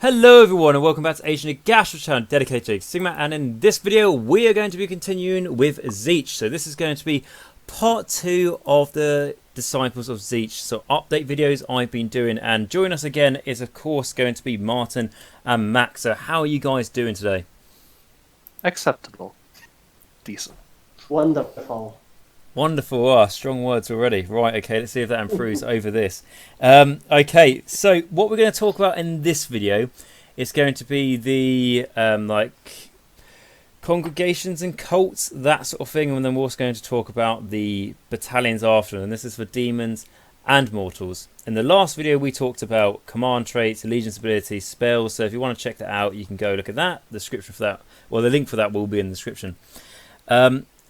Hello everyone and welcome back to Agent Nagash channel dedicated to Sigma, and in this video we are going to be continuing with ZEETCH. So this is going to be part 2 of the Disciples of ZEETCH, so update videos I've been doing, and joining us again is of course going to be Martin and Max. So how are you guys doing today? Acceptable. Decent. Wonderful. Wonderful. Ah, strong words already. Right, okay, let's see if that improves over this. Okay, so what we're going to talk about in this video is going to be the like congregations and cults, that sort of thing, and then we're also going to talk about the battalions after, and this is for demons and mortals. In the last video we talked about command traits, allegiance abilities, spells, so if you want to check that out you can go look at that. The description for that, well, the link for that will be in the description.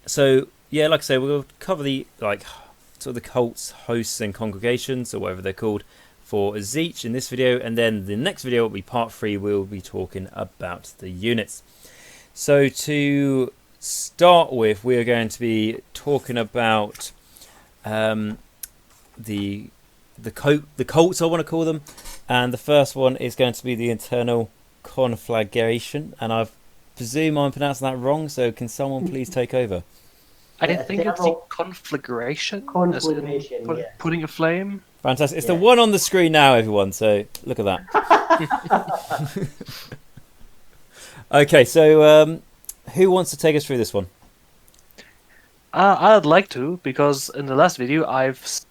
So yeah, like I say, we'll cover the sort of the cults, hosts and congregations, or whatever they're called, for ZEETCH in this video, and then the next video will be part 3. We'll be talking about the units. So to start with, we are going to be talking about the cults, I want to call them, and the first one is going to be the internal conflagration, and I presume I'm pronouncing that wrong, so can someone please take over? I think it's the conflagration. Conflagration, yeah. Putting a flame. Fantastic. It's the one on the screen now, everyone, so look at that. Okay, so who wants to take us through this one? I'd like to, because in the last video I've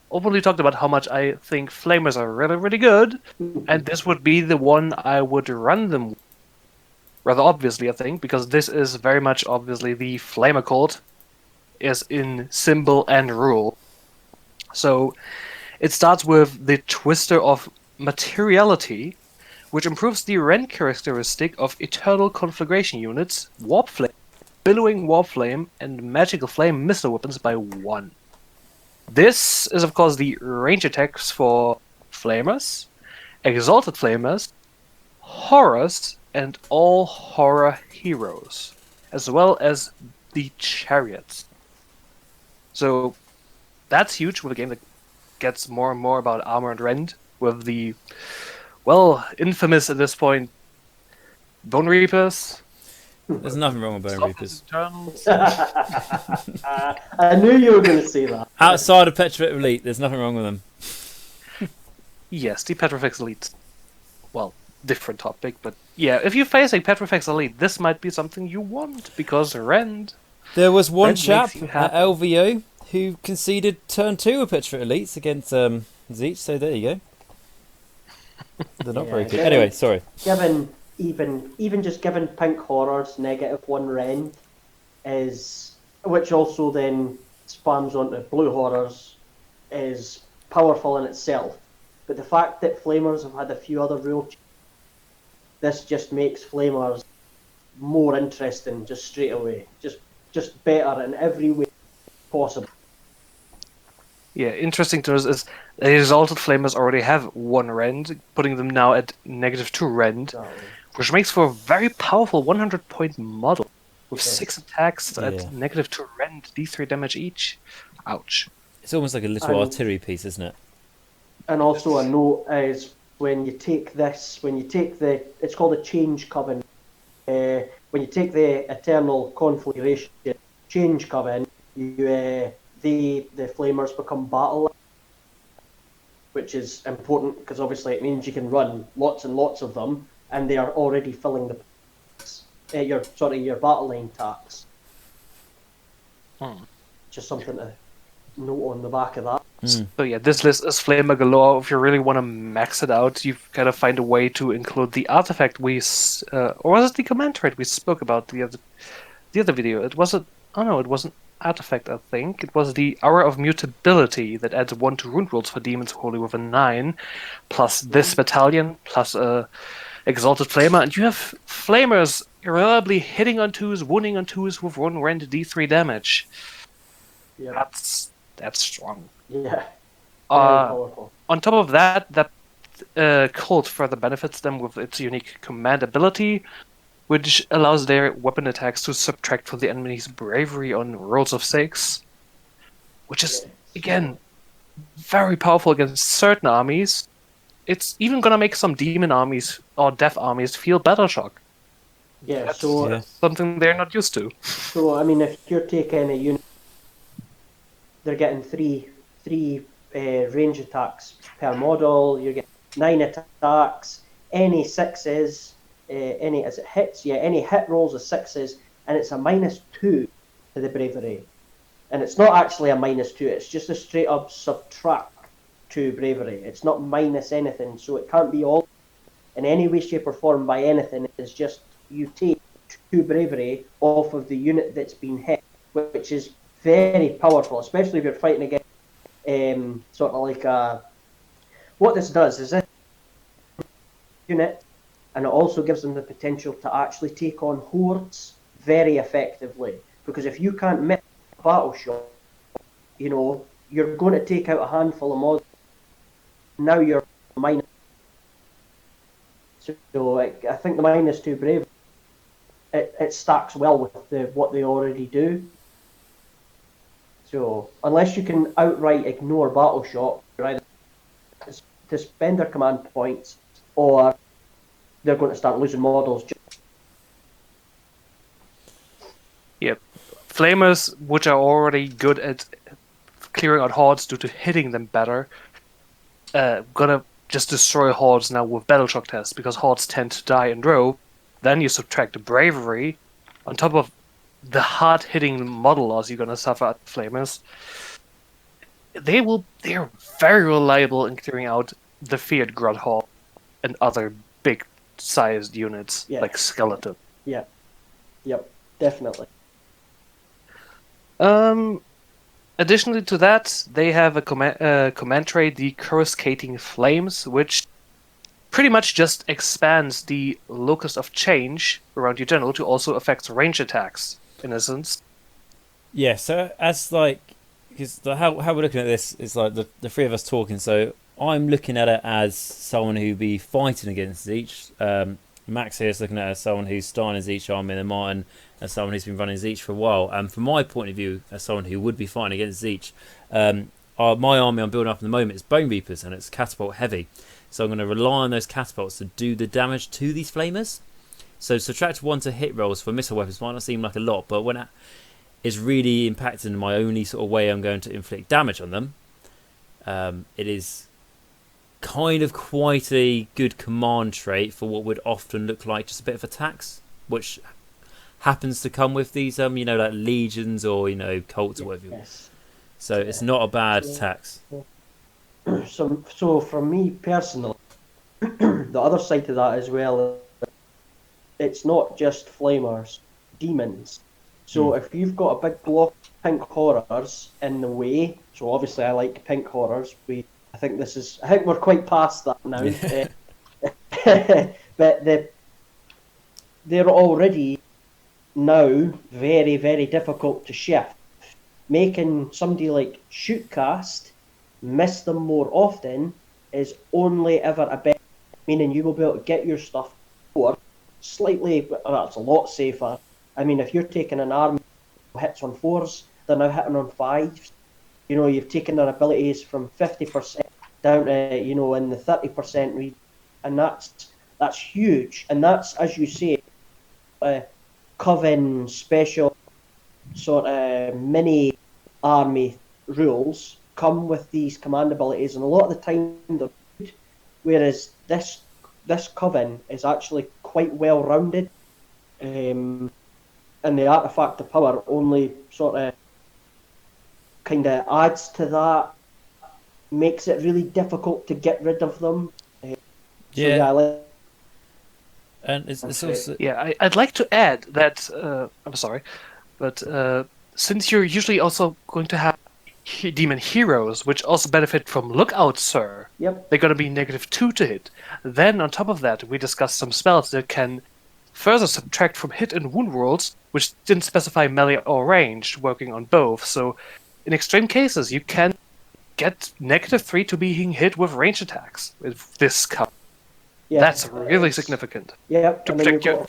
openly talked about how much I think flamers are really, really good, and this would be the one I would run them with. Rather obviously, I think, because this is very much obviously the flamer cult, is in symbol and rule. So it starts with the Twister of Materiality, which improves the rend characteristic of eternal conflagration units, warp flame, billowing warp flame, and magical flame missile weapons by 1. This is of course the range attacks for flamers, exalted flamers, horrors, and all horror heroes, as well as the chariots. So that's huge with a game that gets more and more about armor and rend, with the, well, infamous at this point, Bone Reapers. There's nothing wrong with Bone Reapers. I knew you were going to say that. Outside of Petrifex Elite, there's nothing wrong with them. Yes, the Petrifex Elite. Well, different topic, but yeah, if you're facing Petrifex Elite, this might be something you want, because rend. There was one Rend chap makes you at happy. LVO who conceded turn 2 with Petrifex Elites against ZEETCH, so there you go. They're not very good. Anyway, sorry. Even just giving pink horrors -1 rend is, which also then spams onto blue horrors, is powerful in itself. But the fact that flamers have had a few other rule changes, this just makes flamers more interesting just straight away. Just better in every way possible. Yeah, interesting to us is the exalted flamers already have 1 rend, putting them now at -2 rend, which makes for a very powerful 100-point model with 6 attacks at -2 rend, D3 damage each. Ouch. It's almost like a little artillery piece, isn't it? And also a note is when you take this, it's called a change coven. When you take the eternal conflagration change coven, the flamers become battle, which is important because obviously it means you can run lots and lots of them, and they are already filling your battle line tax. Just something to note on the back of that. So yeah, this list is flamer galore. If you really want to max it out, you've got to find a way to include the artifact or was it the command trait we spoke about the other video? It wasn't artifact, I think. It was the Hour of Mutability that adds 1 to rune rolls for demons holy with a 9, plus this battalion, plus exalted flamer, and you have flamers reliably hitting on 2s, wounding on 2s with 1 rend D3 damage. Yeah. That's strong. Yeah. Very powerful. On top of that cult further benefits them with its unique command ability, which allows their weapon attacks to subtract from the enemy's bravery on rolls of 6, which is, again, very powerful against certain armies, it's even gonna make some demon armies or death armies feel battle shock. Yeah, That's so something they're not used to. so I mean, if you're taking a unit, they're getting three range attacks per model. You're getting 9 attacks, any sixes, any as it hits. Yeah, any hit rolls of sixes, and it's a -2 to the bravery. And it's not actually a -2. It's just a straight up subtract to bravery. It's not minus anything, so it can't be all in any way, shape, or form by anything. It's just you take 2 bravery off of the unit that's been hit, which is very powerful, especially if you're fighting against sort of like a. What this does is this unit, and it also gives them the potential to actually take on hordes very effectively. Because if you can't miss a battle shot, you know, you're going to take out a handful of models. Now you're minus. So I think the -2 brave, it stacks well with what they already do. So unless you can outright ignore battle shot, either to spend their command points, or they're going to start losing models. Yep. Flamers, which are already good at clearing out hordes due to hitting them better, gonna just destroy hordes now with battle shock tests, because hordes tend to die in row. Then you subtract the bravery on top of the hard-hitting model loss you're gonna suffer at Flamers. They're very reliable in clearing out the feared Grud Horde and other big-sized units like Skeleton. Yeah. Yep. Definitely. Additionally to that, they have a command trait, the Coruscating Flames, which pretty much just expands the locus of change around your general to also affect range attacks, in a sense. Yeah, so as like, because how we're looking at this is like the three of us talking, so I'm looking at it as someone who be fighting against Tzeentch. Max here is looking at it as someone who's starting Tzeentch army, and Martin as someone who's been running Tzeentch for a while. And from my point of view, as someone who would be fighting against Tzeentch, my army I'm building up at the moment is Bone Reapers, and it's catapult heavy. So I'm going to rely on those catapults to do the damage to these flamers. So subtract 1 to hit rolls for missile weapons might not seem like a lot, but when it is really impacting my only sort of way I'm going to inflict damage on them, it is kind of quite a good command trait for what would often look like just a bit of attacks, which happens to come with these, you know, like legions or, you know, cults or whatever. Yes. So it's not a bad tax. So for me personally, the other side to that as well, it's not just flamers, demons. So if you've got a big block of pink horrors in the way, so obviously I like pink horrors. I think we're quite past that now. But they're already now very, very difficult to shift. Making somebody like Shootcast miss them more often is only ever a better, meaning you will be able to get your stuff forward slightly, that's a lot safer. I mean, if you're taking an army hits on 4s, they're now hitting on 5s. You know, you've taken their abilities from 50% down to, you know, in the 30% region, and that's huge. And that's, as you say, Coven special sort of mini army rules come with these command abilities, and a lot of the time they're good, whereas this Coven is actually quite well rounded, and the artifact of power only sort of kind of adds to that, makes it really difficult to get rid of them. And it's also... Yeah, I'd like to add that, I'm sorry, but since you're usually also going to have demon heroes, which also benefit from Lookout, Sir, Yep. they're going to be -2 to hit. Then, on top of that, we discussed some spells that can further subtract from hit and wound rolls, which didn't specify melee or ranged, working on both. So, in extreme cases, you can get -3 to being hit with range attacks with this card. Yeah, that's really significant. Yeah, to protect your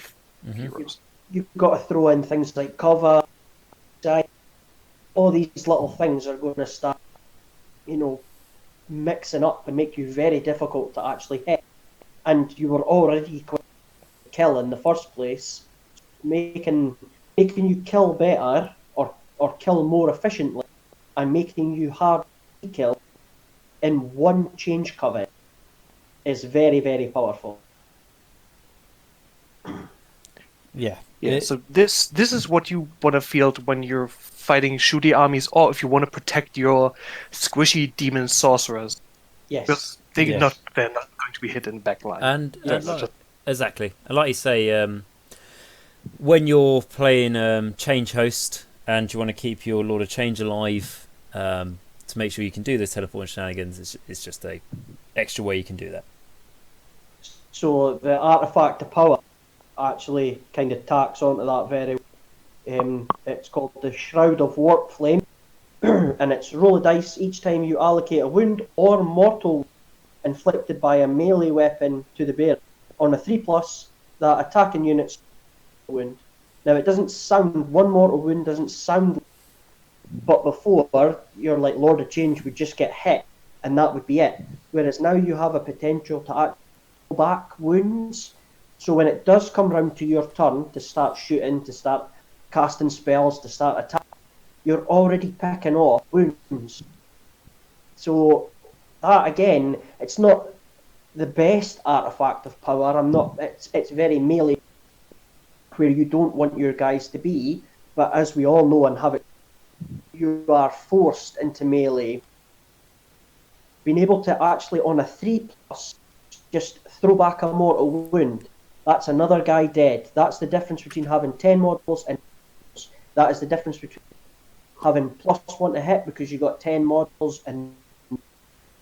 heroes. You've got to throw in things like cover, all these little things are going to start, you know, mixing up and make you very difficult to actually hit. And you were already quick to kill in the first place, making you kill better or kill more efficiently, and making you hard to kill in one change cover is very, very powerful. Yeah. Yeah, so this is what you want to field when you're fighting shooty armies, or if you want to protect your squishy demon sorcerers. Yes. Because they're not going to be hit in backline. And exactly. And like you say, when you're playing Change Host and you want to keep your Lord of Change alive, to make sure you can do this teleport shenanigans, it's just a extra way you can do that. So the artifact of power actually kind of tacks onto that very it's called the Shroud of Warp Flame, and it's roll a dice each time you allocate a wound or mortal inflicted by a melee weapon to the bearer. On a 3+, that attacking unit's wound. Now it doesn't sound, one mortal wound doesn't sound, but before you're like Lord of Change would just get hit and that would be it. Whereas now you have a potential to actually pull back wounds. So when it does come round to your turn to start shooting, to start casting spells, to start attacking, you're already picking off wounds. So that again, it's not the best artifact of power. It's very melee, where you don't want your guys to be. But as we all know and have it, you are forced into melee. Being able to actually on a 3+ just throw back a mortal wound. That's another guy dead. That's the difference between having 10 models and that is the difference between having +1 to hit because you got 10 models and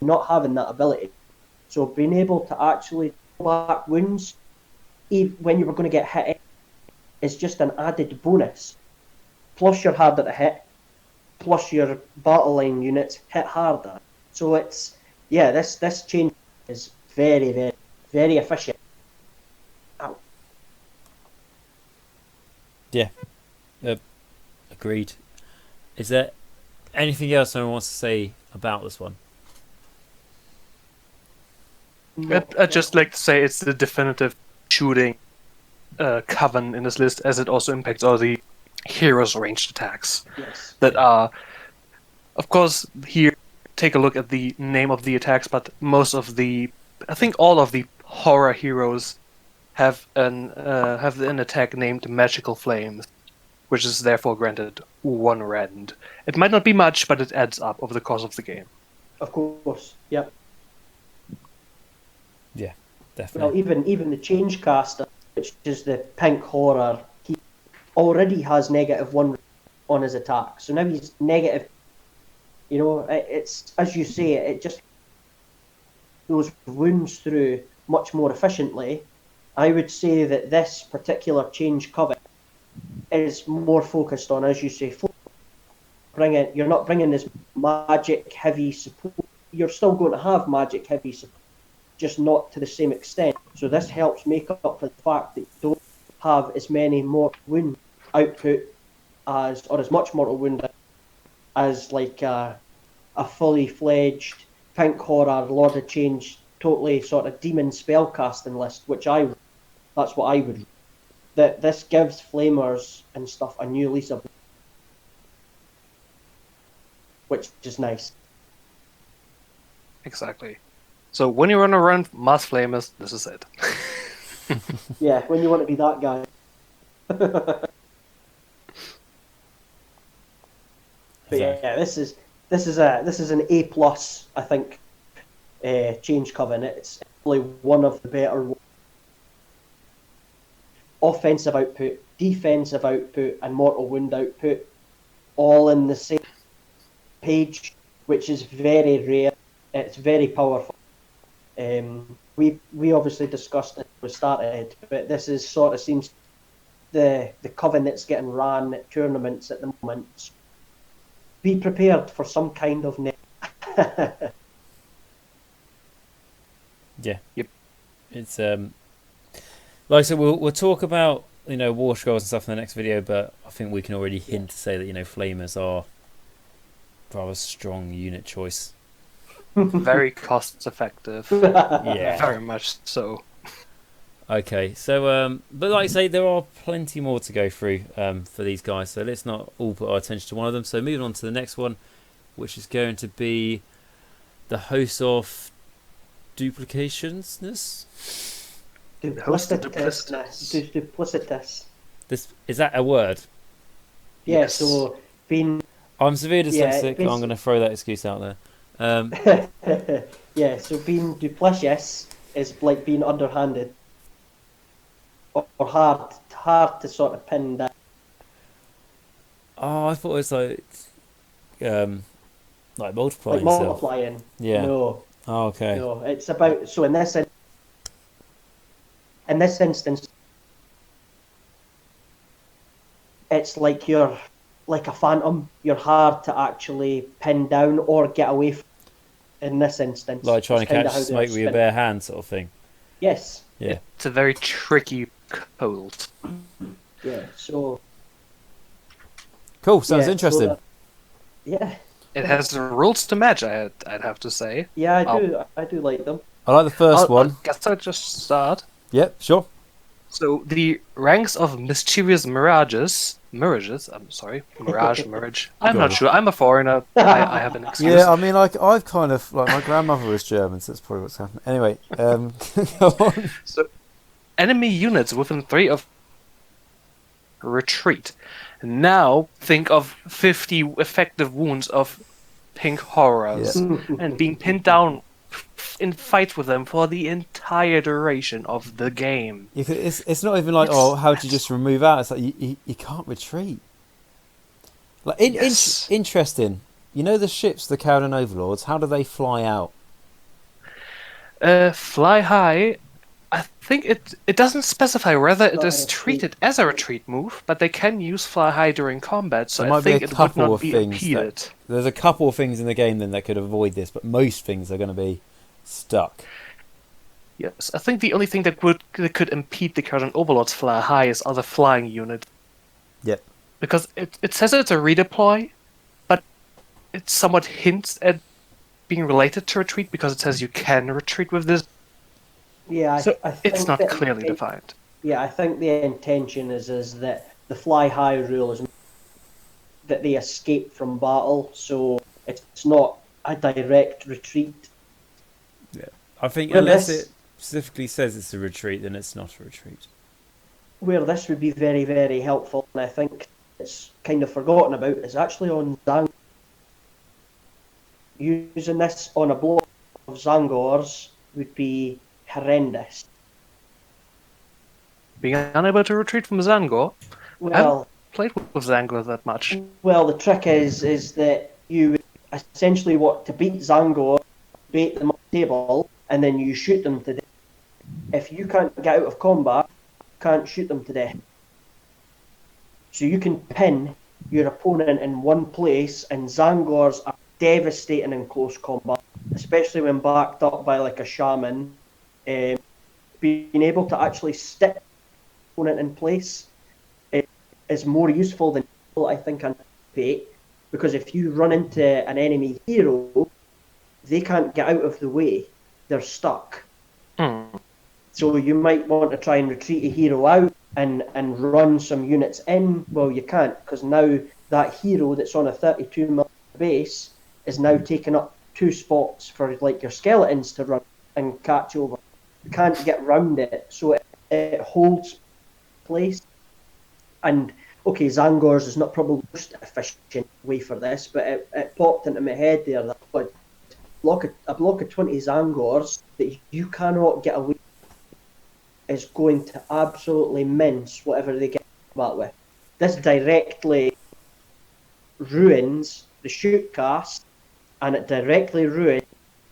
not having that ability. So being able to actually throw back wounds when you were going to get hit is just an added bonus. Plus you're harder to hit, plus your battle line units hit harder. So it's, yeah, this change is very, very, very efficient. Ow. Yeah, agreed. Is there anything else anyone wants to say about this one? I'd just like to say it's the definitive shooting coven in this list, as it also impacts all the heroes' ranged attacks. Yes. That are, of course, here, take a look at the name of the attacks, but I think all of the horror heroes have an attack named Magical Flames, which is therefore granted 1 rend. It might not be much, but it adds up over the course of the game. Of course, yep. Yeah, definitely. Well, even the Change Caster, which is the pink horror, he already has -1 on his attack. So now he's negative. You know, it's, as you say, it just goes wounds through much more efficiently. I would say that this particular change cover is more focused on, as you say, you're not bringing this magic heavy support. You're still going to have magic heavy support, just not to the same extent. So this helps make up for the fact that you don't have as many mortal wound output as much mortal wound as like a fully fledged pink horror Lord of Change, totally sort of demon spellcasting list, that's what I would. That this gives flamers and stuff a new lease of, which is nice. Exactly. So when you run around Mass Flamers, this is it. Yeah, when you want to be that guy. But yeah, this is an A+, I think, change coven. It's probably one of the better offensive output, defensive output, and mortal wound output, all in the same page, which is very rare. It's very powerful. We obviously discussed it when we started, but this is sort of seems the coven that's getting ran at tournaments at the moment. Be prepared for some kind of Yeah. Yep. It's like I said, we'll talk about war scrolls and stuff in the next video, but I think we can already hint to say that flamers are rather strong unit choice. very cost effective. Yeah. Very much so. Okay, so but like I say, there are plenty more to go through for these guys. So let's not all put our attention to one of them. So moving on to the next one, which is going to be the host of duplicationsness. Duplicitous. This is that a word? Yeah, Yes. so being I'm severe dyslexic. Yeah, I'm going to throw that excuse out there. yeah, so being duplicitous is like being underhanded or hard to sort of pin down. Oh, I thought it was like multiplying Like yourself. multiplying. Yeah. No, Oh, okay. no, it's about so in this instance, it's like you're like a phantom. You're hard to actually pin down or get away from. In this instance, Like trying to That's kinda catch how they smoke are with your spin. bare hand, sort of thing. Yes. Yeah. It's a very tricky code. Yeah. So. Cool. Sounds yeah, interesting. Yeah. It has the rules to match, I'd have to say. Yeah, I do like them. I like the first one. I guess I'll just start. Yep. Sure. So, the ranks of mischievous mirages, I'm sorry, mirage. I'm Go not on. sure, I'm a foreigner, I have an excuse. Yeah. I mean, like I've kind of like my grandmother was German, so that's probably what's happened. Anyway, go on. So, enemy units within 3 of retreat. Now, think of 50 effective wounds of pink horrors, and being pinned down in fights with them for the entire duration of the game. It's not even like, oh, how do you just remove out? It's like you can't retreat. Like Yes. interesting. You know the ships, the Cowden Overlords. How do they fly out? Fly high. I think it doesn't specify whether it Not is a treated as a retreat move, but they can use fly high during combat, so There I might be think a it would couple not of be things impeded. There's a couple of things in the game then that could avoid this, but most things are going to be stuck. Yes, I think the only thing that could impede the current Overlord's fly high is other flying units. Yep. Because it says it's a redeploy, but it somewhat hints at being related to retreat because it says you can retreat with this. Yeah, So I think it's not that clearly defined. Yeah, I think the intention is that the fly high rule is that they escape from battle, so it's not a direct retreat. I think Well, unless this- it specifically says it's a retreat, then it's not a retreat. Where this would be very, very helpful, and I think it's kind of forgotten about, is actually on Zang. Using this on a block of Zangors would be horrendous. Being unable to retreat from Zangor, Well, played with Zangor that much. well, the trick is that you essentially want to beat Zangor, bait them on the table, and then you shoot them to death. If you can't get out of combat, you can't shoot them to death. So you can pin your opponent in one place, and Zangors are devastating in close combat, especially when backed up by like a shaman. Being able to actually stick the opponent in place is more useful than I think anticipate, because if you run into an enemy hero, they can't get out of the way. They're stuck. So you might want to try and retreat a hero out and run some units in. Well, you can't, because now that hero that's on a 32mm base is now taking up 2 spots for like your skeletons to run and catch over. You can't get round it, so it holds place. And okay, Zangors is not probably the most efficient way for this, but it popped into my head there that a block of 20 Zangors that you cannot get away is going to absolutely mince whatever they get combat with. This directly ruins the shoot cast, and it directly ruins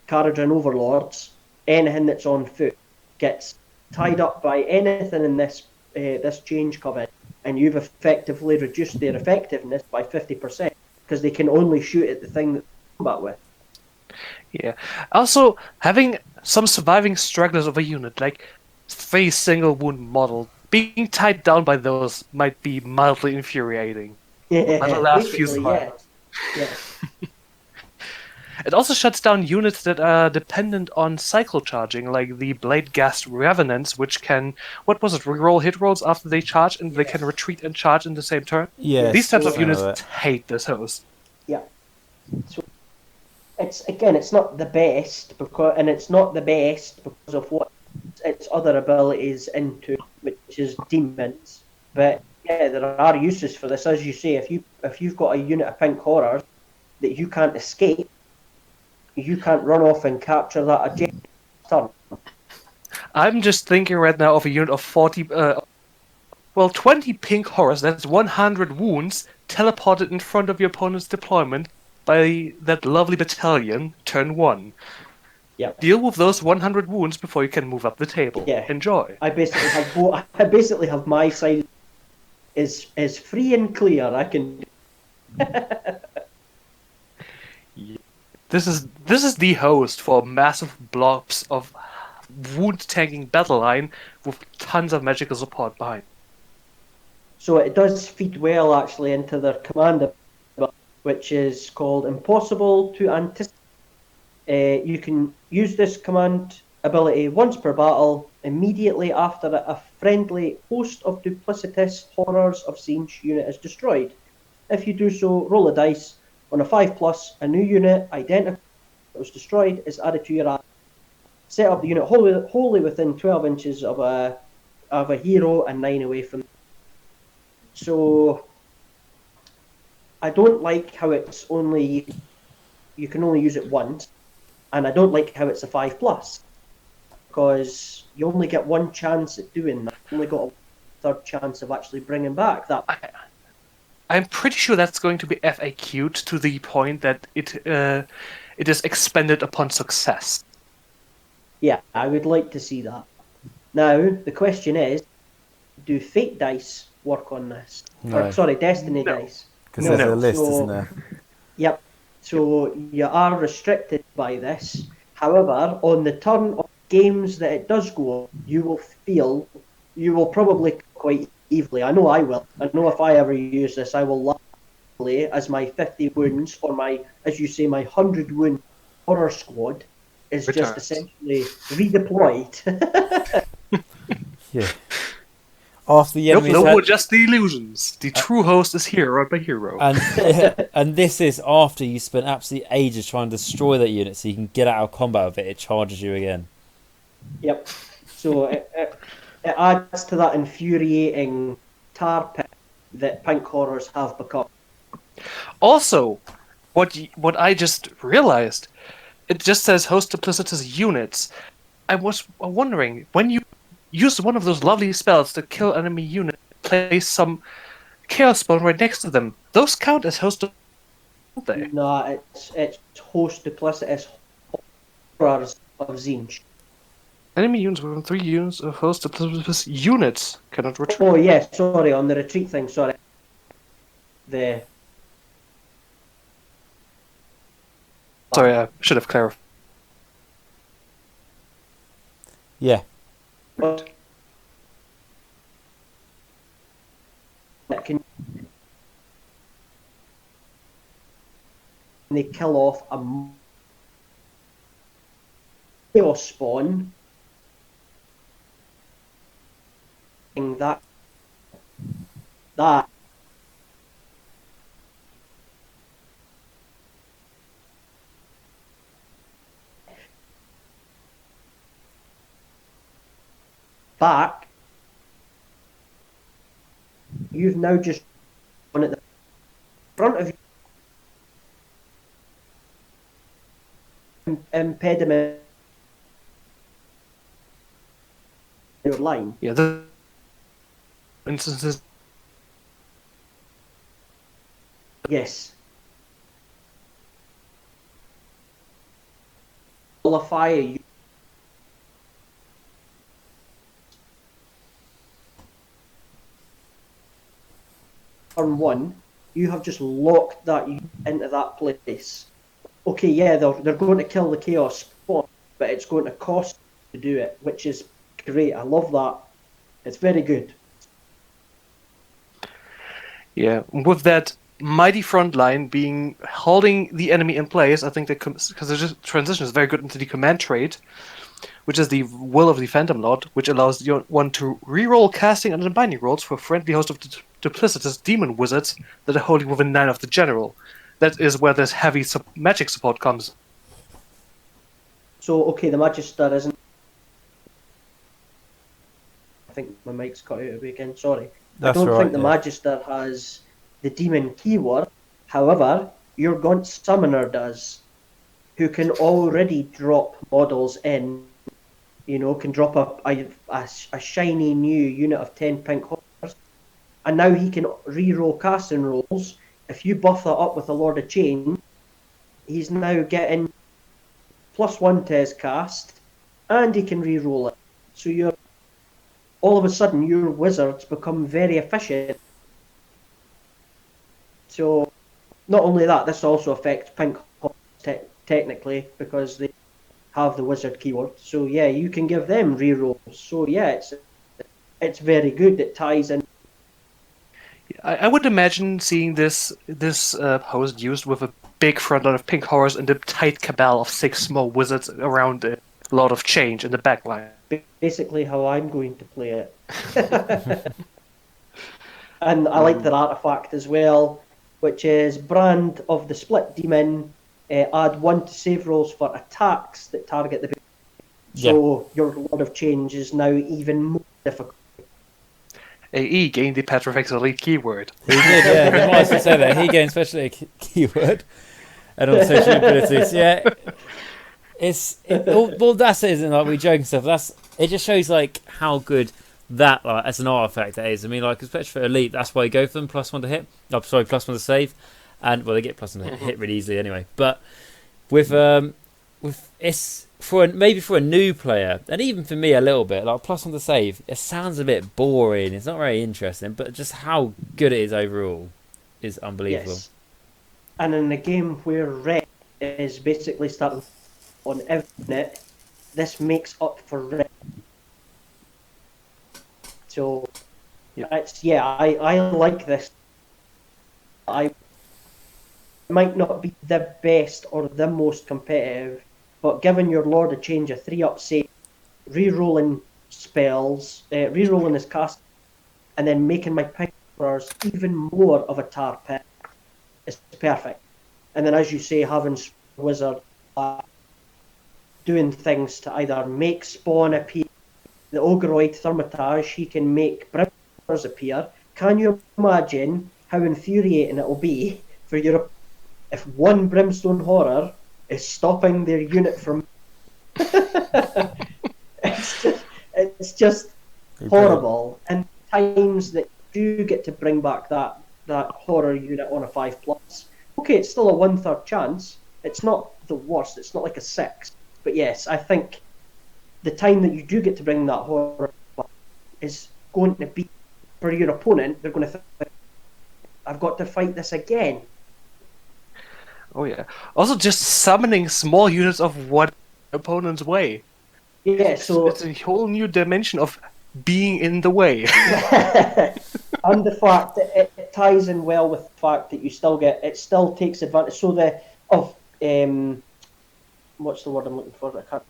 Caradron Overlords. Anything that's on foot gets tied up by anything in this change covenant, and you've effectively reduced their effectiveness by 50% because they can only shoot at the thing that they combat with. Yeah. Also, having some surviving stragglers of a unit, like 3 single wound model, being tied down by those might be mildly infuriating. Yeah, That'll last few basically, survivors. yeah. It also shuts down units that are dependent on cycle charging, like the Blade Ghast Revenants, which can, what was it, reroll hit rolls after they charge, and they can retreat and charge in the same turn. Yes, These types of something like units that. hate this host. Yeah. So it's not the best it's not the best because of what its other abilities into, which is demons. But yeah, there are uses for this, as you say. If you've got a unit of pink horrors that you can't escape, you can't run off and capture that a turn. I'm just thinking right now of a unit of 40, 20 pink horrors, that's 100 wounds, teleported in front of your opponent's deployment by that lovely battalion, turn 1. Yeah. Deal with those 100 wounds before you can move up the table. Yeah. Enjoy. I basically have my side is free and clear. I can. This is the host for massive blobs of wound tanking battle line with tons of magical support behind. So it does feed well actually into their command ability, which is called Impossible to Anticipate. You can use this command ability once per battle, immediately after a friendly host of duplicitous horrors of Tzeentch unit is destroyed. If you do so, roll a dice. On a 5+, a new unit identical that was destroyed is added to your army. Set up the unit wholly within 12 inches of a hero and 9 away from them. So I don't like how it's only you can only use it once, and I don't like how it's a 5+, because you only get one chance at doing that. You only got a third chance of actually bringing back that. I'm pretty sure that's going to be FAQ'd to the point that it is expended upon success. Yeah, I would like to see that. Now, the question is, do fate dice work on this? No. Or, sorry, destiny No. dice. Because there's a list, So- isn't there? Yep. So you are restricted by this. However, on the turn of games that it does go, you will probably quite evilly. I know I will. I know if I ever use this, I will likely, as my 50 wounds or my, as you say, my 100 wound horror squad is just Returns. essentially redeployed. Yeah. After the Nope, enemies no had- more just the illusions. The true host is hero by hero. and this is after you spent absolutely ages trying to destroy that unit so you can get out of combat with it. It charges you again. Yep. So it adds to that infuriating tar pit that pink horrors have become. Also, what I just realized, it just says host duplicitous units. I was wondering, when you use one of those lovely spells to kill enemy units, place some chaos bone right next to them, those count as host, don't they? No, it's host duplicitous horrors of Tzeentch. Enemy units within 3 units of host duplicitous units cannot retreat. Oh yeah, sorry, on the retreat thing, sorry. Sorry, I should have clarified. Yeah. That can they kill off a chaos spawn. That back, you've now just gone at the front of you, impediment your line. Yeah, the instances. Yes. Qualify you. Turn 1, you have just locked that into that place. Okay, yeah, they're going to kill the chaos spawn, but it's going to cost to do it, which is great. I love that. It's very good. Yeah, with that, mighty front line being holding the enemy in place. I think that because the transition is very good into the command trait, which is the will of the Phantom Lord, which allows one to reroll casting and binding rolls for friendly host of duplicitous demon wizards that are holding within 9 of the general. That is where this heavy magic support comes. So, okay, the Magister isn't... I think my mic's cut out again, sorry. That's I don't right, think the Magister has the demon keyword. However, your Gaunt Summoner does, who can already drop models in, you know, can drop a shiny new unit of 10 pink horrors, and now he can re-roll casting rolls. If you buff that up with a Lord of Change, he's now getting +1 to his cast, and he can re-roll it. So you're all of a sudden your wizards become very efficient. So not only that, this also affects pink horrors technically because they have the wizard keyword. So yeah, you can give them re-rolls. So yeah, it's very good. It ties in. I would imagine seeing this host used with a big front line of pink horrors and a tight cabal of 6 small wizards around a lot of change in the backline. Basically how I'm going to play it. And I like their artifact as well, which is Brand of the Split Demon. Add 1 to save rolls for attacks that target the... So your Lord of Change is now even more difficult. AE gained the Petrifex Elite keyword. He did, yeah. The more I should say that, he gained especially a keyword and on social abilities. Yeah, well, that's it, isn't it? Like we joke and stuff. It just shows like how good that as an artifact that is. I mean, like especially for Elite, that's why you go for them. +1 to hit. Oh, sorry, +1 to save, and well, they get +1 to hit really easily anyway. But with it's. Maybe for a new player, and even for me a little bit, like +1 to save, it sounds a bit boring. It's not very interesting, but just how good it is overall is unbelievable. Yes. And in a game where red is basically starting on every unit, this makes up for red. So I like this. I might not be the best or the most competitive, but given your Lord of Change a 3-up save, re-rolling spells, re-rolling his cast, and then making my pink horrors even more of a tar pit is perfect. And then, as you say, having Wizard doing things to either make Spawn appear, the Ogreoid Thermitage, he can make Brimstone appear. Can you imagine how infuriating it will be for Europe if one Brimstone Horror is stopping their unit from... it's just horrible. And times that you get to bring back that horror unit on a 5+. Okay, it's still a 1/3 chance. It's not the worst. It's not like a 6. But yes, I think the time that you do get to bring that horror back is going to be, for your opponent, they're going to think, I've got to fight this again. Oh yeah. Also, just summoning small units of one opponent's way. Yeah, so it's a whole new dimension of being in the way. And the fact that it ties in well with the fact that it still takes advantage. So what's the word I'm looking for? I can't.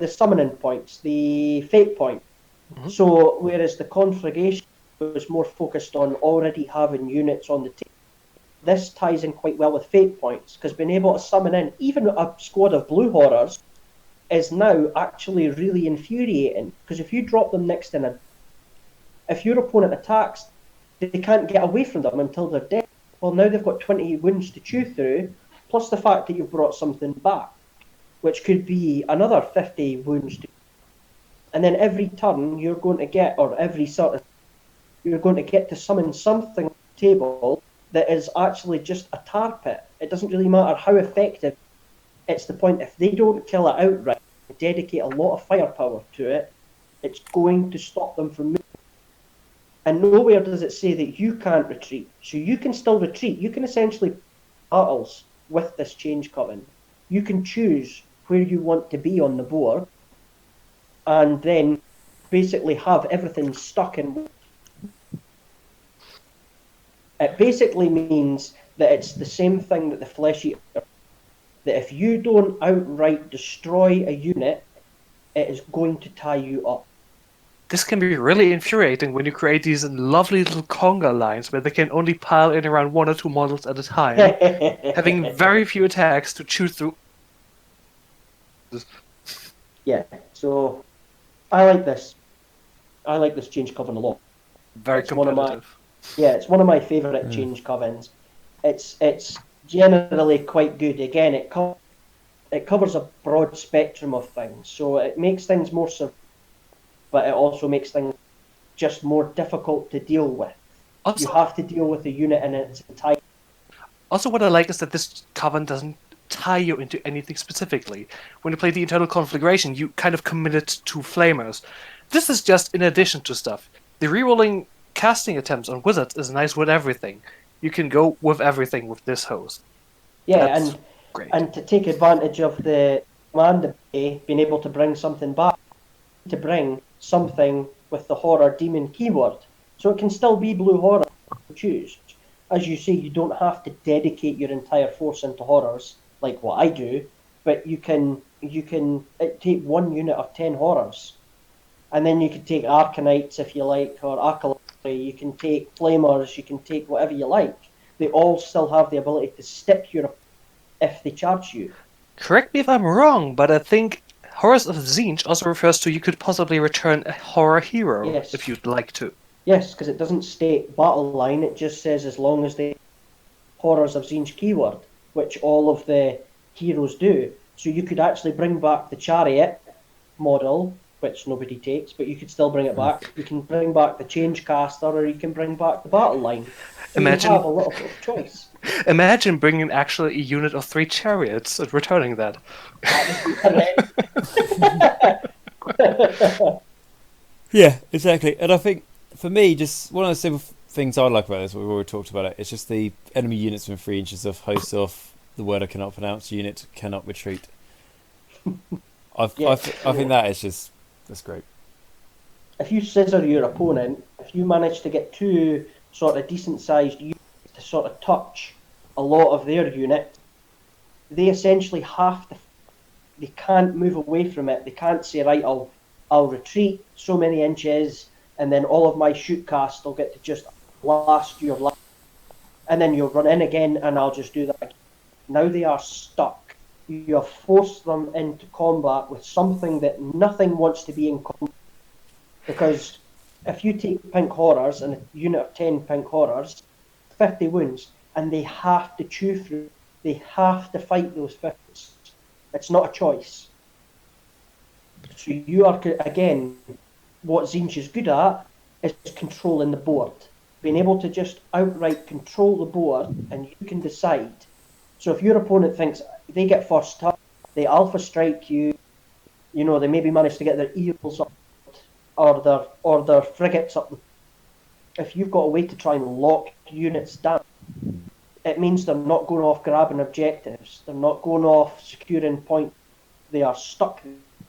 The summoning points, the fate point. Mm-hmm. So whereas the conflagration was more focused on already having units on the table, this ties in quite well with fate points, because being able to summon in even a squad of blue horrors is now actually really infuriating, because if you drop them next to if your opponent attacks, they can't get away from them until they're dead. Well, now they've got 20 wounds to chew through, plus the fact that you've brought something back, which could be another 50 wounds to... And then every turn you're going to get, or every sort of, you're going to get to summon something on the table that is actually just a tar pit. It doesn't really matter how effective. It's the point, if they don't kill it outright, dedicate a lot of firepower to it, it's going to stop them from moving. And nowhere does it say that you can't retreat. So you can still retreat. You can essentially battles with this change coven. You can choose where you want to be on the board, and then basically have everything stuck in. It basically means that it's the same thing that the flesh eater. That if you don't outright destroy a unit, it is going to tie you up. This can be really infuriating when you create these lovely little conga lines where they can only pile in around 1 or 2 models at a time, having very few attacks to choose through. Yeah, so I like this. I like this change coven a lot. Very It's one of competitive. it's one of my favourite change covens. It's generally quite good. Again, it covers a broad spectrum of things, so it makes things more simple, but it also makes things just more difficult to deal with. Also, You have to deal with the unit in its entirety. Also, what I like is that this coven doesn't tie you into anything specifically. When you play the internal configuration, you kind of commit it to flamers. This is just in addition to stuff. The rerolling casting attempts on wizards is nice with everything. You can go with everything with this host. Yeah, That's great. and to take advantage of the command ability, being able to bring something back, to bring something with the horror demon keyword. So it can still be blue horror if you choose. As you say, you don't have to dedicate your entire force into horrors like what I do, but you can take one unit of 10 horrors. And then you can take Arcanites if you like, or Acolyte, you can take Flamers, you can take whatever you like. They all still have the ability to stick your if they charge you. Correct me if I'm wrong, but I think Horrors of Tzeentch also refers to you could possibly return a horror hero Yes. if you'd like to. Yes, because it doesn't state battle line, it just says as long as they Horrors of Tzeentch keyword, which all of the heroes do. So you could actually bring back the Chariot model, which nobody takes, but you could still bring it back. You can bring back the Changecaster, or you can bring back the battle line. So Imagine- you have a little bit of choice. Imagine bringing actually a unit of 3 chariots and returning that. Yeah, exactly. And I think for me, just one of the simple things I like about this, we've already talked about it, it's just the enemy units within 3 inches of hosts off. The word I cannot pronounce. Unit cannot retreat. I think that is just that's great. If you scissor your opponent, if you manage to get 2 sort of decent sized units to sort of touch a lot of their unit, they essentially have to. They can't move away from it. They can't say, right, I'll retreat so many inches, and then all of my shoot cast will get to just blast your life, and then you'll run in again, and I'll just do that again. Now they are stuck. You have forced them into combat with something that nothing wants to be in combat. Because if you take pink horrors and a unit of 10 pink horrors, 50 wounds, and they have to chew through, they have to fight those 50s. It's not a choice. So you are, again, what Tzeentch is good at is controlling the board. Being able to just outright control the board, and you can decide. So if your opponent thinks they get first touch, they alpha strike you, they maybe manage to get their eagles up, or their frigates up. If you've got a way to try and lock units down, it means they're not going off grabbing objectives. They're not going off securing points. They are stuck.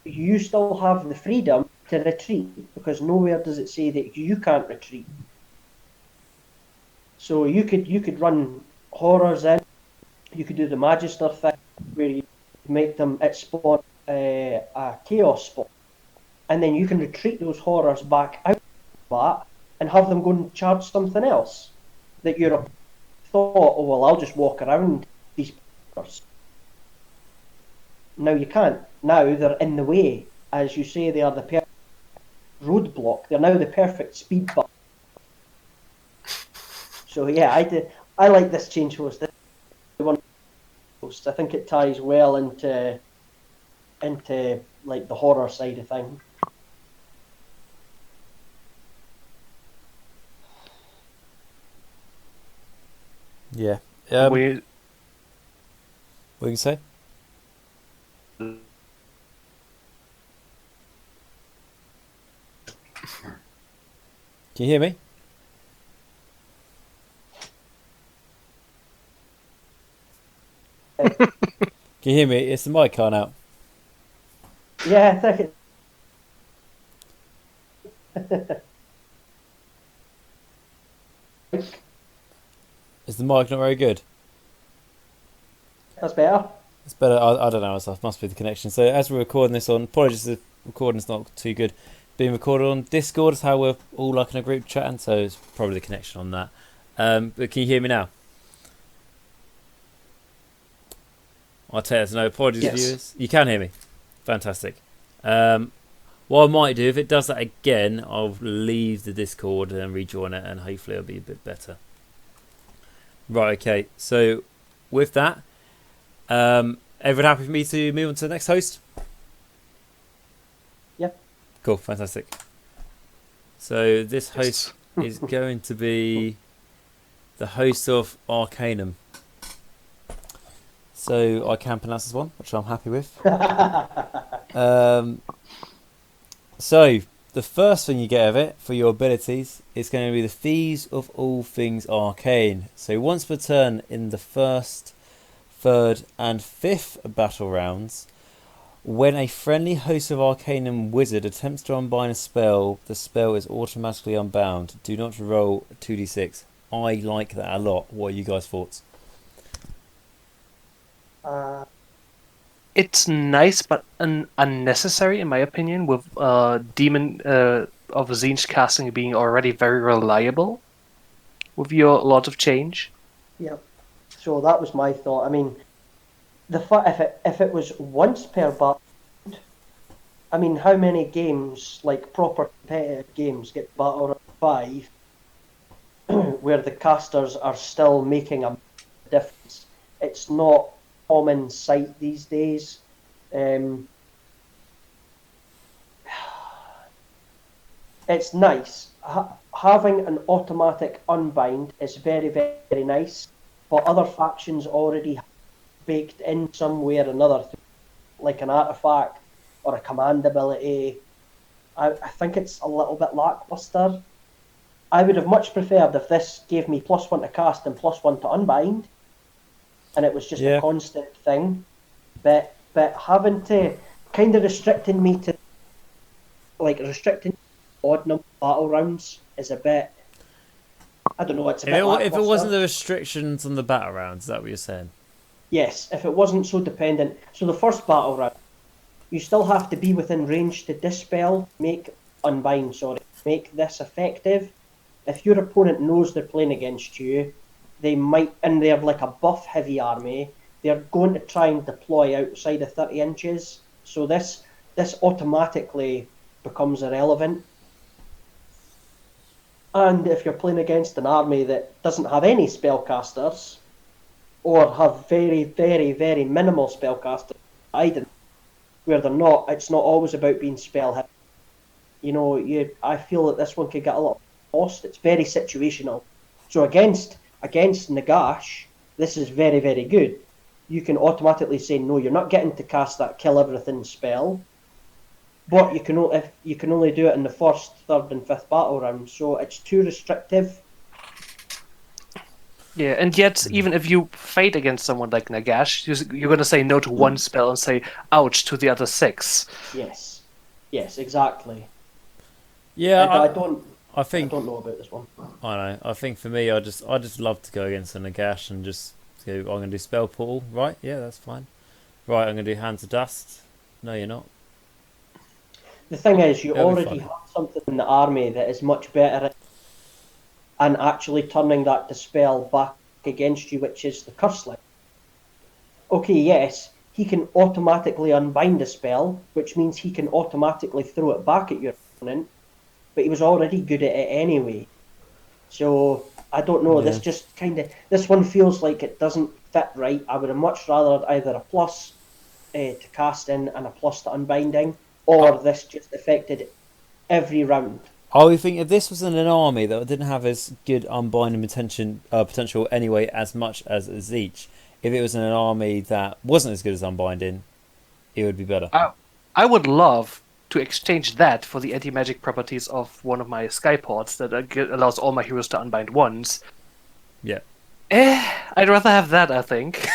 You still have the freedom to retreat, because nowhere does it say that you can't retreat. So you could run horrors in. You could do the Magister thing, where you make them spawn a chaos spot, and then you can retreat those horrors back out of that and have them go and charge something else that you're thought, oh well, I'll just walk around these horrors. Now you can't. Now they're in the way. As you say, they are the perfect roadblock. They're now the perfect speed bump. So yeah, I like this change host. I think it ties well into like the horror side of things. Yeah. We What you can say? Can you hear me? Can you hear me? It's the mic can't out. Yeah, I think it. Is the mic not very good? That's better. It's better. I don't know. It must be the connection. So as we're recording this on, apologies if the recording's not too good. Being recorded on Discord is how we're all like in a group chatting. So it's probably the connection on that. But can you hear me now? I'll tell you, there's no apologies, Yes. viewers. You can hear me. Fantastic. What I might do, if it does that again, I'll leave the Discord and rejoin it, and hopefully it'll be a bit better. Right, okay. So with that, everyone happy for me to move on to the next host? Yep. Cool, fantastic. So this host is going to be the host of Arcanum. So I can pronounce this one, which I'm happy with. So the first thing you get of it for your abilities is going to be the Thieves of all things arcane. So once per turn in the first, third and fifth battle rounds, when a friendly host of Arcanum wizard attempts to unbind a spell, the spell is automatically unbound. Do not roll 2d6. I like that a lot. What are you guys' thoughts? It's nice, but unnecessary in my opinion. With Demon of Tzeentch casting being already very reliable, with your Lords of Change. Yep. So that was my thought. I mean, if it was once per battle, I mean, how many games, like proper competitive games, get battle round 5, where the casters are still making a difference? It's not common sight these days. It's nice. Having an automatic unbind is very, very nice, but other factions already have baked in some way or another, like an artifact or a command ability. I think it's a little bit lackluster. I would have much preferred if this gave me +1 to cast and +1 to unbind, and it was just a constant thing. But having to kind of restricting me to restricting odd number of battle rounds is a bit. I don't know. It's a bit. If it wasn't the restrictions on the battle rounds, is that what you're saying? Yes, if it wasn't so dependent. So the first battle round, you still have to be within range to dispel, make this effective. If your opponent knows they're playing against you, they might, and they're like a buff heavy army, they're going to try and deploy outside of 30 inches. So this automatically becomes irrelevant. And if you're playing against an army that doesn't have any spellcasters, or have very, very, very minimal spellcasters, where it's not always about being spell heavy. You know, I feel that this one could get a lot lost. It's very situational. So against Nagash, this is very, very good. You can automatically say, no, you're not getting to cast that kill everything spell, but you can only do it in the first, third and fifth battle round, so it's too restrictive. Yeah, and yet, even if you fight against someone like Nagash, you're going to say no to one spell and say ouch to the other 6. Yes, exactly. Yeah, I don't know about this one. I know. I think for me, I just love to go against a Nagash and just go. I'm going to do Spell Portal, right? Yeah, that's fine. Right, I'm going to do Hands of Dust. No, you're not. The thing is, you already have something in the army that is much better and actually turning that dispel back against you, which is the Curse Line. Okay, yes, he can automatically unbind a spell, which means he can automatically throw it back at your opponent, but he was already good at it anyway. So, I don't know, this one feels like it doesn't fit right. I would have much rather either a plus to casting and a plus to unbinding, or this just affected every round. I would think if this was in an army that didn't have as good unbinding potential anyway as much as Tzeentch, if it was in an army that wasn't as good as unbinding, it would be better. I would love to exchange that for the anti-magic properties of one of my Skyports that allows all my heroes to unbind once. Yeah. I'd rather have that, I think.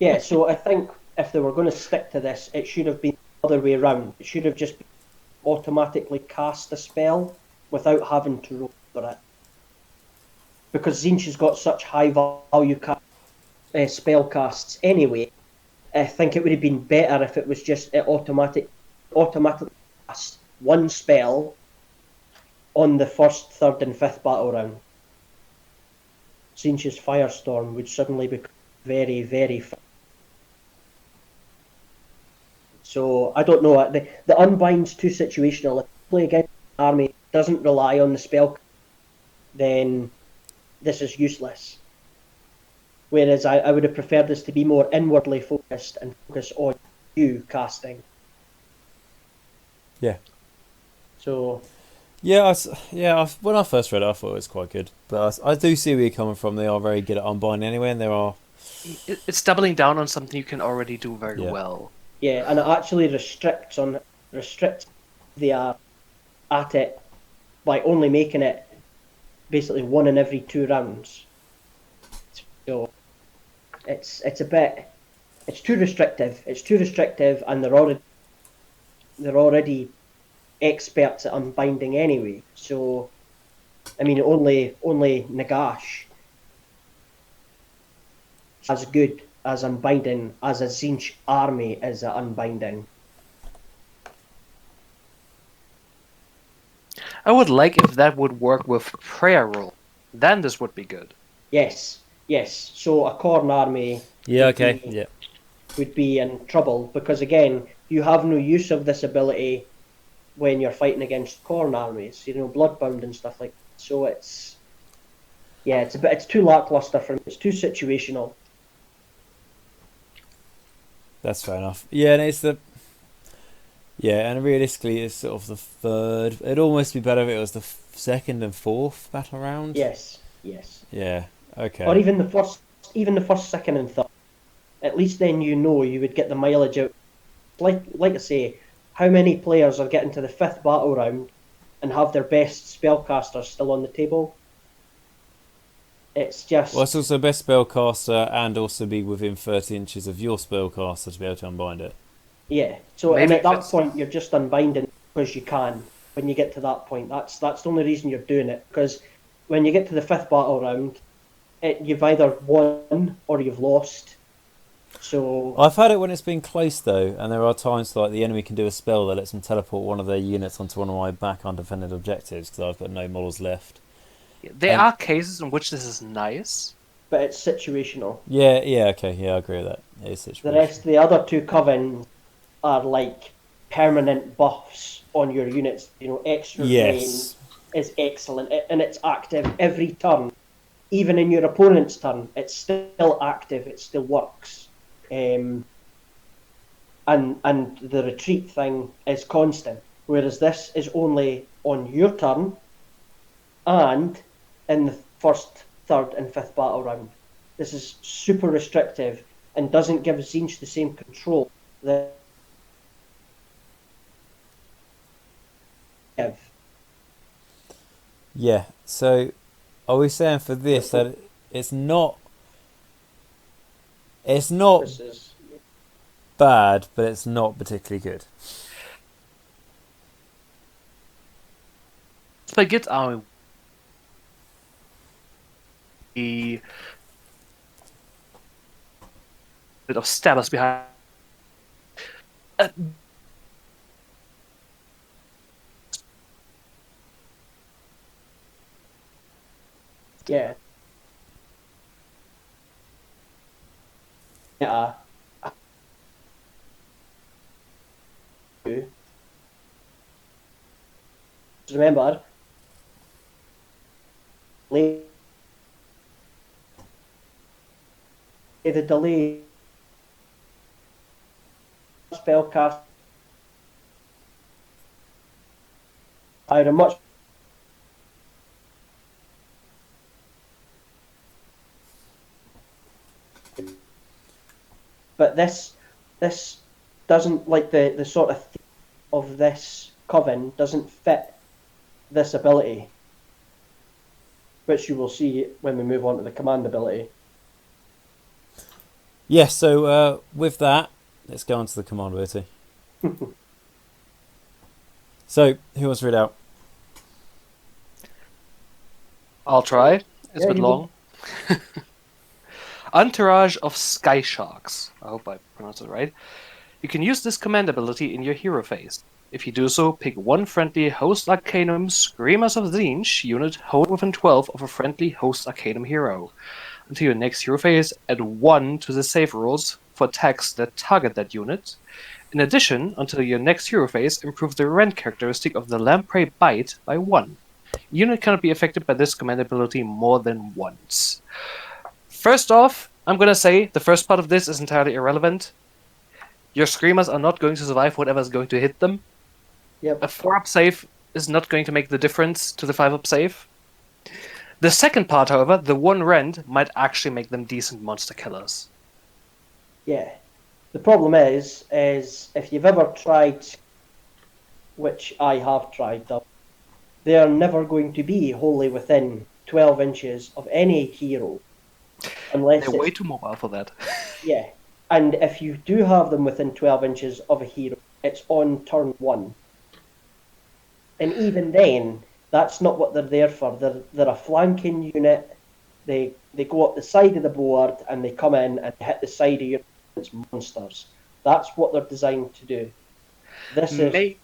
Yeah, so I think if they were going to stick to this, it should have been the other way around. It should have just automatically cast a spell without having to roll for it. because Tzeentch has got such high value spell casts anyway, I think it would have been better if it was just it automatically cast one spell on the first, third, and fifth battle round. Tzeentch's Firestorm would suddenly become very, very fast. So I don't know. The Unbind's too situational. If you play against an army that doesn't rely on the spell, then this is useless. Whereas I would have preferred this to be more inwardly focused and focus on you casting. Yeah. So. Yeah, when I first read it, I thought it was quite good. But I do see where you're coming from. They are very good at unbinding anyway, and there are... It's doubling down on something you can already do very well. Yeah, and it actually restricts they are at it by only making it basically 1 in every 2 rounds. So it's too restrictive. It's too restrictive, and they're already experts at unbinding anyway. So I mean, only Nagash as good as unbinding as a Tzeentch army is at unbinding. I would like if that would work with prayer roll. Then this would be good. Yes. So a Khorne army would be in trouble because again, you have no use of this ability when you're fighting against Khorne armies, Bloodbound and stuff like that. So it's too lackluster for me. It's too situational. That's fair enough. Yeah, and and realistically, it's sort of the third. It'd almost be better if it was the second and fourth battle round. Yes. Yeah. Okay. Or even the first, second, and third. At least then you would get the mileage out. Like I say, how many players are getting to the 5th battle round and have their best spellcasters still on the table? It's just... Well, it's also best spellcaster and also be within 30 inches of your spellcaster to be able to unbind it. Yeah, so and at that point you're just unbinding because you can. When you get to that point, that's the only reason you're doing it. Because when you get to the 5th battle round, you've either won or you've lost. So I've had it when it's been close though, and there are times like the enemy can do a spell that lets them teleport one of their units onto one of my back undefended objectives because I've got no models left. There are cases in which this is nice, but it's situational. Yeah, okay, I agree with that. It is situational. The other 2 covens are like permanent buffs on your units. Extra rain is excellent, and it's active every turn. Even in your opponent's turn, it's still active. It still works. And the retreat thing is constant, whereas this is only on your turn and in the 1st, 3rd, and 5th battle round. This is super restrictive and doesn't give Tzeentch the same control that have. Yeah, so are we saying for this that it's not bad, but it's not particularly good? Spaghetti army. A bit of status behind. Yeah. Yeah. Remember, the delay spellcast I had a much but this doesn't, like the sort of theme of this coven doesn't fit this ability, which you will see when we move on to the command ability. Yes, so with that, let's go on to the command ability. So, who wants to read out? I'll try. It's a bit you long. Entourage of Sky Sharks. I hope I pronounced it right. You can use this command ability in your hero phase. If you do so, pick one friendly Host Arcanum Screamers of Tzeentch unit hold within 12 of a friendly Host Arcanum hero. Until your next hero phase, add 1 to the save rules for attacks that target that unit. In addition, until your next hero phase, improve the rend characteristic of the Lamprey Bite by 1. Unit cannot be affected by this command ability more than once. First off, I'm gonna say the first part of this is entirely irrelevant. Your Screamers are not going to survive whatever is going to hit them. Yep. A 4-up save is not going to make the difference to the 5-up save. The second part, however, the 1 rend, might actually make them decent monster killers. Yeah. The problem is if you've ever tried, which I have tried them, they are never going to be wholly within 12 inches of any hero. Unless They're it's, way too mobile for that. yeah. And if you do have them within 12 inches of a hero, it's on turn 1. And even then, that's not what they're there for. They're a flanking unit. They go up the side of the board and they come in and hit the side of your monsters. That's what they're designed to do. This is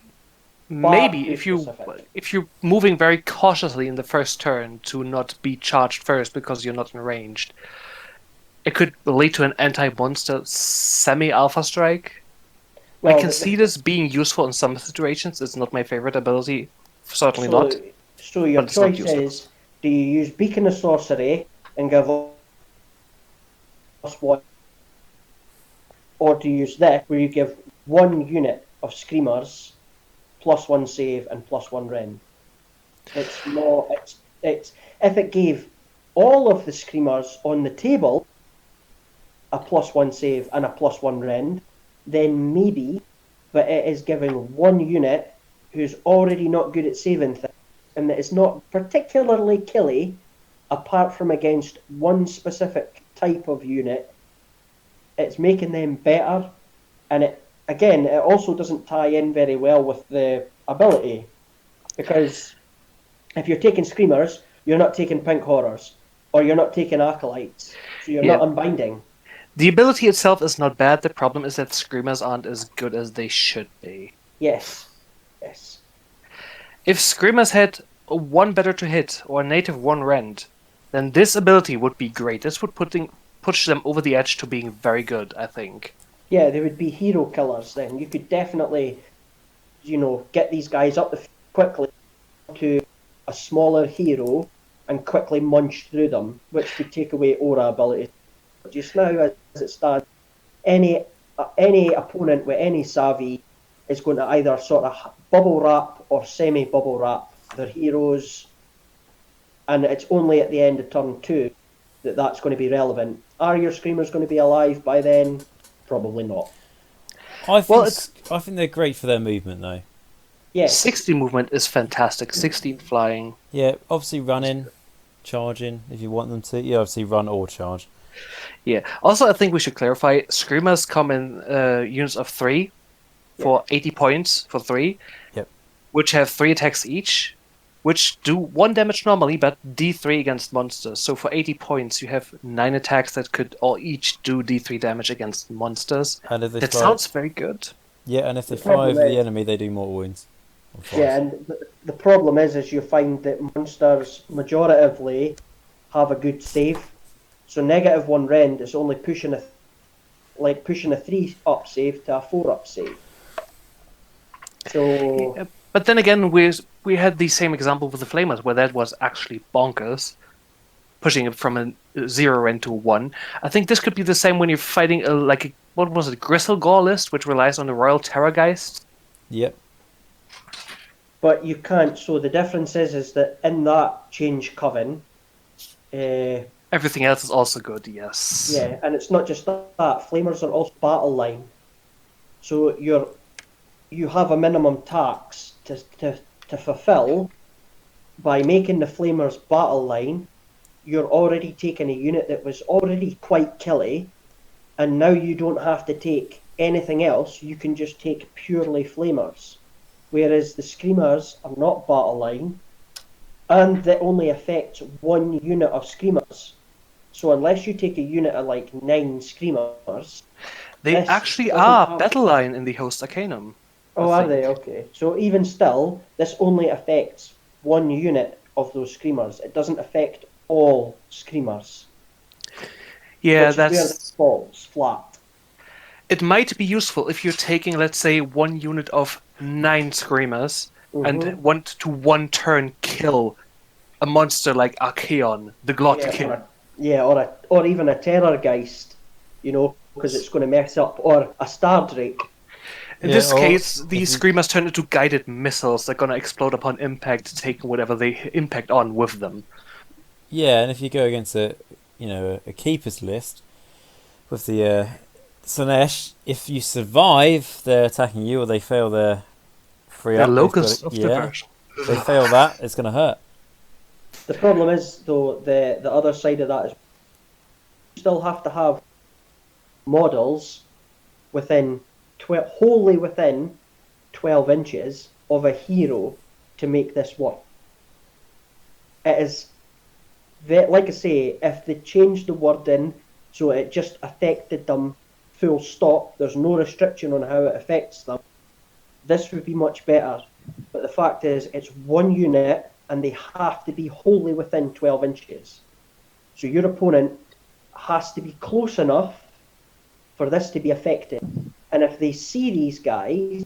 Maybe too if you're moving very cautiously in the first turn to not be charged first because you're not enraged, it could lead to an anti-monster semi-alpha strike. Well, I can see this being useful in some situations. It's not my favorite ability, certainly so, not. So your but it's not choice useless. is: do you use Beacon of Sorcery and give +1, or do you use that where you give 1 unit of Screamers +1 save and +1 rend? It's not. It's if it gave all of the Screamers on the table a +1 save and a +1 rend, then maybe, but it is giving 1 unit who's already not good at saving things and that is not particularly killy, apart from against one specific type of unit. It's making them better, and it also doesn't tie in very well with the ability, because if you're taking Screamers, you're not taking Pink Horrors, or you're not taking Acolytes, so you're not unbinding. The ability itself is not bad. The problem is that Screamers aren't as good as they should be. Yes. If Screamers had a 1 better to hit or a native 1 rend, then this ability would be great. This would push them over the edge to being very good, I think. Yeah, they would be hero killers then. You could definitely, get these guys up the field quickly to a smaller hero and quickly munch through them, which could take away aura ability. But just now, as it stands, any opponent with any savvy is going to either sort of bubble wrap or semi-bubble wrap their heroes, and it's only at the end of turn 2 that that's going to be relevant. Are your Screamers going to be alive by then? Probably not. I think they're great for their movement, though. Yes. 60 movement is fantastic. 16 flying. Yeah, obviously running, charging, if you want them to. Yeah, obviously run or charge. Yeah. Also, I think we should clarify, Screamers come in units of 3 for 80 points for 3. Yep. Which have 3 attacks each, which do 1 damage normally, but D3 against monsters. So for 80 points, you have 9 attacks that could all each do D3 damage against monsters. And if they sounds very good. Yeah, and if they fly over the enemy, they do more wounds. Yeah, and the problem is you find that monsters majoritively have a good save. So -1 rend is only pushing a 3-up save to a 4-up save. So, Yeah, but then again, we had the same example with the Flamers, where that was actually bonkers, pushing it from a 0 rend to a 1. I think this could be the same when you're fighting what was it, Gristle Gore list, which relies on the Royal Terrorgeist. Yep. but you can't. So the difference is that in that change coven, Everything else is also good, yes. yeah, and it's not just that. Flamers are also battle line, so you have a minimum tax to fulfill. By making the Flamers battle line, you're already taking a unit that was already quite killy, and now you don't have to take anything else. You can just take purely Flamers. Whereas the Screamers are not battle line, and that only affects one unit of screamers. So unless you take a unit of like 9 screamers, They this actually doesn't are have. battle line in the Host Arcanum. Oh, I are think. they? Okay. So even still, this only affects one unit of those screamers. It doesn't affect all screamers, Yeah, which is where this that's. falls flat. It might be useful if you're taking, let's say, one unit of 9 Screamers and Mm-hmm. want to one turn kill a monster like Archaon, the Glotkin. Or even a Terrorgeist, because it's going to mess up, or a Star Drake. In Yeah, this or case, if these you, Screamers turn into guided missiles that are gonna explode upon impact, taking whatever they impact on with them. yeah, and if you go against a keepers list with the Slanesh, if you survive, they're attacking you, or they fail their free They're up. They've got locusts it. of Yeah, diversion. they fail that. It's gonna hurt. The problem is, though, the other side of that is you still have to have models within wholly within 12 inches of a hero to make this work. It is, like I say, if they changed the wording so it just affected them full stop, there's no restriction on how it affects them, this would be much better. But the fact is, it's one unit and they have to be wholly within 12 inches. So your opponent has to be close enough for this to be effective. And if they see these guys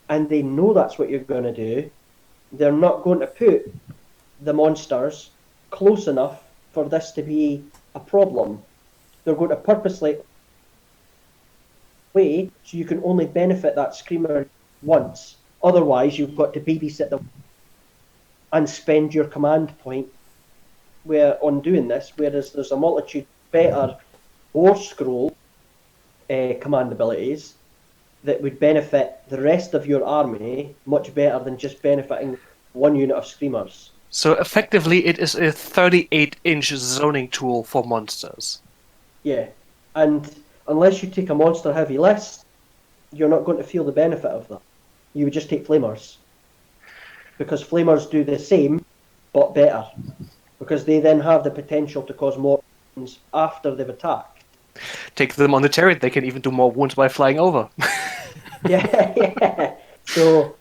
and they know that's what you're going to do, they're not going to put the monsters close enough for this to be a problem. They're going to purposely way so you can only benefit that screamer once. Otherwise, you've got to babysit them and spend your command point on doing this. Whereas there's a multitude better War Scroll command abilities that would benefit the rest of your army much better than just benefiting one unit of screamers. So effectively, it is a 38-inch zoning tool for monsters. Yeah, and unless you take a monster heavy list, you're not going to feel the benefit of that. You would just take flamers, because flamers do the same but better, because they then have the potential to cause more wounds after they've attacked. Take them on the chariot, they can even do more wounds by flying over. Yeah. So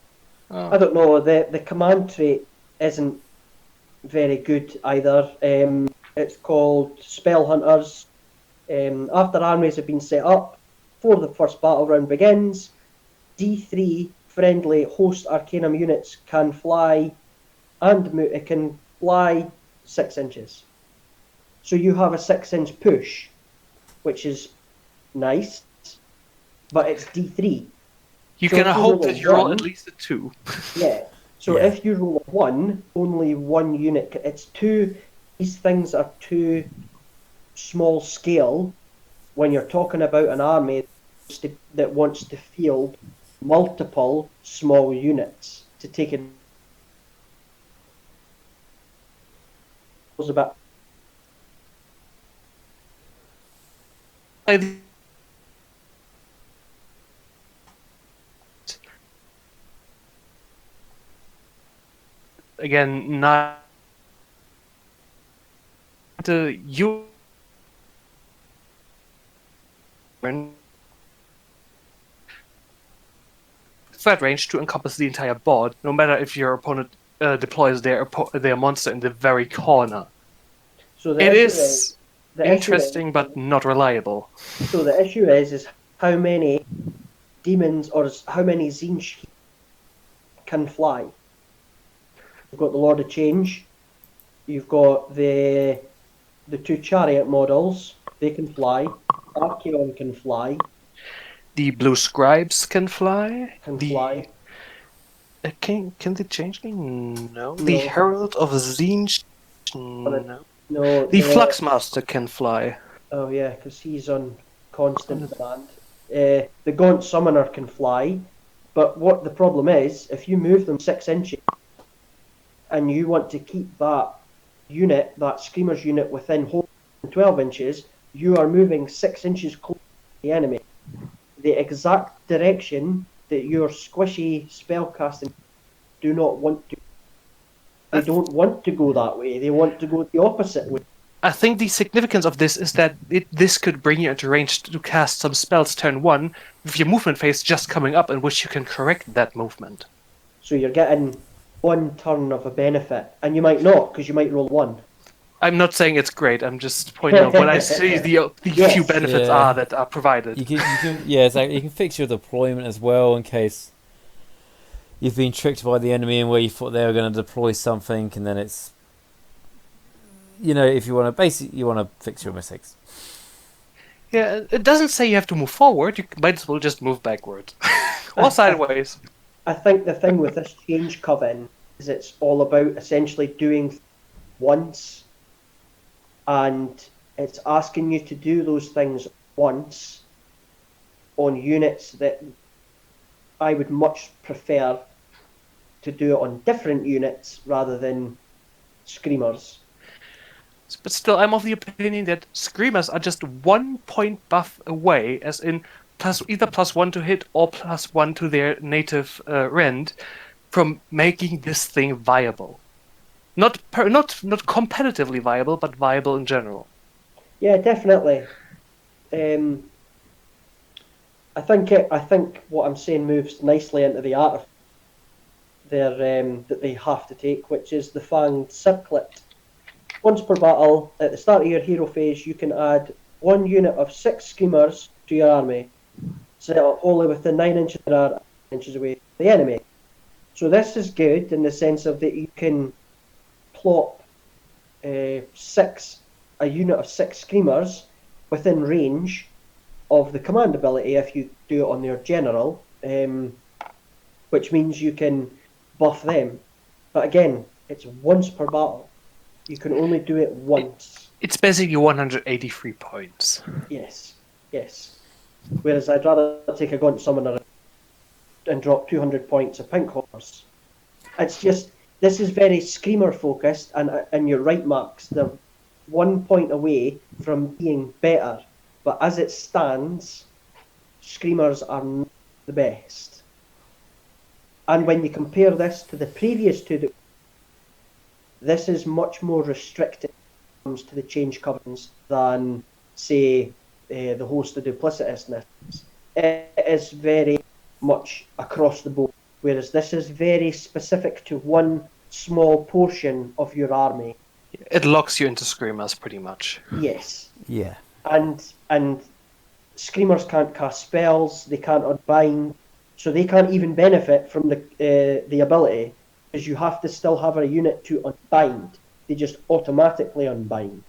I don't know. The command trait isn't very good either. It's called Spell Hunters. After armies have been set up, before the first battle round begins, D3 friendly host Arcanum units can fly, and it can fly 6 inches. So you have a 6-inch push, which is nice, but it's D3. You So can if you hope roll a that you roll one- at least a 2. Yeah. So Yeah. if you roll a 1, only one unit. It's too. These things are too small scale when you're talking about an army that wants to field multiple small units to take it. Was about Again, not the you threat range to encompass the entire board, no matter if your opponent deploys their monster in the very corner. so the It issue is the issue interesting, but not reliable. So the issue is how many demons or how many Tzeentch can fly. You've got the Lord of Change. You've got the 2 chariot models. They can fly. Archaon can fly. The blue scribes can fly. Can the fly. Can they change name? No. The No. Herald of Tzeentch? No. No. The Fluxmaster can fly. Oh yeah, because he's on constant command. The Gaunt Summoner can fly, but what the problem is, if you move them 6 inches and you want to keep that Screamer's unit within 12 inches, you are moving 6 inches closer to the enemy. The exact direction that your squishy spellcasting do not want to. They don't want to go that way. They want to go the opposite way. I think the significance of this is that this could bring you into range to cast some spells turn 1 with your movement phase just coming up, in which you can correct that movement. So you're getting one turn of a benefit, and you might not, because you might roll 1. I'm not saying it's great. I'm just pointing out what I see the Yes. few benefits Yeah. are that are provided. You can yeah, exactly. You can fix your deployment as well in case you've been tricked by the enemy and where you thought they were going to deploy something, and then it's, you know, if you want to basically you want to fix your mistakes. Yeah, it doesn't say you have to move forward. You might as well just move backwards or sideways. I think the thing with this change coven is it's all about essentially doing once, and it's asking you to do those things once on units that I would much prefer to do it on different units rather than screamers. But still, I'm of the opinion that screamers are just 1 point buff away, as in either +1 to hit or +1 to their native rend, from making this thing viable. Not competitively viable, but viable in general. Yeah, definitely. I think what I'm saying moves nicely into the art of that they have to take, which is the Fanged Circlet. Once per battle, at the start of your hero phase, you can add 1 unit of 6 screamers to your army, set up wholly within 9 inches or 8 inches away from the enemy. So this is good in the sense of that you can plop a unit of 6 screamers within range of the command ability if you do it on their general, which means you can buff them. But again, it's once per battle. You can only do it once. It's basically 183 points. Yes. Whereas I'd rather take a Gaunt Summoner and drop 200 points of Pink Horse. It's just, this is very Screamer focused, and you're right, Max, they're 1 point away from being better. But as it stands, Screamers are not the best. And when you compare this to the previous two, this is much more restricted when it comes to the change covens than, say, the host of duplicitousness. It is very much across the board, whereas this is very specific to one small portion of your army. It locks you into screamers pretty much. Yes. Yeah. And screamers can't cast spells, they can't unbind, so they can't even benefit from the ability, because you have to still have a unit to unbind. They just automatically unbind.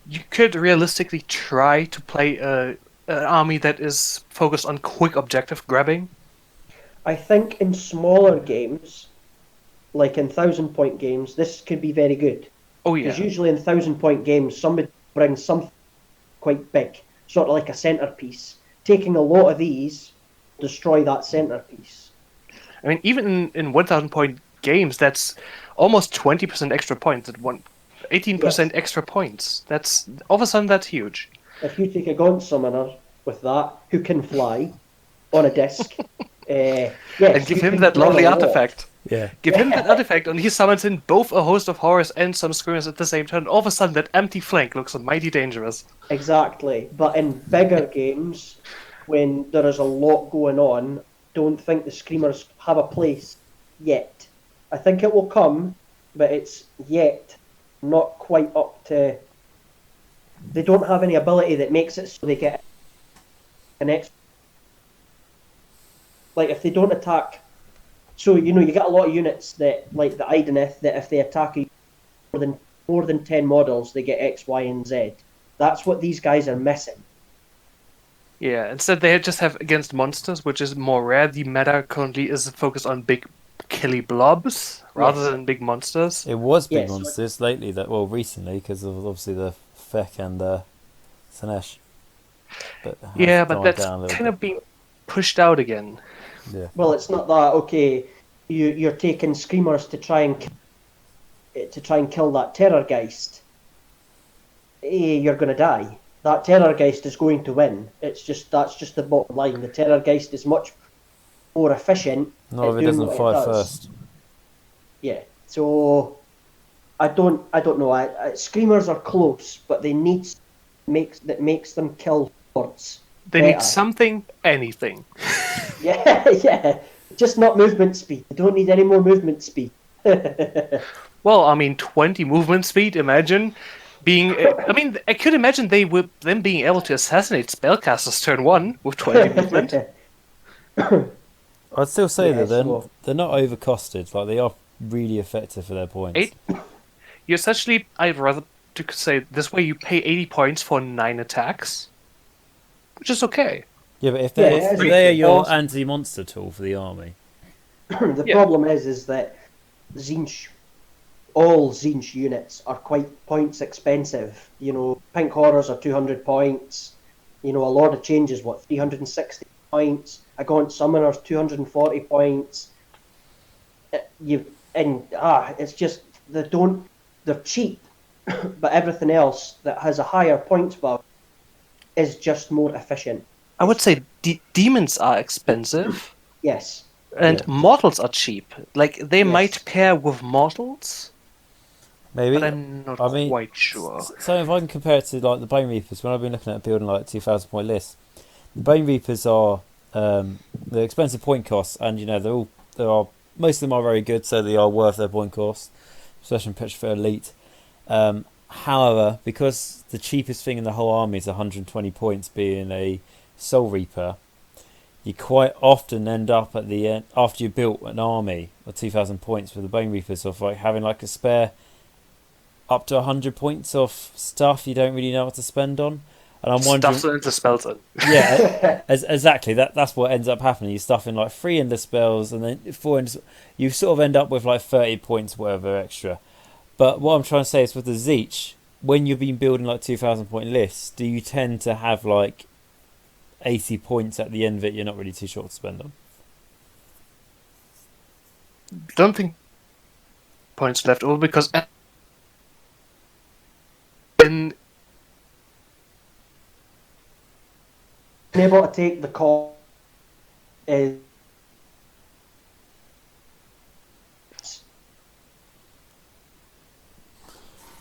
You could realistically try to play an army that is focused on quick objective grabbing. I think in smaller games, like in 1,000-point games, this could be very good. Oh yeah. Because usually in 1,000-point games, somebody brings something quite big, sort of like a centerpiece. Taking a lot of these, destroy that centerpiece. I mean, even in 1,000-point games, that's almost 20% extra points. 18% extra points. That's all of a sudden that's huge. If you take a Gaunt Summoner with that, who can fly on a disc, yes, and give you him can that run lovely a lot. artifact. Yeah. Give him that artifact, and he summons in both a host of horrors and some screamers at the same turn. All of a sudden, that empty flank looks mighty dangerous. Exactly. But in bigger games, when there is a lot going on, don't think the Screamers have a place yet. I think it will come, but it's yet not quite up to... They don't have any ability that makes it so they get an extra... Like, if they don't attack... So, you get a lot of units that, like the Idenith, that if they attack more than 10 models, they get X, Y, and Z. That's what these guys are missing. Yeah, instead they just have against monsters, which is more rare. The meta currently is focused on big killy blobs rather than big monsters. It was big Yes. monsters lately, recently, because of obviously the Feck and Sanesh. But Yeah, but gone that's down a little kind of being pushed out again. Yeah. Well, it's not that, okay, you're taking Screamers to try and kill that Terrorgeist. You're going to die. That Terrorgeist is going to win. That's just the bottom line. The Terrorgeist is much more efficient. Not if it doing doesn't what fire does. first. Yeah. So I don't know. Screamers are close, but they need makes them kill hordes. They need better. something, anything. Yeah, yeah. Just not movement speed. They don't need any more movement speed. Well, I mean, 20 movement speed. Imagine being. I mean, I could imagine them being able to assassinate spellcasters turn 1 with 20 movement. I'd still say Yeah, that so- they're not overcosted. Like, they are really effective for their points. Eight. You essentially, I'd rather to say this way: you pay 80 points for 9 attacks, which is okay. Yeah, but if Yeah, they're, it is. if they're your Awesome. anti-monster tool for the army, The Yeah. problem is that all Tzeentch units are quite points expensive. You know, Pink Horrors are 200 points. You know, a Lord of Change is 360 points. A Gaunt Summoner's 240 points. It's just they're cheap, but everything else that has a higher points value is just more efficient. I would say demons are expensive, Yes. and Yeah. mortals are cheap. Like they Yes. might pair with mortals, maybe. but I'm not I mean, quite sure. So if I can compare it to like the Bone Reapers, when I've been looking at building like 2,000 point lists, the Bone Reapers are the expensive point costs, and you know most of them are very good, so they are worth their point cost, especially in Petrified Elite. However, because the cheapest thing in the whole army is 120 points, being a Soul Reaper, you quite often end up at the end after you built an army of 2,000 points with the Bone Reapers of like having like a spare up to 100 points of stuff you don't really know what to spend on. And I'm wondering, Stuff into spells in. yeah, exactly. That's what ends up happening. You stuff in like 3 endless spells, and then 4 endless. You sort of end up with like 30 points, whatever extra. But what I'm trying to say is with the Tzeentch, when you've been building like 2,000 point lists, do you tend to have like 80 points at the end of it? You're not really too sure what to spend on. Don't think points left over because in Being able to take the call is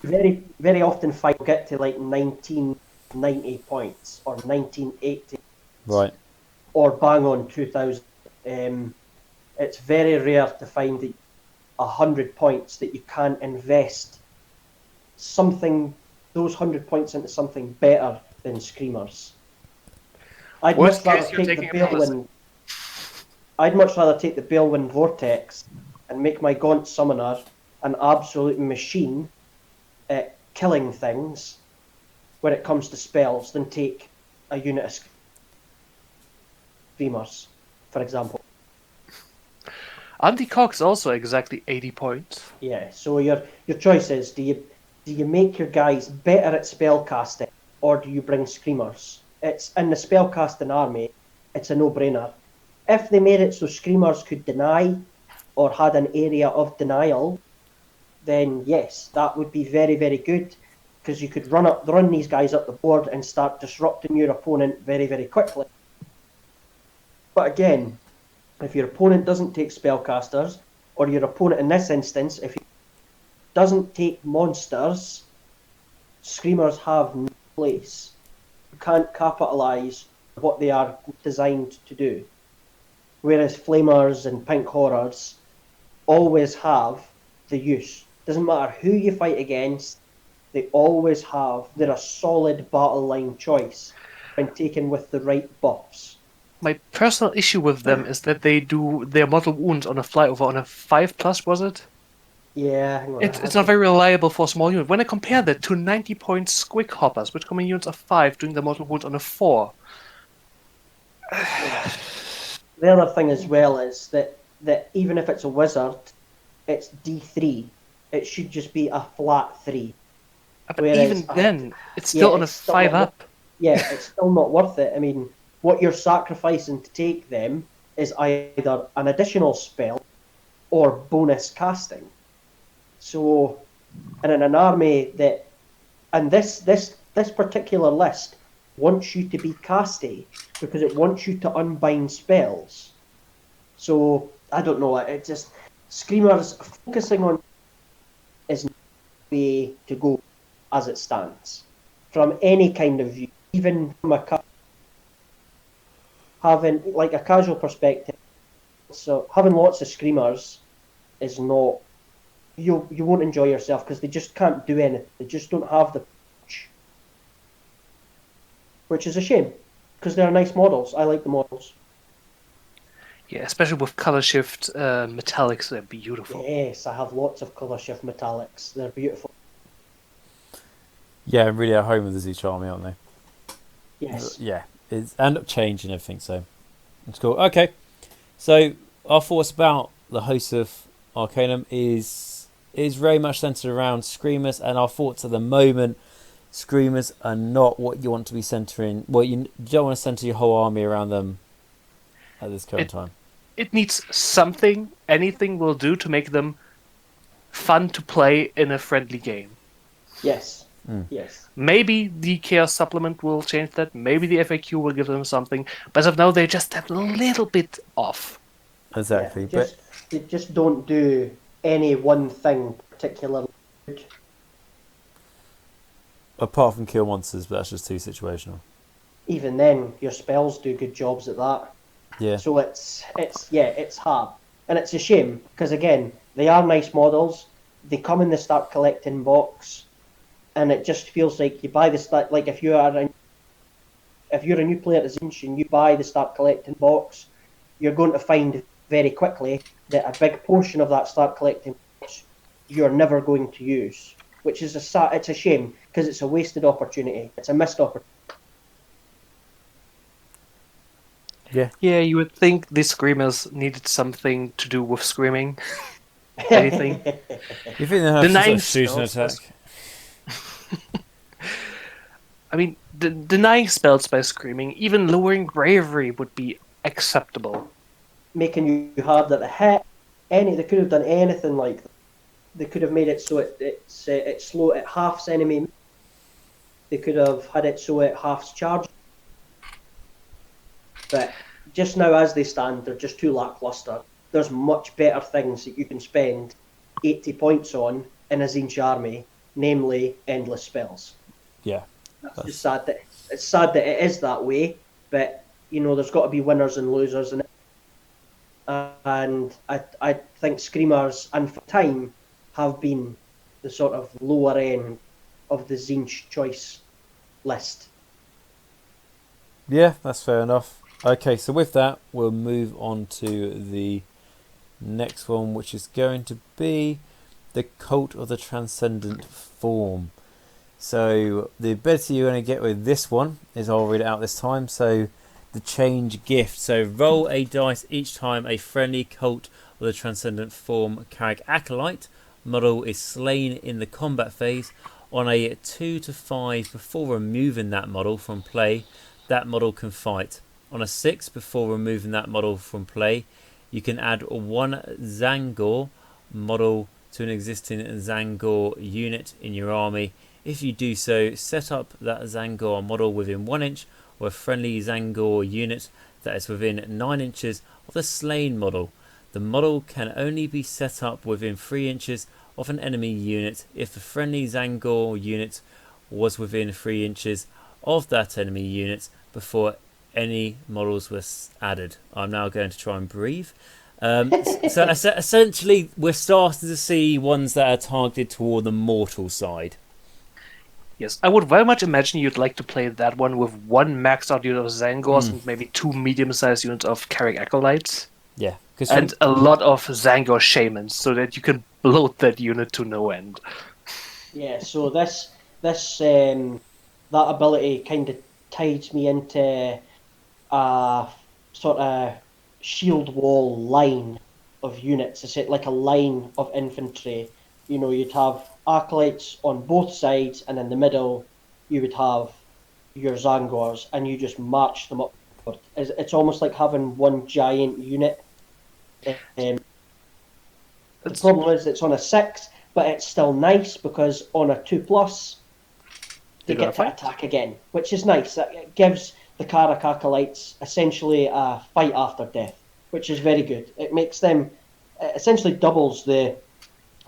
very, very often fight will get to like 1990 points or 1980 Right. or bang on 2000. It's very rare to find that 100 points that you can invest those 100 points into something better than Screamers. I'd Worst much rather case, you're take the taking a Palace. Balewind. I'd much rather take the Balewind Vortex and make my Gaunt Summoner an absolute machine at killing things when it comes to spells than take a unit of Screamers, for example. Anti-Cox also exactly 80 points. Yeah, so your choice is, do you make your guys better at spellcasting, or do you bring Screamers? It's in the spellcasting army, it's a no-brainer. If they made it so Screamers could deny, or had an area of denial, then yes, that would be very, very good, because you could run these guys up the board and start disrupting your opponent very, very quickly. But again, if your opponent doesn't take spellcasters, or your opponent in this instance, if he doesn't take monsters, Screamers have no place. You can't capitalise what they are designed to do. Whereas Flamers and Pink Horrors always have the use. Doesn't matter who you fight against, they're a solid battle line choice when taken with the right buffs. My personal issue with them is that they do their mortal wounds on a flyover on a 5+, was it? Yeah, hang on. It's not very reliable for a small unit. When I compare that to 90 point Squick Hoppers, which come in units of 5 doing the mortal wounds on a 4. The other thing as well is that even if it's a wizard, it's D3. It should just be a flat 3. But Whereas even then, it's still on a it's still 5 not up. Yeah, it's still not worth it. I mean, what you're sacrificing to take them is either an additional spell or bonus casting. So, and in an army and this particular list wants you to be casty because it wants you to unbind spells. So I don't know. It just Screamers focusing on is way to go as it stands. From any kind of view, even from having like a casual perspective. So having lots of screamers is not, you won't enjoy yourself because they just can't do anything. They just don't have the punch, which is a shame because they're nice models. I like the models. Yeah, especially with color shift metallics, they're beautiful. Yes, I have lots of colour shift metallics. They're beautiful. Yeah, I'm really at home with the Zeech army, aren't they? Yes. Yeah, it's end up changing everything, so it's cool. Okay, so our thoughts about the host of Arcanum is very much centered around Screamers, and our thoughts at the moment, Screamers are not what you want to be centering. Well, you don't want to center your whole army around them at this current time. It needs something. Anything will do to make them fun to play in a friendly game. Yes. Mm. Yes. Maybe the Chaos Supplement will change that. Maybe the FAQ will give them something. But as of now, they're just a little bit off. Exactly, Yeah, they just don't do any one thing particularly good. apart from kill monsters, but that's just too situational. Even then, your spells do good jobs at that. Yeah. So it's hard, and it's a shame because again, they are nice models. They come in the start collecting box, and it just feels like you buy the start. Like if you're a new player to Tzeentch and you buy the start collecting box, you're going to find very quickly that a big portion of that start collecting box you're never going to use, which is it's a shame because it's a wasted opportunity. It's a missed opportunity. Yeah, you would think the Screamers needed something to do with screaming. Anything. You think they have The some sort nine of shooting spells attack? I mean, denying spells by screaming, even lowering bravery would be acceptable. Making you harder to hit. They could have done anything like that. They could have made it so it's slow, it halves enemy. They could have had it so it halves charge. But just now, as they stand, they're just too lackluster. There's much better things that you can spend 80 points on in a Tzeentch army, namely endless spells. Yeah. It's just sad that it is that way, but there's got to be winners and losers in it. And I think Screamers, and for time, have been the sort of lower end of the Tzeentch choice list. Yeah, that's fair enough. Okay, so with that, we'll move on to the next one, which is going to be the Cult of the Transcendent Form. So the ability you're going to get with this one is, I'll read it out this time, so the Change Gift. So roll a dice each time a friendly Cult of the Transcendent Form Carrick Acolyte model is slain in the combat phase. On a 2 to 5 before removing that model from play, that model can fight. On a 6 before removing that model from play, you can add one Zangor model to an existing Zangor unit in your army. If you do so, set up that Zangor model within 1 inch of a friendly Zangor unit that is within 9 inches of the slain model. The model can only be set up within 3 inches of an enemy unit if the friendly Zangor unit was within 3 inches of that enemy unit before any models were added. I'm now going to try and breathe. So essentially, we're starting to see ones that are targeted toward the mortal side. Yes, I would very much imagine you'd like to play that one with one maxed out unit of Zangors and maybe 2 medium-sized units of Carrick Acolytes. Yeah. And a lot of Zangor Shamans, so that you can bloat that unit to no end. Yeah, so that ability kind of ties me into a sort of shield wall line of units. It's like a line of infantry. You'd have acolytes on both sides, and in the middle you would have your Zangors, and you just march them up. It's almost like having one giant unit. The problem is it's on a 6, but it's still nice because on a 2+, they get to attack again, which is nice. It gives the Carrick Acolytes essentially a fight after death, which is very good. It makes them, it essentially doubles the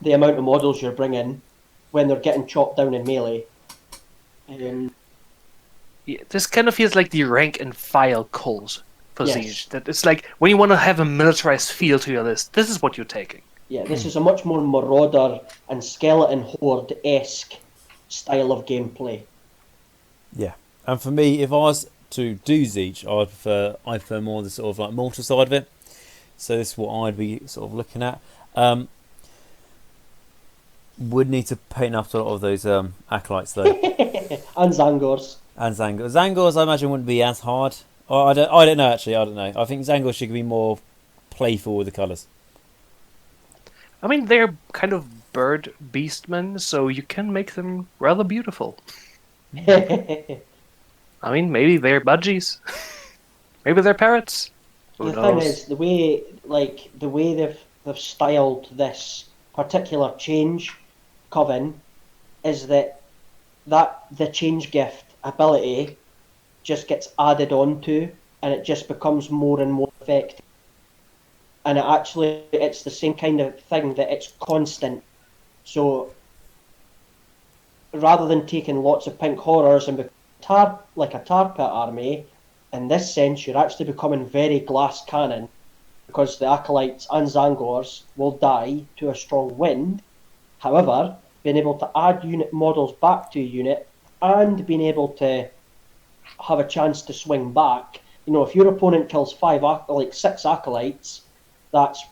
amount of models you're bringing, when they're getting chopped down in melee. Yeah, this kind of feels like the rank and file cult for Yes. Siege. That it's like when you want to have a militarized feel to your list, this is what you're taking. Yeah, this is a much more Marauder and Skeleton Horde-esque style of gameplay. Yeah, and for me, if I was to do Siege, I prefer more the sort of like mortal side of it. So this is what I'd be sort of looking at. Would need to paint up a lot of those acolytes though. And Zangors. And Zangors, I imagine, wouldn't be as hard. I don't know actually. I don't know. I think Zangors should be more playful with the colours. I mean, they're kind of bird beastmen, so you can make them rather beautiful. I mean, maybe they're budgies. Maybe they're parrots. Who The knows? thing is, the way they've styled this particular change coven is that the change gift ability just gets added on to, and it just becomes more and more effective. And it's the same kind of thing, that it's constant. So rather than taking lots of pink horrors and like a tar pit army, in this sense you're actually becoming very glass cannon, because the acolytes and Zangors will die to a strong wind. However, being able to add unit models back to a unit and being able to have a chance to swing back, if your opponent kills 6 acolytes, that's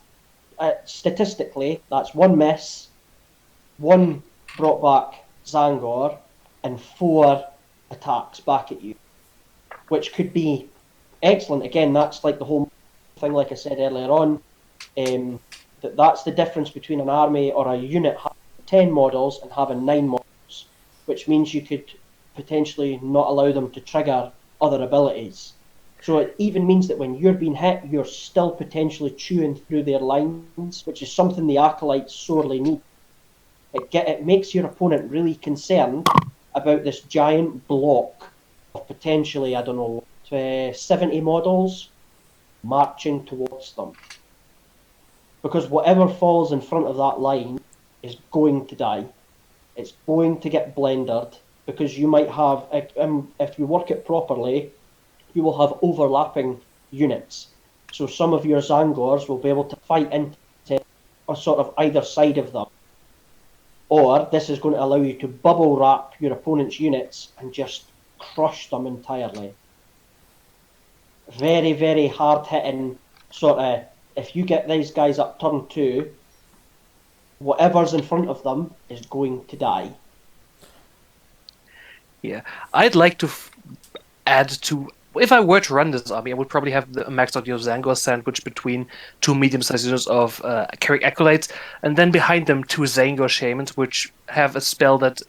statistically that's 1 miss, 1 brought back Zangor, and 4 attacks back at you, which could be excellent. Again, that's like the whole thing, like I said earlier on, that's the difference between an army or a unit having 10 models and having 9 models, which means you could potentially not allow them to trigger other abilities. So it even means that when you're being hit, you're still potentially chewing through their lines, which is something the acolytes sorely need. It makes your opponent really concerned about this giant block of potentially, 70 models marching towards them. Because whatever falls in front of that line is going to die. It's going to get blendered, because you might have, if you work it properly, you will have overlapping units. So some of your Zangors will be able to fight into a sort of either side of them. Or this is going to allow you to bubble wrap your opponent's units and just crush them entirely. Very, very hard hitting sort of, if you get these guys up turn 2, whatever's in front of them is going to die. Yeah, I'd like to add to. If I were to run this army, I would probably have the maxed out your Zangor sandwich between 2 medium-sized units of Carrick Acolytes, and then behind them 2 Zangor Shamans, which have a spell that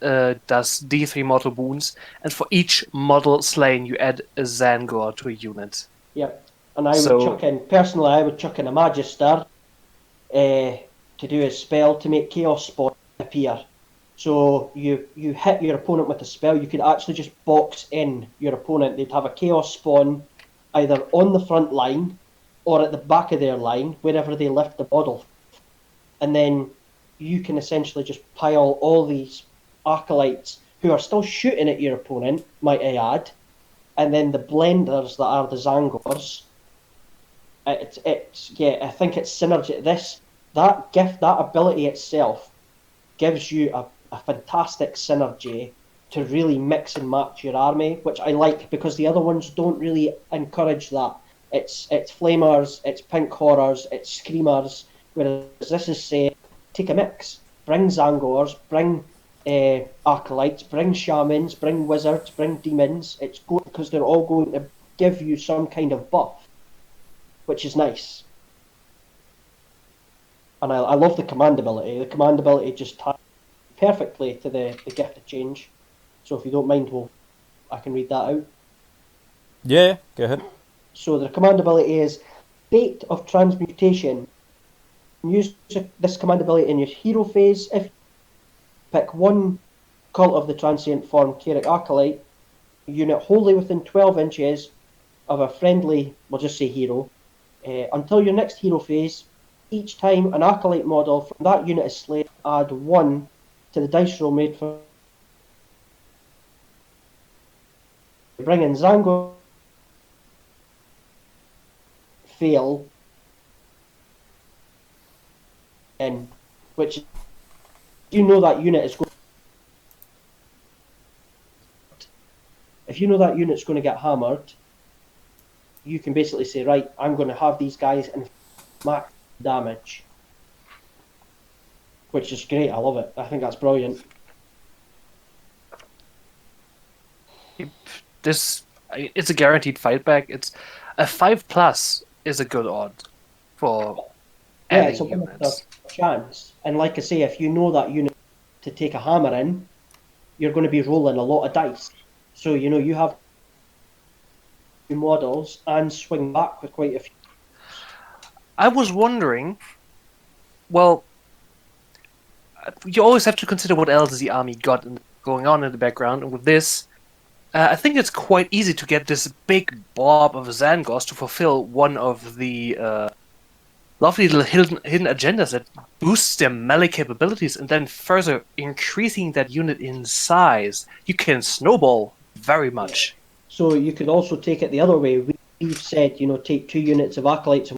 does D3 mortal wounds, and for each model slain, you add a Zangor to a unit. Yep, and I would chuck in a Magister to do a spell to make Chaos Spawn appear. So you hit your opponent with a spell, you could actually just box in your opponent. They'd have a Chaos Spawn either on the front line or at the back of their line, wherever they lift the model. And then you can essentially just pile all these Acolytes who are still shooting at your opponent, might I add, and then the blenders that are the Zangors. I think it's synergy. That ability itself gives you a fantastic synergy to really mix and match your army, which I like, because the other ones don't really encourage that. It's flamers, it's pink horrors, it's screamers, whereas this is say, take a mix. Bring Zangors, bring acolytes, bring shamans, bring wizards, bring demons. It's good because they're all going to give you some kind of buff, which is nice. And I love the command ability. The command ability just ties perfectly to the gift of change. So if you don't mind, I can read that out. Yeah, go ahead. So the command ability is Bait of Transmutation. Use this command ability in your hero phase. If you pick one Cult of the Transient Form Carrick Acolyte unit wholly within 12 inches of a friendly, we'll just say hero, until your next hero phase, each time an Acolyte model from that unit is slain, add 1 to the dice roll made for bringing Zangor fail in, which you know that unit is going. If you know that unit's going to get hammered, you can basically say, right, I'm going to have these guys in max damage, which is great. I love it. I think that's brilliant. It's a guaranteed fight back. It's a 5+ is a good odd for It's a adding one units. chance. And like I say, if you know that unit to take a hammer in, you're going to be rolling a lot of dice. So, you have models and swing back with quite a few. I was wondering, well, you always have to consider what else the army got going on in the background, and with this, I think it's quite easy to get this big blob of Zangors to fulfill one of the lovely little hidden agendas that boosts their melee capabilities, and then further increasing that unit in size. You can snowball very much. So you could also take it the other way. We've said, take 2 units of Acolytes.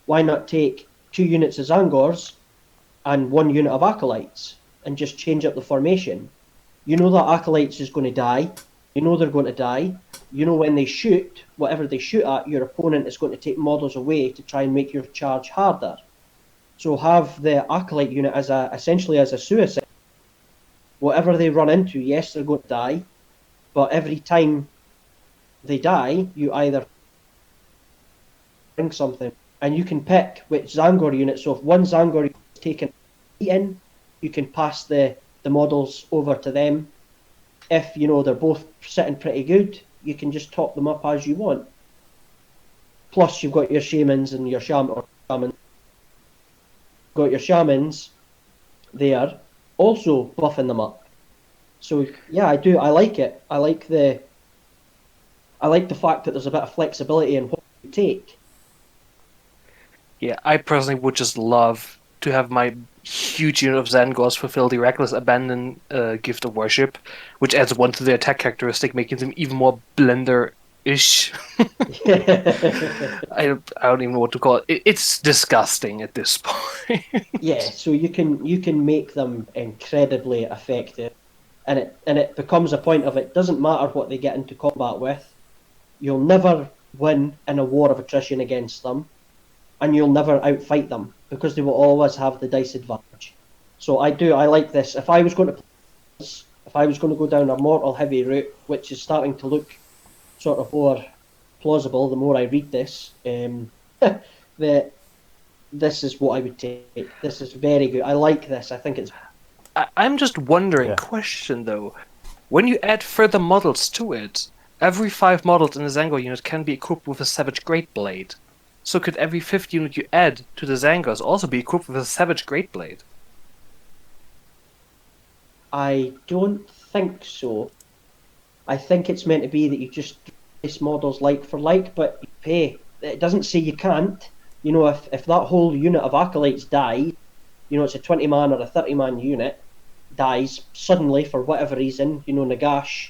Why not take 2 units of Zangors and 1 unit of Acolytes and just change up the formation? You know that Acolytes is going to die. You know they're going to die. You know when they shoot, whatever they shoot at, your opponent is going to take models away to try and make your charge harder. So have the Acolyte unit essentially as a suicide. Whatever they run into, yes, they're going to die. But every time they die, you either bring something, and you can pick which Zangor unit. So if one Zangor is taken in, you can pass the models over to them. If they're both sitting pretty good, you can just top them up as you want. Plus, you've got your shamans and your shaman. Got your shamans there, also buffing them up. So yeah, I do. I like it. I like the fact that there's a bit of flexibility in what you take. Yeah, I personally would just love to have my huge unit of Zangors fulfill the Reckless Abandon gift of worship, which adds 1 to the attack characteristic, making them even more blender-ish. I don't even know what to call it. It's disgusting at this point. Yeah, so you can make them incredibly effective. And it becomes a point of it doesn't matter what they get into combat with, you'll never win in a war of attrition against them, and you'll never outfight them because they will always have the dice advantage. So I like this. If I was going to go down a mortal heavy route, which is starting to look sort of more plausible the more I read this, this is what I would take. This is very good. I like this. I think it's. I'm just wondering, Yeah. question though, when you add further models to it, every 5 models in the Zangor unit can be equipped with a Savage Great Blade. So could every 5th unit you add to the Zangors also be equipped with a Savage Great Blade? I don't think so. I think it's meant to be that you just place models like for like, but hey, it doesn't say you can't. If that whole unit of Acolytes dies, it's a 20-man or a 30-man unit, dies suddenly for whatever reason, Nagash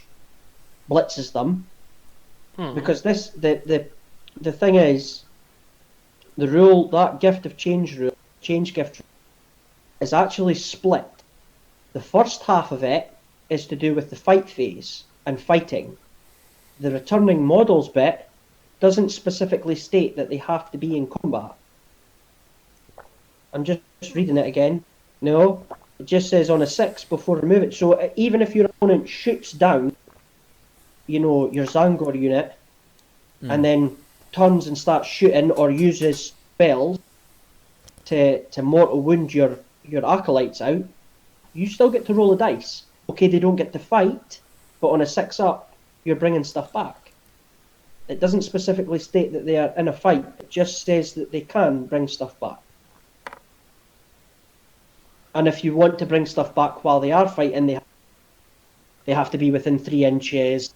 blitzes them. Because the thing is, the rule, that gift of change gift, is actually split. The first half of it is to do with the fight phase and fighting. The returning models bit doesn't specifically state that they have to be in combat. I'm just reading it again. No, it just says on a 6 before remove it. So even if your opponent shoots down, your Zangor unit, and then turns and starts shooting or uses spells to mortal wound your Acolytes out, you still get to roll a dice. Okay, they don't get to fight, but on a 6 up, you're bringing stuff back. It doesn't specifically state that they are in a fight. It just says that they can bring stuff back. And if you want to bring stuff back while they are fighting, they have to be within 3 inches,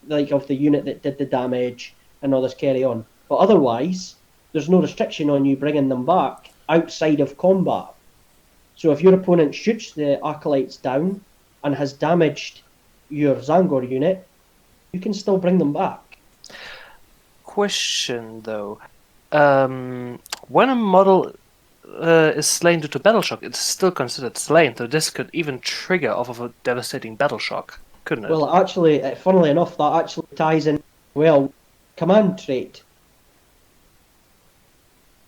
like of the unit that did the damage, and all this carry on. But otherwise, there's no restriction on you bringing them back outside of combat. So if your opponent shoots the Acolytes down and has damaged your Zangor unit, you can still bring them back. Question though, when a model is slain due to battle shock, it's still considered slain. So this could even trigger off of a devastating battle shock, couldn't it? Well, actually, funnily enough, that actually ties in well command trait.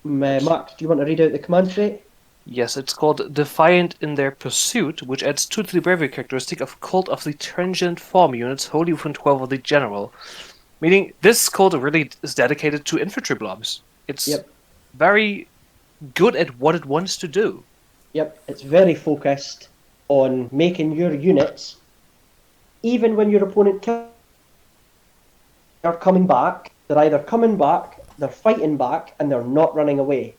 Mark, do you want to read out the command trait? Yes, it's called Defiant in Their Pursuit, which adds 2 to the bravery characteristic of Cult of the Transient Form units wholly within 12 of the General. Meaning, this cult really is dedicated to infantry blobs. It's very good at what it wants to do. Yep, it's very focused on making your units, even when your opponent are coming back, they're either coming back, they're fighting back, and they're not running away.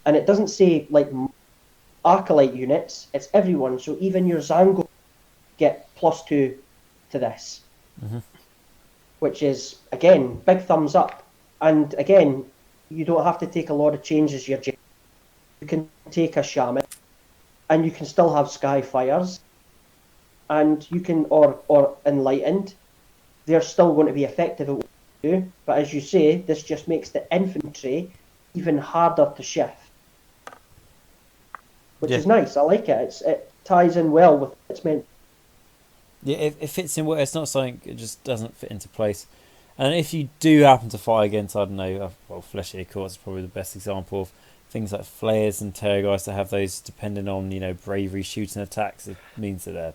And it doesn't say, like, Acolyte units, it's everyone, so even your Zango get +2 to this. Mm-hmm. Which is, again, big thumbs up. And again, you don't have to take a lot of changes. You can take a Shaman, and you can still have Skyfires, and you can, or Enlightened. They're still going to be effective at what they do. But as you say, this just makes the infantry even harder to shift. Which is nice. I like it. It ties in well with what it's meant. Yeah, it fits in well. It's not something, it just doesn't fit into place. And if you do happen to fight against, I don't know, well, Fleshy Courts is probably the best example of things like Flayers and Terrorgeist that have those depending on, bravery, shooting attacks. It means that they're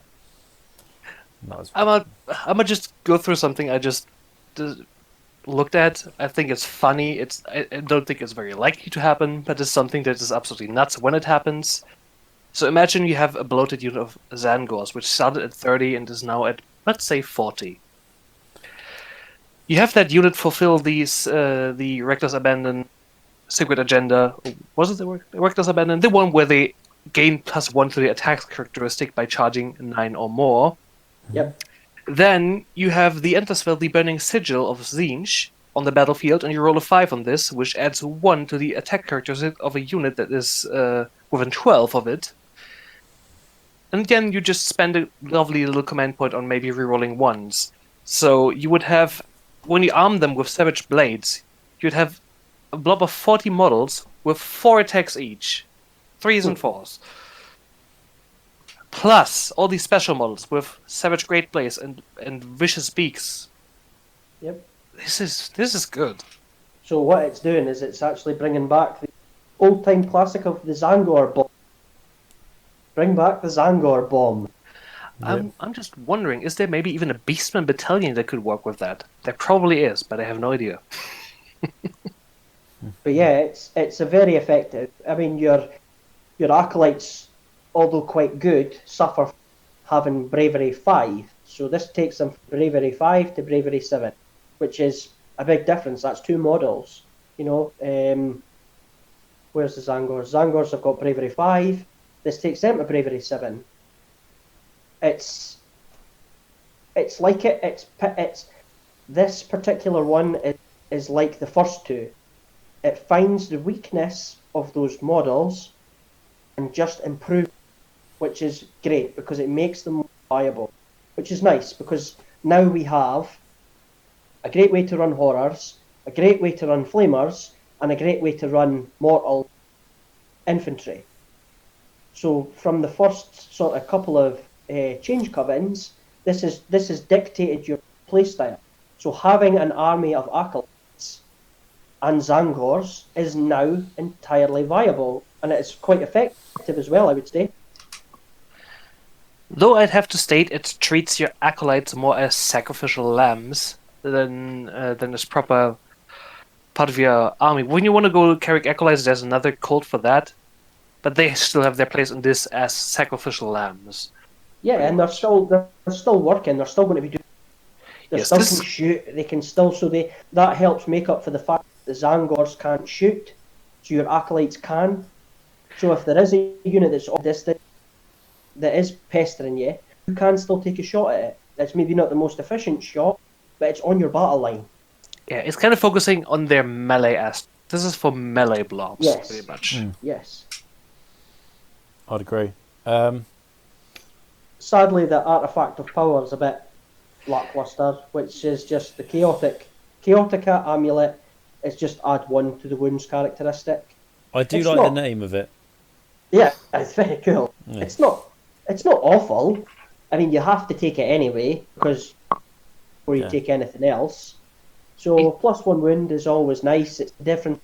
not as... I'm gonna just go through something I just looked at. I think it's funny. I don't think it's very likely to happen, but it's something that is absolutely nuts when it happens. So imagine you have a bloated unit of Zangors, which started at 30 and is now at, let's say, 40. You have that unit fulfill the Reckless Abandon Secret Agenda. Was it the Reckless Abandon? The one where they gain +1 to the attack characteristic by charging 9 or more. Yep. Then you have the Enterspell, the Burning Sigil of Tzeentch on the battlefield, and you roll a 5 on this, which adds 1 to the attack characteristic of a unit that is within 12 of it. And again, you just spend a lovely little command point on maybe rerolling 1s. So you would have, when you arm them with Savage Blades, you'd have a blob of 40 models with 4 attacks each. 3s and 4s. Plus all these special models with Savage Great Blades and Vicious Beaks. Yep. This is good. So what it's doing is it's actually bringing back the old-time classic of the Zangor bomb. Bring back the Zangor bomb. I'm just wondering, is there maybe even a Beastman battalion that could work with that? There probably is, but I have no idea. But yeah, it's a very effective. I mean, your Acolytes, although quite good, suffer having Bravery 5. So this takes them from Bravery 5 to Bravery 7, which is a big difference. That's 2 models. Where's the Zangors? Zangors have got Bravery 5. This takes them to Bravery 7. It's like it's this particular one is like the first 2. It finds the weakness of those models and just improves, which is great because it makes them more viable, which is nice because now we have a great way to run horrors, a great way to run flamers, and a great way to run mortal infantry. So from the first sort of couple of change covenants, this has dictated your playstyle. So having an army of Acolytes and Zangors is now entirely viable, and it's quite effective as well, I would say. Though I'd have to state it treats your Acolytes more as sacrificial lambs than as proper part of your army. When you want to go Carrick Acolytes, there's another cult for that, but they still have their place in this as sacrificial lambs. Yeah, and they're still working. They're still going to be doing. They still can shoot. They can still. So that helps make up for the fact that the Zangors can't shoot. So your Acolytes can. So if there is a unit that's off distance that is pestering you, you can still take a shot at it. It's maybe not the most efficient shot, but it's on your battle line. Yeah, it's kind of focusing on their melee aspect. This is for melee blobs, Yes. pretty much. Yes. I'd agree. Sadly, the artifact of power is a bit lackluster, which is just the Chaotica amulet. It's just add 1 to the wounds characteristic. I do It's like not- the name of it. Yeah, it's very cool. Yeah. It's not awful. I mean, you have to take it anyway because before you Yeah. take anything else. So +1 wound is always nice. It's different.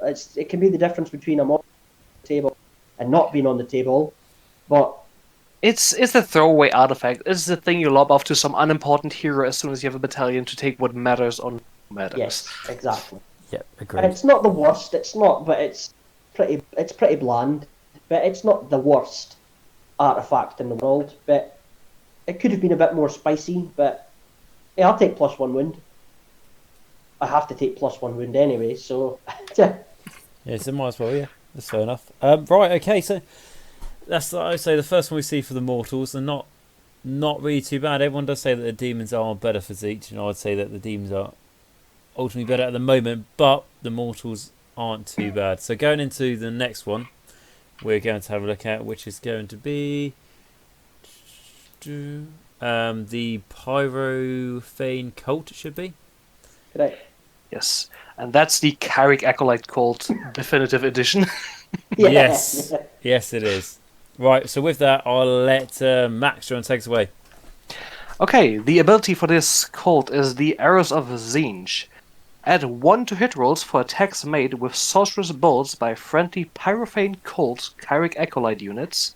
It can be the difference between a on the table and not being on the table, but It's the throwaway artifact. It's the thing you lob off to some unimportant hero as soon as you have a battalion to take what matters on matters. yes, exactly. Yep, And agreed. it's not the worst. It's not, but it's pretty bland. But it's not the worst artifact in the world. But it could have been a bit more spicy. But yeah, I'll take +1 wound. I have to take +1 wound anyway. So yeah. Yeah, so might as well. Yeah, that's fair enough. Right, okay, so that's like I say the first one we see for the mortals, and not really too bad. Everyone does say that the demons are better for Tzeentch, and I'd say that the demons are ultimately better at the moment, but the mortals aren't too bad. So going into the next one, we're going to have a look at, which is going to be the Pyrophane cult. It should be. Right. Yes. And that's the Carrick Acolyte Cult Definitive Edition. Yeah. Yes, yes, it is. Right. So with that, I'll let Max try and take us away. Okay, the ability for this cult is the Arrows of Tzeentch. Add 1 to hit rolls for attacks made with sorcerous bolts by friendly Pyrophane Cult Carrick Acolyte units.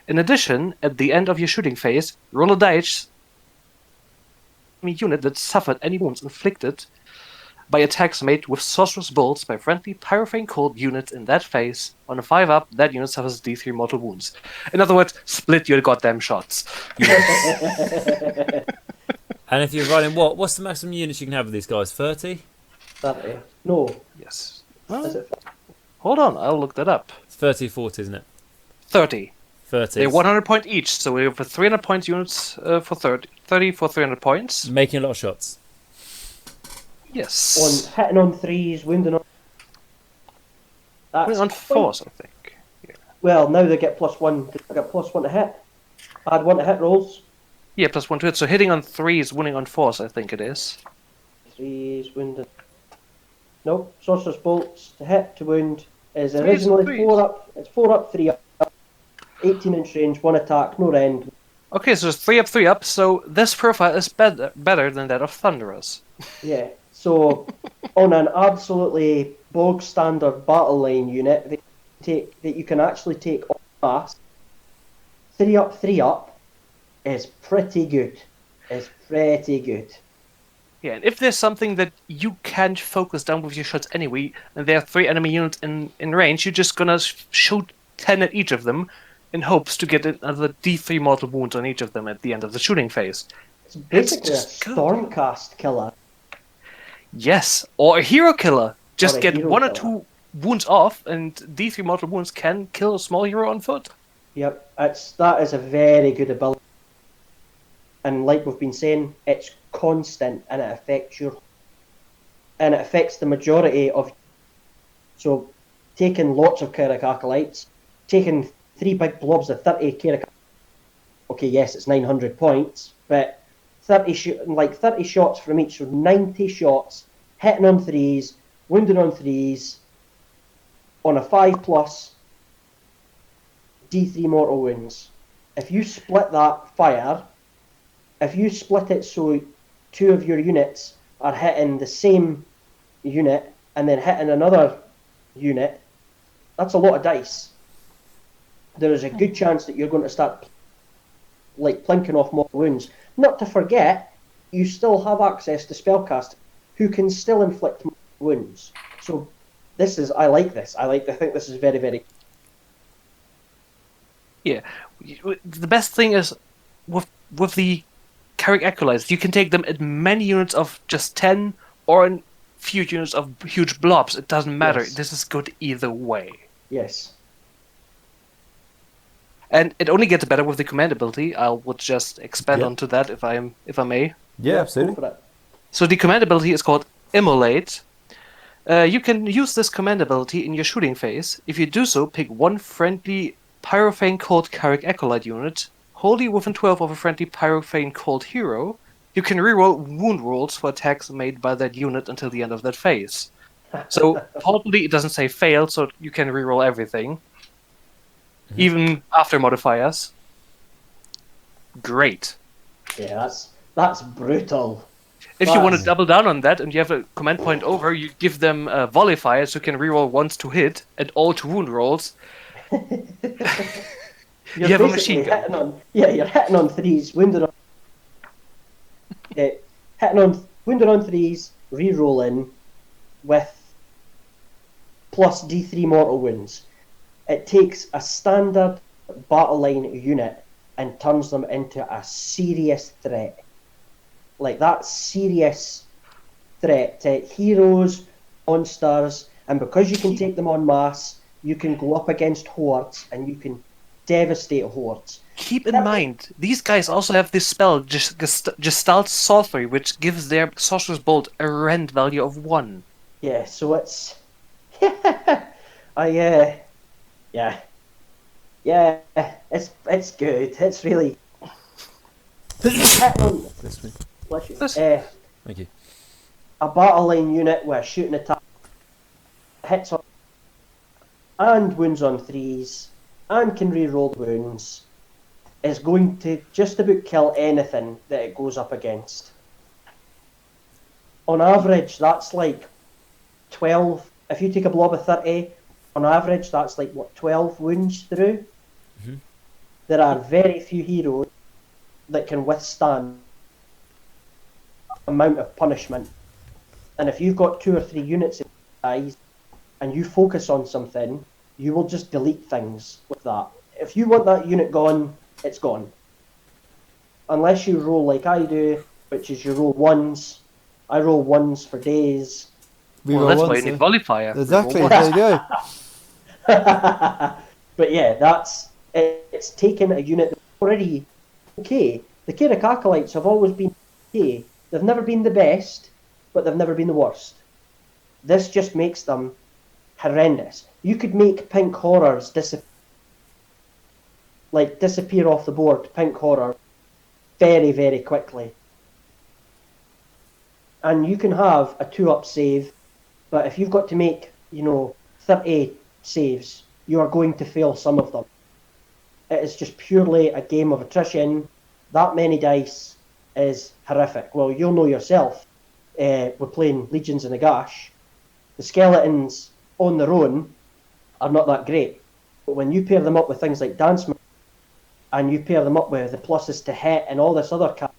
In addition, at the end of your shooting phase, roll a dice unit that suffered any wounds inflicted by attacks made with sorcerous bolts by friendly Pyrophane Cult units in that phase. On a 5-up, that unit suffers D3 mortal wounds. In other words, split your goddamn shots. And if you're running what's the maximum units you can have with these guys? 30? 30. No. Yes. Is it? Hold on, I'll look that up. It's 30 40, isn't it? 30. 30. They're 100 point each, so we have 300 points units for 30 for 300 points. Making a lot of shots. Yes. On hitting on 3s, wounding on. That's On quite- force, I think. Well, now they get +1. They get +1 to hit. Add 1 to hit rolls. Yeah, +1 to it. So hitting on 3s, winning on force, I think it is. 3s, wounding. No, sorcerer's bolts to hit to wound is Threes, originally threes. 4 up. It's 4 up, 3 up. 18-inch range, 1 attack, no rend. Okay, so it's 3 up, 3 up. So this profile is better than that of Thunderers. Yeah. So on an absolutely bog standard battle line unit that you can actually take off fast, 3 up, 3 up is pretty good. It's pretty good. Yeah, and if there's something that you can't focus down with your shots anyway, and there are 3 enemy units in range, you're just gonna shoot 10 at each of them in hopes to get another D3 mortal wounds on each of them at the end of the shooting phase. It's basically a just good. Stormcast killer. Yes, or a hero killer. Just Or a get hero 1 or killer. 2 wounds off, and D3 mortal wounds can kill a small hero on foot. Yep, that is a very good ability. And like we've been saying, it's constant and it affects the majority of. So, taking lots of Carrick Acolytes, taking 3 big blobs of 30 Carrick. Okay, yes, it's 900 points, but 30 shots from each, so 90 shots, hitting on 3s, wounding on 3s, on a 5+, D3 mortal wounds. If you split that fire, if you split it so 2 of your units are hitting the same unit and then hitting another unit, that's a lot of dice. There is a good chance that you're going to start plinking off mortal wounds. Not to forget, you still have access to spellcasters who can still inflict wounds. So I like this. I think this is very, very. Yeah, the best thing is with the Carrick Acolytes, you can take them in many units of just 10 or in few units of huge blobs. It doesn't matter. Yes. This is good either way. Yes. And it only gets better with the command ability. I would just expand Yep. onto that if I may. Yeah, Go for it. So the command ability is called Immolate. You can use this command ability in your shooting phase. If you do so, pick 1 friendly Pyrophane Cold Carrick Acolyte unit, wholly within 12 of a friendly Pyrophane Cold hero, you can reroll wound rolls for attacks made by that unit until the end of that phase. So, importantly, it doesn't say fail, so you can reroll everything. Even after modifiers. Great. Yeah, that's brutal. If you want to That's- double down on that and you have a command point over, you give them Volifiers who can reroll once to hit and all to wound rolls. You have a machine gun. You're hitting on threes, wounded on wounded on threes, re-rolling with plus D3 mortal wounds. It takes a standard battle line unit and turns them into a serious threat. Like that serious threat to heroes, monsters, and because you can take them en masse, you can go up against hordes and you can devastate hordes. Keep in mind, these guys also have this spell, Gestalt Sorcery, which gives their Sorcerer's Bolt a rend value of 1. Yeah, so it's it's good. It's really This week. Thank you. a battle line unit with a shooting attack, hits on and wounds on threes, and can re-roll wounds, is going to just about kill anything that it goes up against. On average, that's like 12. If you take a blob of 30, on average, that's like, 12 wounds through? Mm-hmm. There are very few heroes that can withstand amount of punishment. And if you've got 2 or 3 units in eyes and you focus on something, you will just delete things with that. If you want that unit gone, it's gone. Unless you roll like I do, which is you roll ones. I roll ones for days. Well, that's why you need Volifier. Exactly, there you go. But yeah, it's taken a unit that's already okay. The Carrick Acolytes have always been okay. They've never been the best, but they've never been the worst. This just makes them horrendous. You could make pink horrors disappear off the board, pink horror, very, very quickly. And you can have a 2-up save, but if you've got to make, 30 saves, you are going to fail some of them. It is just purely a game of attrition. That many dice is horrific. Well, you'll know yourself. We're playing Legions of Nagash. The skeletons on their own are not that great. But when you pair them up with things like Dance Moves, and you pair them up with the pluses to hit and all this other crap,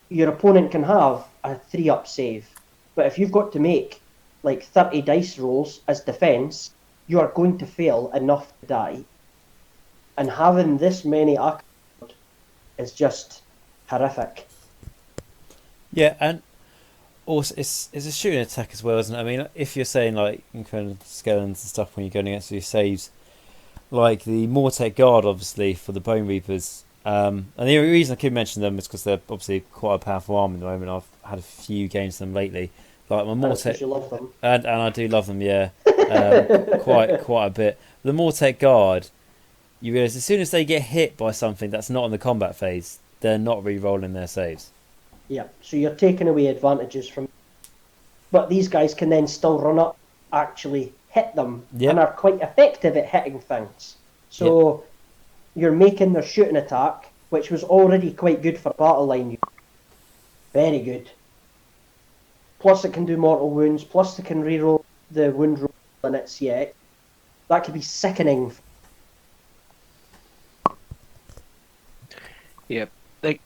your opponent can have a 3-up save. But if you've got to make like 30 dice rolls as defense, you are going to fail enough to die. And having this many accolades is just horrific. Yeah, and also it's a shooting attack as well, isn't it? I mean, if you're saying like incredible skeletons and stuff when you're going against your saves, like the Mortek Guard, obviously for the Bone Reapers. And the reason I keep mentioning them is because they're obviously quite a powerful arm at the moment. I've had a few games of them lately. Like my Mortek, you love them. and I do love them, yeah, quite a bit. The Mortek Guard, you realise as soon as they get hit by something that's not in the combat phase, they're not re-rolling their saves. Yeah, so you're taking away advantages from. But these guys can then still run up, actually hit them, and are quite effective at hitting things. So you're making their shooting attack, which was already quite good for battle line. Very good. Plus it can do mortal wounds, plus it can reroll the wound roll in its yet. That could be sickening. Yeah, like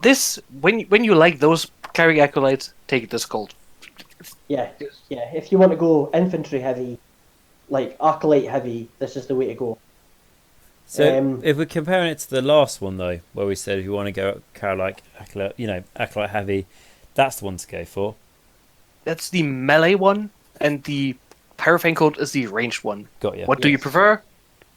this. When you like those Carrick Acolytes, take this gold. Yeah. If you want to go infantry heavy, like acolyte heavy, this is the way to go. So if we're comparing it to the last one though, where we said if you want to go acolyte heavy, that's the one to go for. That's the melee one, and the Pyrophane Cold is the ranged one. Got you. What do you prefer?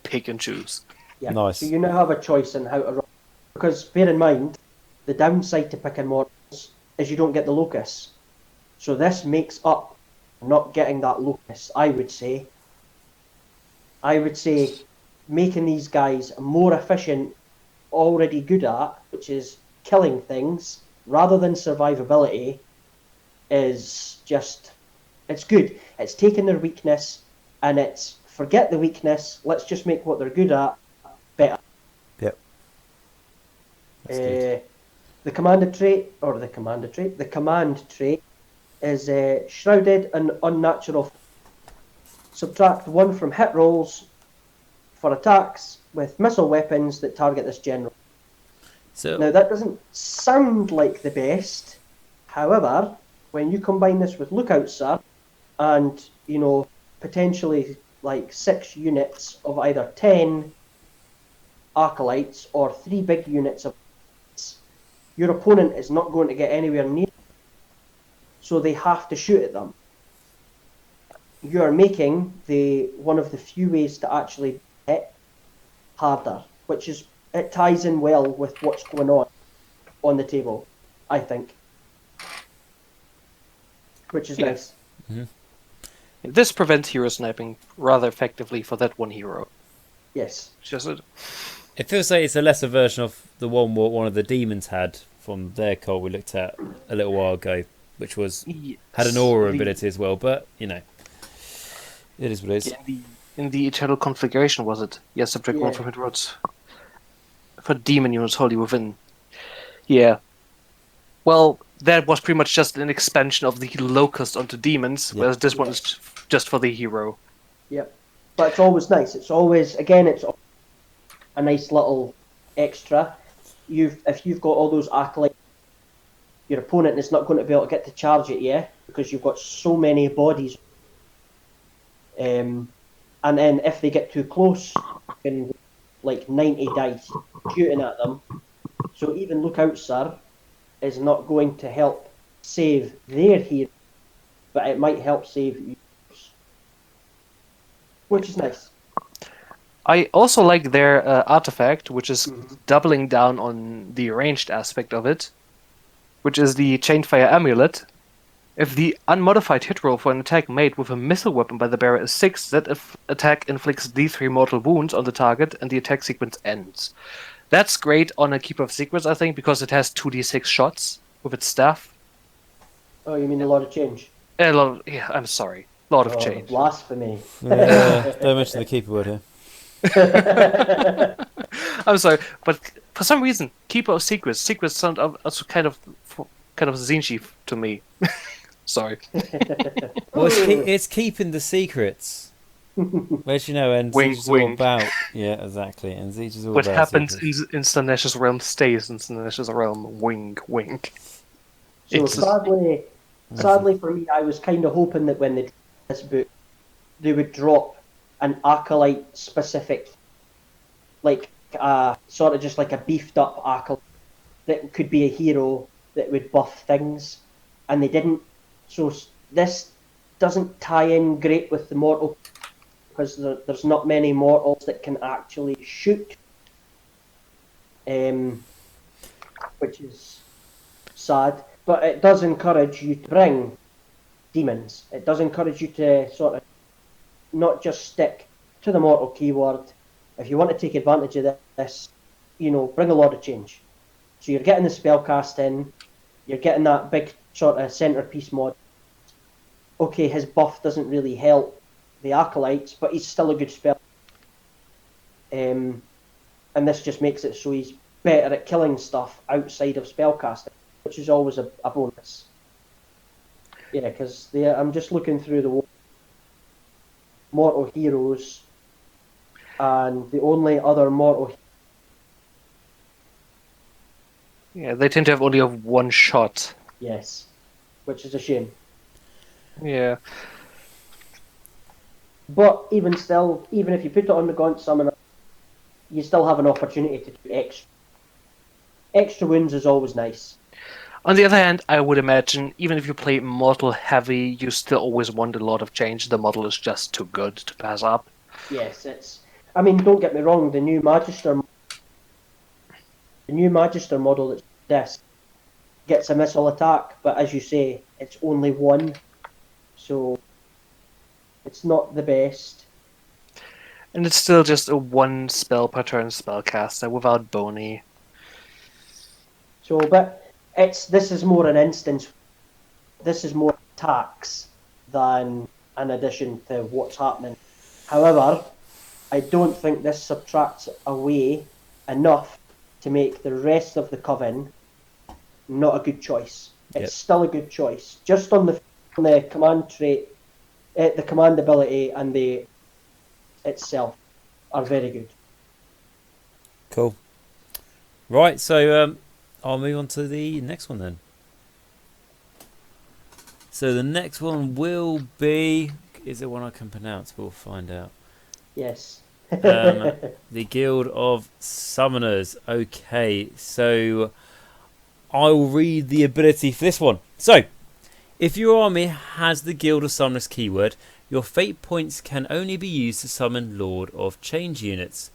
Pick and choose. Yeah. Nice. So you now have a choice in how to run. Because bear in mind, the downside to picking mortals is you don't get the locus. So this makes up not getting that locus, I would say. I would say making these guys more efficient, already good at, which is killing things, rather than survivability, is just, it's good. It's taking their weakness and it's forget the weakness, let's just make what they're good at better. Yep. That's good. The command trait is shrouded and unnatural. Subtract 1 from hit rolls for attacks with missile weapons that target this general. So Now that doesn't sound like the best. However, when you combine this with Lookout Sir and, you know, potentially like 6 units of either 10 acolytes or 3 big units of, your opponent is not going to get anywhere near, so they have to shoot at them. You are making one of the few ways to actually hit harder, which is, it ties in well with what's going on the table, I think, which is nice. Mm-hmm. This prevents hero sniping rather effectively for that one hero. Yes. Just it. It feels like it's a lesser version of the one what one of the demons had from their cult we looked at a little while ago, which was had an aura ability as well. But you know, it is what it is. In the eternal configuration, was it? Yes, subtract 1 from hit rolls for demon units wholly within. Yeah. Well, that was pretty much just an expansion of the locust onto demons, whereas this one is just for the hero. Yep. But it's always nice. It's always, again, it's a nice little extra. If you've got all those acolytes, your opponent is not going to be able to get to charge at you because you've got so many bodies. And then if they get too close, you can like 90 dice shooting at them. So even Lookout Sir is not going to help save their hero, but it might help save yours, which is nice. I also like their artifact, which is doubling down on the ranged aspect of it, which is the Chainfire Amulet. If the unmodified hit roll for an attack made with a missile weapon by the bearer is 6, that attack inflicts D3 mortal wounds on the target and the attack sequence ends. That's great on a Keeper of Secrets, I think, because it has 2d6 shots with its staff. Oh, you mean a lot of change? I'm sorry. A lot of change. Blasphemy. Don't mention the keeper word here. I'm sorry, but for some reason, Keeper of Secrets sound also kind of Tzeentch to me. Sorry. Well, it's keeping the secrets. Whereas you know, and Tzeentch is all about. Yeah, exactly. And Tzeentch is all what about. What happens in Slaaneish's realm stays in Slaaneish's realm. Wink, wink. So sadly for me, I was kind of hoping that when they did this book, they would drop an acolyte specific, like sort of just like a beefed up acolyte that could be a hero that would buff things, and they didn't. So this doesn't tie in great with the mortal because there's not many mortals that can actually shoot, which is sad. But it does encourage you to bring demons. It does encourage you to sort of not just stick to the mortal keyword. If you want to take advantage of this, you know, bring a lot of change. So you're getting the spellcast in, you're getting that big sort of centerpiece mod. Okay, his buff doesn't really help the acolytes, but he's still a good spell. And this just makes it so he's better at killing stuff outside of spellcasting, which is always a bonus. Yeah, because I'm just looking through the mortal heroes, and the only other mortal. Yeah, they tend to have only have one shot. Yes, which is a shame. Yeah. But even still, even if you put it on the Gaunt Summoner, you still have an opportunity to do extra. Extra wounds is always nice. On the other hand, I would imagine, even if you play Mortal Heavy, you still always want a lot of change. The model is just too good to pass up. Yes, I mean, don't get me wrong, the new Magister model that's this gets a missile attack, but as you say, it's only one, so it's not the best. And it's still just a 1 spell per turn spellcaster without Bony. So, but this is more an instance. This is more attacks than an addition to what's happening. However, I don't think this subtracts away enough to make the rest of the coven not a good choice. It's still a good choice, just on the command trait, the command ability, and the itself are very good. Cool. Right, so I'll move on to the next one then. So the next one will be... Is it one I can pronounce? We'll find out. Yes. The Guild of Summoners. Okay, so I'll read the ability for this one. So, if your army has the Guild of Summoners keyword, your fate points can only be used to summon Lord of Change units.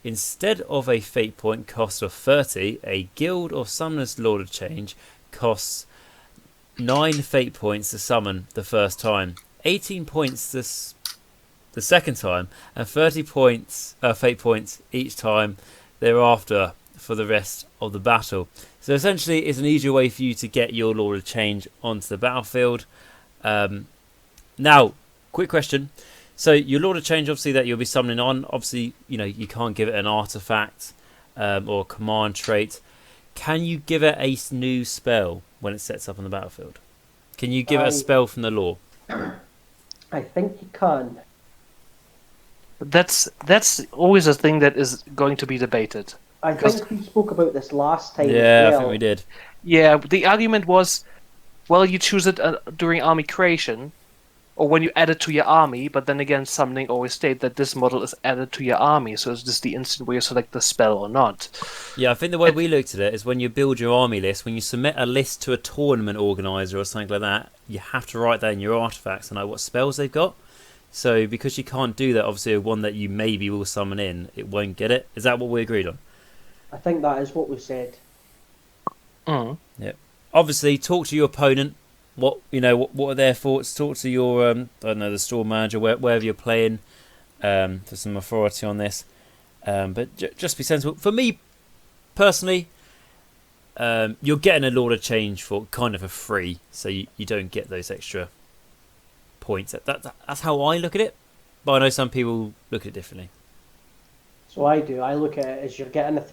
Instead of a fate point cost of 30, a Guild of Summoners Lord of Change costs 9 fate points to summon the first time, 18 points the second time, and 30 points fate points each time thereafter for the rest of the battle. So essentially it's an easier way for you to get your Lord of Change onto the battlefield. Now, quick question. So your Lord of Change, obviously, that you'll be summoning on, obviously, you know, you can't give it an artifact or a command trait. Can you give it a new spell when it sets up on the battlefield? Can you give it a spell from the lore? I think you can. That's always a thing that is going to be debated. I think we spoke about this last time. Yeah, as well. I think we did. Yeah, the argument was, well, you choose it during army creation, or when you add it to your army, but then again, summoning always state that this model is added to your army, so it's just the instant where you select the spell or not. Yeah, I think the way we looked at it is when you build your army list, when you submit a list to a tournament organizer or something like that, you have to write that in your artifacts and know what spells they've got. So because you can't do that, obviously one that you maybe will summon in, it won't get it. Is that what we agreed on? I think that is what we said. Yeah. Obviously, talk to your opponent. What are their thoughts? Talk to your I don't know, the store manager, wherever you're playing, for some authority on this. But just be sensible. For me personally, you're getting a Lord of Change for kind of a free, so you don't get those extra points. That's how I look at it. But I know some people look at it differently. So I do. I look at it as you're getting a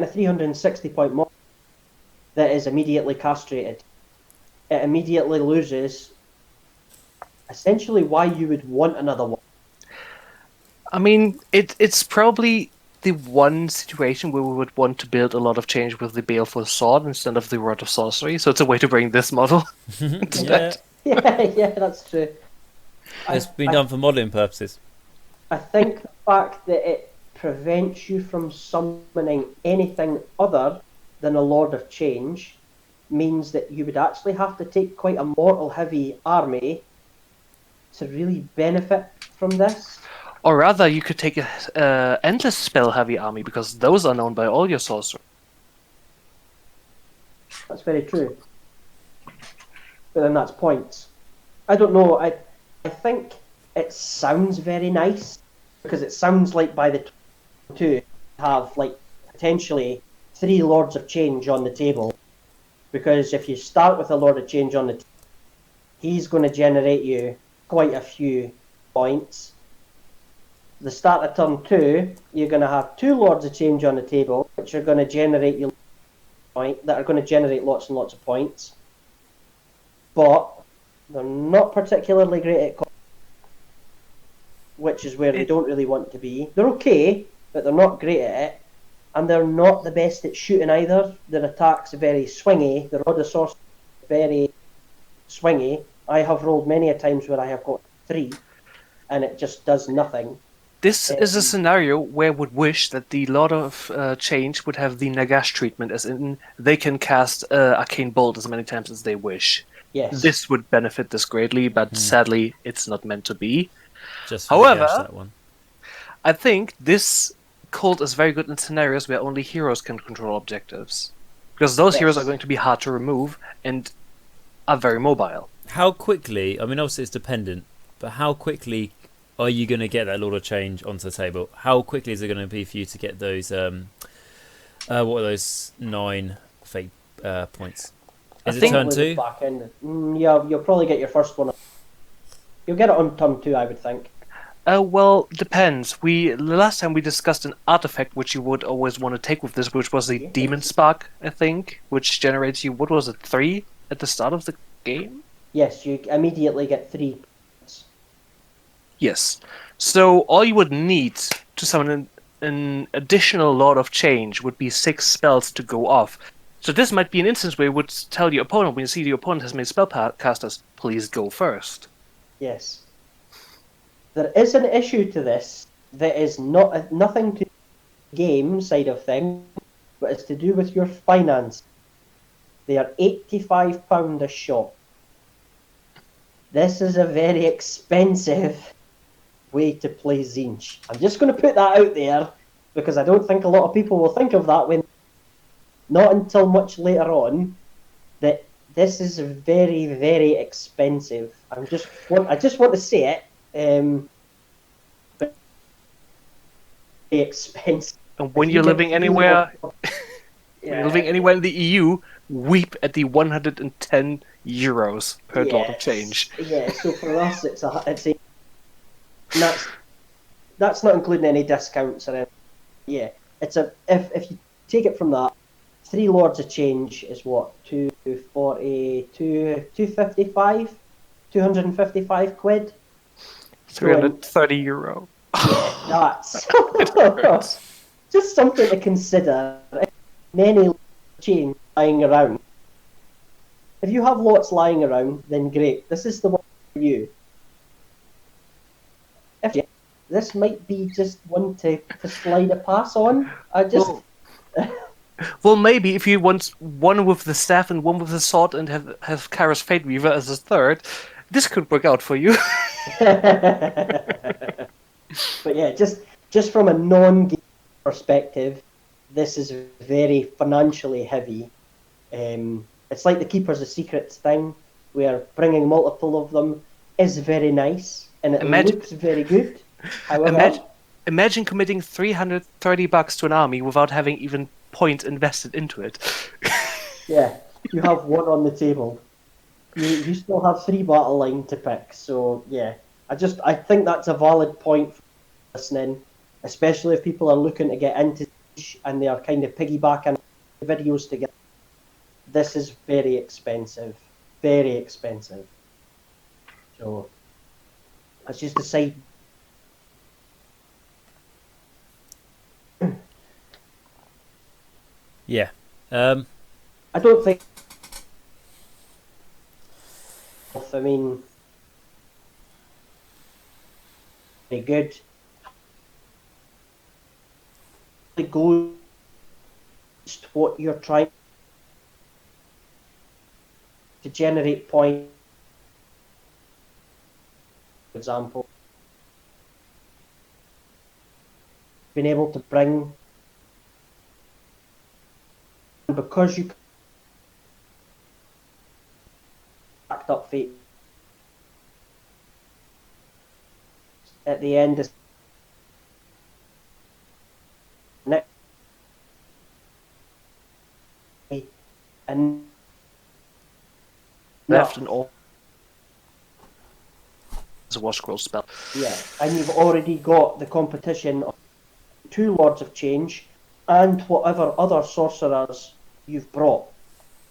360 point model that is immediately castrated. It immediately loses essentially why you would want another one. I mean, it's probably the one situation where we would want to build a lot of change with the Baleful Sword instead of the Rod of Sorcery, so it's a way to bring this model. Yeah, That's true. it's been done for modelling purposes. I think the fact that it prevents you from summoning anything other than a Lord of Change means that you would actually have to take quite a mortal heavy army to really benefit from this. Or rather, you could take a endless spell heavy army, because those are known by all your sorcerers. That's very true. But then that's points. I don't know. I think it sounds very nice because it sounds like by the two have like potentially 3 Lords of Change on the table. Because if you start with a Lord of Change on the table, he's going to generate you quite a few points. The start of turn 2, you're going to have 2 Lords of Change on the table, which are going to generate you that are going to generate lots and lots of points. But they're not particularly great at combat, which is where they don't really want to be. They're okay, but they're not great at it. And they're not the best at shooting either. Their attacks are very swingy. The Rod of Sorcery is very swingy. I have rolled many a times where I have got 3, and it just does nothing. This is a scenario where I would wish that the Lord of Change would have the Nagash treatment, as in they can cast Arcane Bolt as many times as they wish. Yes. This would benefit this greatly, but sadly, it's not meant to be. Just However, that one. I think this cult is very good in scenarios where only heroes can control objectives. Because those heroes are going to be hard to remove and are very mobile. How quickly, I mean obviously it's dependent, but how quickly are you going to get that Lord of Change onto the table? How quickly is it going to be for you to get those? What are those 9 fate points? Is it turn 2? Back end. Yeah, you'll probably get your first one. You'll get it on turn 2, I would think. Well, depends. The last time we discussed an artifact which you would always want to take with this, which was the Demon Spark, I think, which generates you, what was it, 3 at the start of the game? Yes, you immediately get 3. Yes. So all you would need to summon an additional Lord of Change would be 6 spells to go off. So this might be an instance where you would tell your opponent, when you see the opponent has made spellcasters, please go first. Yes. There is an issue to this that is nothing to do with the game side of things, but it's to do with your finance. They are £85 a shot. This is a very expensive way to play Tzeentch. I'm just going to put that out there because I don't think a lot of people will think of that not until much later on, that this is very, very expensive. I just want to say it. But very expensive. And when you're living anywhere, when you're living anywhere in the EU, weep at the 110 euros per Lord of Change. Yeah, so for us, it's a that's not including any discounts or anything. Yeah, it's if you take it from that, 3 Lords of Change is what, 255 quid. 330 euro. Yeah, that's just something to consider. Many change lying around. If you have lots lying around, then great. This is the one for you. This might be just one to slide a pass on. Well, maybe if you want one with the staff and one with the sword and have Kara's Fate Weaver as a third, this could work out for you. But yeah, just from a non-game perspective, this is very financially heavy. It's like the Keepers of Secrets thing, where bringing multiple of them is very nice and it looks very good. However, imagine committing $330 to an army without having even points invested into it. Yeah, you have one on the table. You still have 3 battle line to pick. So yeah, I think that's a valid point for listening, especially if people are looking to get into and they are kind of piggybacking videos together. This is very expensive, very expensive. So let's just decide. Yeah. I don't think. I mean, very good. It goes to what you're trying to generate points. For example, being able to bring, because you backed up fate at the end is next, and Left and all as a War Scroll spell. Yeah, and you've already got the competition of 2 Lords of Change and whatever other sorcerers you've brought.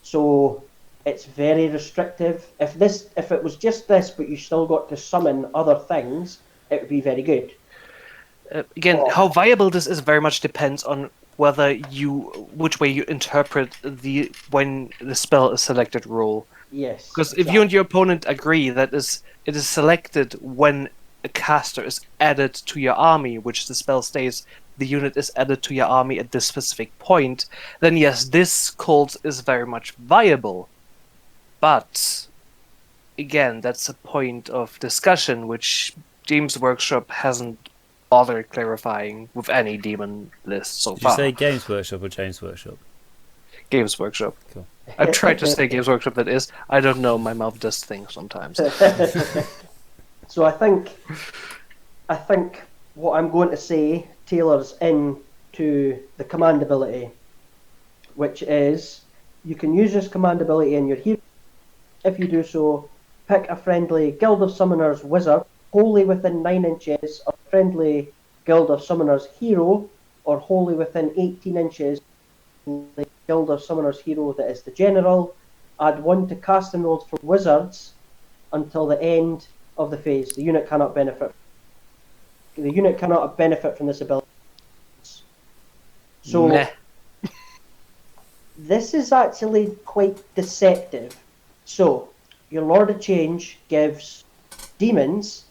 So it's very restrictive. If it was just this, but you still got to summon other things, it would be very good. Again, how viable this is very much depends on which way you interpret when the spell is selected rule. Yes. Because if you and your opponent agree that it is selected when a caster is added to your army, which the spell states the unit is added to your army at this specific point, then yes, this cult is very much viable. But again, that's a point of discussion which Games Workshop hasn't bothered clarifying with any demon list so far. Did you say Games Workshop or James Workshop? Games Workshop. Cool. I've tried to say Games Workshop, that is. I don't know, my mouth does things sometimes. So I think I think what I'm going to say tailors into the command ability, which is you can use this command ability in your hero. If you do so, pick a friendly Guild of Summoners wizard wholly within 9 inches of a friendly Guild of Summoners hero, or wholly within 18 inches of the Guild of Summoners hero that is the general. Add 1 to casting rolls for wizards until the end of the phase. The unit cannot benefit from this ability. So Meh. this is actually quite deceptive. So your Lord of Change gives demons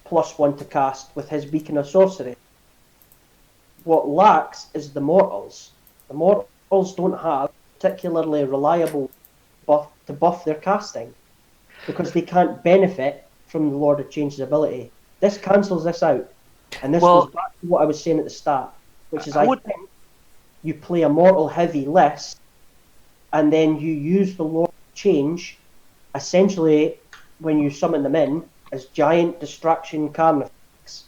+1 to cast with his beacon of sorcery. What lacks is the mortals. The mortals don't have particularly reliable buff to buff their casting because they can't benefit from the Lord of Change's ability. This cancels this out. And this Well, goes back to what I was saying at the start, which is I would- think you play a mortal heavy list and then you use the Lord of Change essentially when you summon them in as giant distraction carnifex.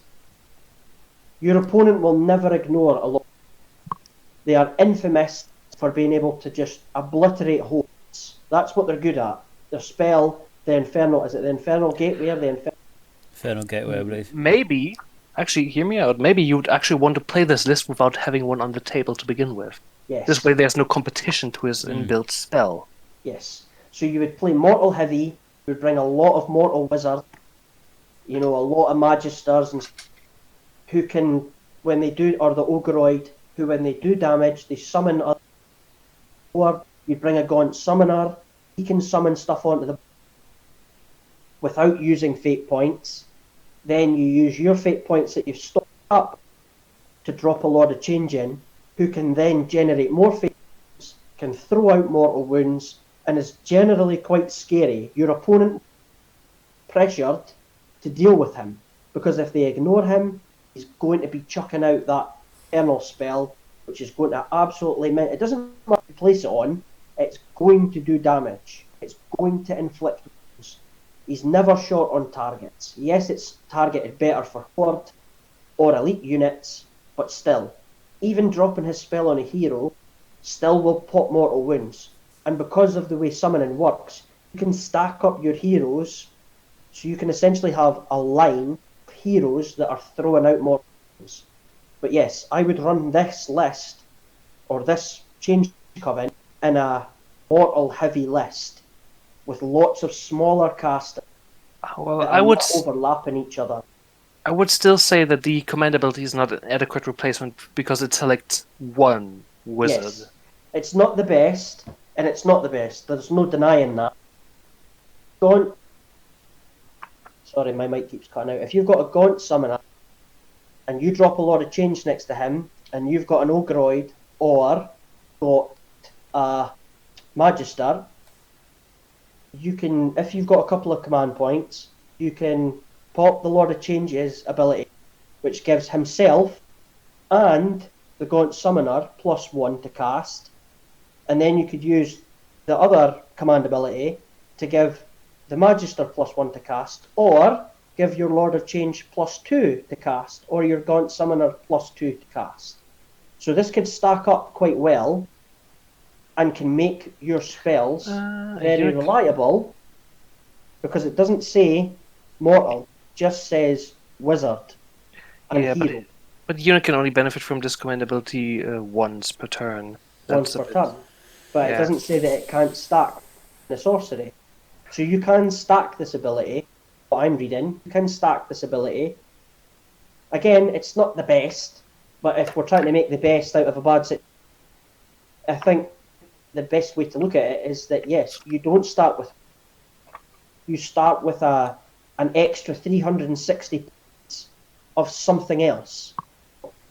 Your opponent will never ignore a Lord. They are infamous for being able to just obliterate hosts. That's what they're good at. Their spell, the Infernal, is it the Infernal Gateway or the Infernal Gateway, I believe. Maybe, actually, hear me out. Maybe you would actually want to play this list without having one on the table to begin with. Yes. This way, there's no competition to his inbuilt spell. Yes. So you would play Mortal Heavy, you would bring a lot of Mortal Wizards, a lot of Magisters, and who can, when they do, or the Ogroid, who when they do damage, they summon other. Or you bring a Gaunt Summoner, he can summon stuff onto the without using fate points. Then you use your fate points that you've stocked up to drop a Lord of Change in, who can then generate more fate points, can throw out mortal wounds, and is generally quite scary. Your opponent pressured to deal with him, because if they ignore him, he's going to be chucking out that Eternal spell, which is going to absolutely it doesn't matter to place it on, it's going to do damage. It's going to inflict wounds. He's never short on targets. Yes, it's targeted better for Horde or elite units, but still, even dropping his spell on a hero still will pop mortal wounds. And because of the way summoning works, you can stack up your heroes, so you can essentially have a line of heroes that are throwing out mortal wounds. But yes, I would run this list, or this change coven, in a mortal heavy list, with lots of smaller casters Well, that I are would not overlapping each other. I would still say that the command ability is not an adequate replacement because it selects one wizard. Yes, it's not the best, and it's not the best. There's no denying that. Gaunt. Sorry, my mic keeps cutting out. If you've got a Gaunt Summoner, and you drop a Lord of Change next to him, and you've got an Ogroid, or got a Magister, you can, if you've got a couple of command points, you can pop the Lord of Change's ability, which gives himself and the Gaunt Summoner +1 to cast, and then you could use the other command ability to give the Magister +1 to cast, or give your Lord of Change +2 to cast, or your Gaunt Summoner +2 to cast. So this could stack up quite well, and can make your spells very reliable, because it doesn't say mortal, just says wizard and hero. But the unit can only benefit from this command ability once per turn. Once per turn. But it doesn't say that it can't stack the sorcery. So you can stack this ability, what I'm reading, you can stack this ability. Again, it's not the best, but if we're trying to make the best out of a bad situation, I think the best way to look at it is that, yes, you don't start with... You start with an extra 360 points of something else.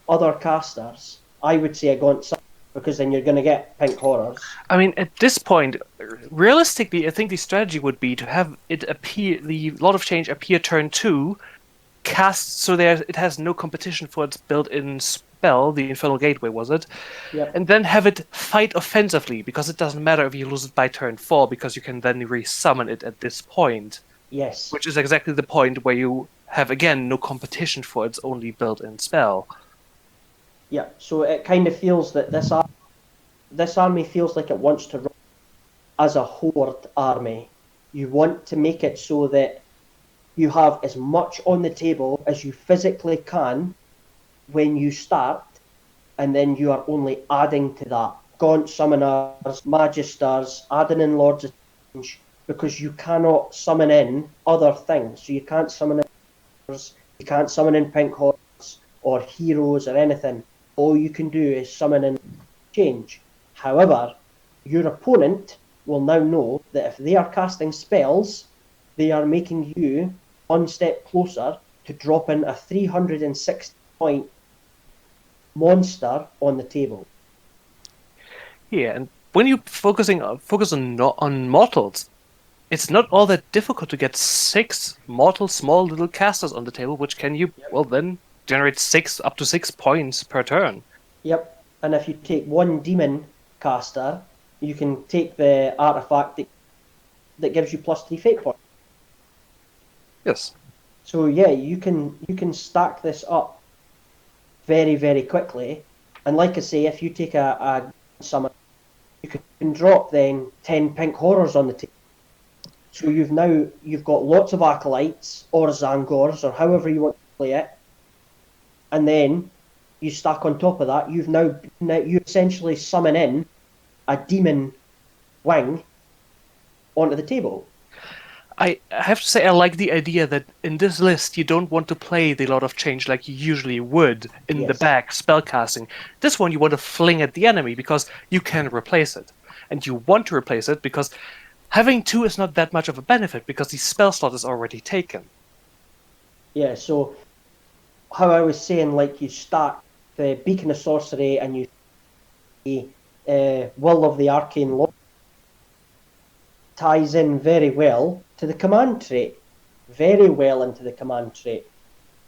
Other casters, I would say a Gaunt Summoner, because then you're going to get pink horrors. I mean, at this point, realistically, I think the strategy would be to have it appear, the Lord of Change appear turn 2, cast so it has no competition for its built-in spell, the Infernal Gateway, was it? Yep. And then have it fight offensively, because it doesn't matter if you lose it by turn 4, because you can then resummon it at this point. Yes. Which is exactly the point where you have, again, no competition for its only built-in spell. Yeah, so it kind of feels that this army feels like it wants to run as a horde army. You want to make it so that you have as much on the table as you physically can when you start, and then you are only adding to that. Gaunt Summoners, Magisters, adding in Lords of Change, because you cannot summon in other things. So you can't summon in, you can't summon in Pink Hordes or Heroes or anything. All you can do is summon in Change. However, your opponent will now know that if they are casting spells, they are making you one step closer to dropping a 360 point monster on the table. Yeah, and when you focus on mortals, it's not all that difficult to get 6 mortal small little casters on the table, which can then generate 6 up to 6 points per turn. Yep, and if you take one demon caster, you can take the artifact that gives you +3 fate points. Yes. So yeah, you can stack this up very, very quickly. And like I say, if you take a summon, you can drop then 10 pink horrors on the table. So you've got lots of acolytes or Zangors or however you want to play it. And then you stack on top of that, you essentially summon in a demon wing onto the table. I have to say I like the idea that in this list you don't want to play the Lord of Change like you usually would in the Yes. back spellcasting. This one you want to fling at the enemy because you can replace it. And you want to replace it because having 2 is not that much of a benefit because the spell slot is already taken. Yeah, so how I was saying, like you stack the Beacon of Sorcery and you Will of the Arcane Lord ties in very well to the command trait. Very well into the command trait.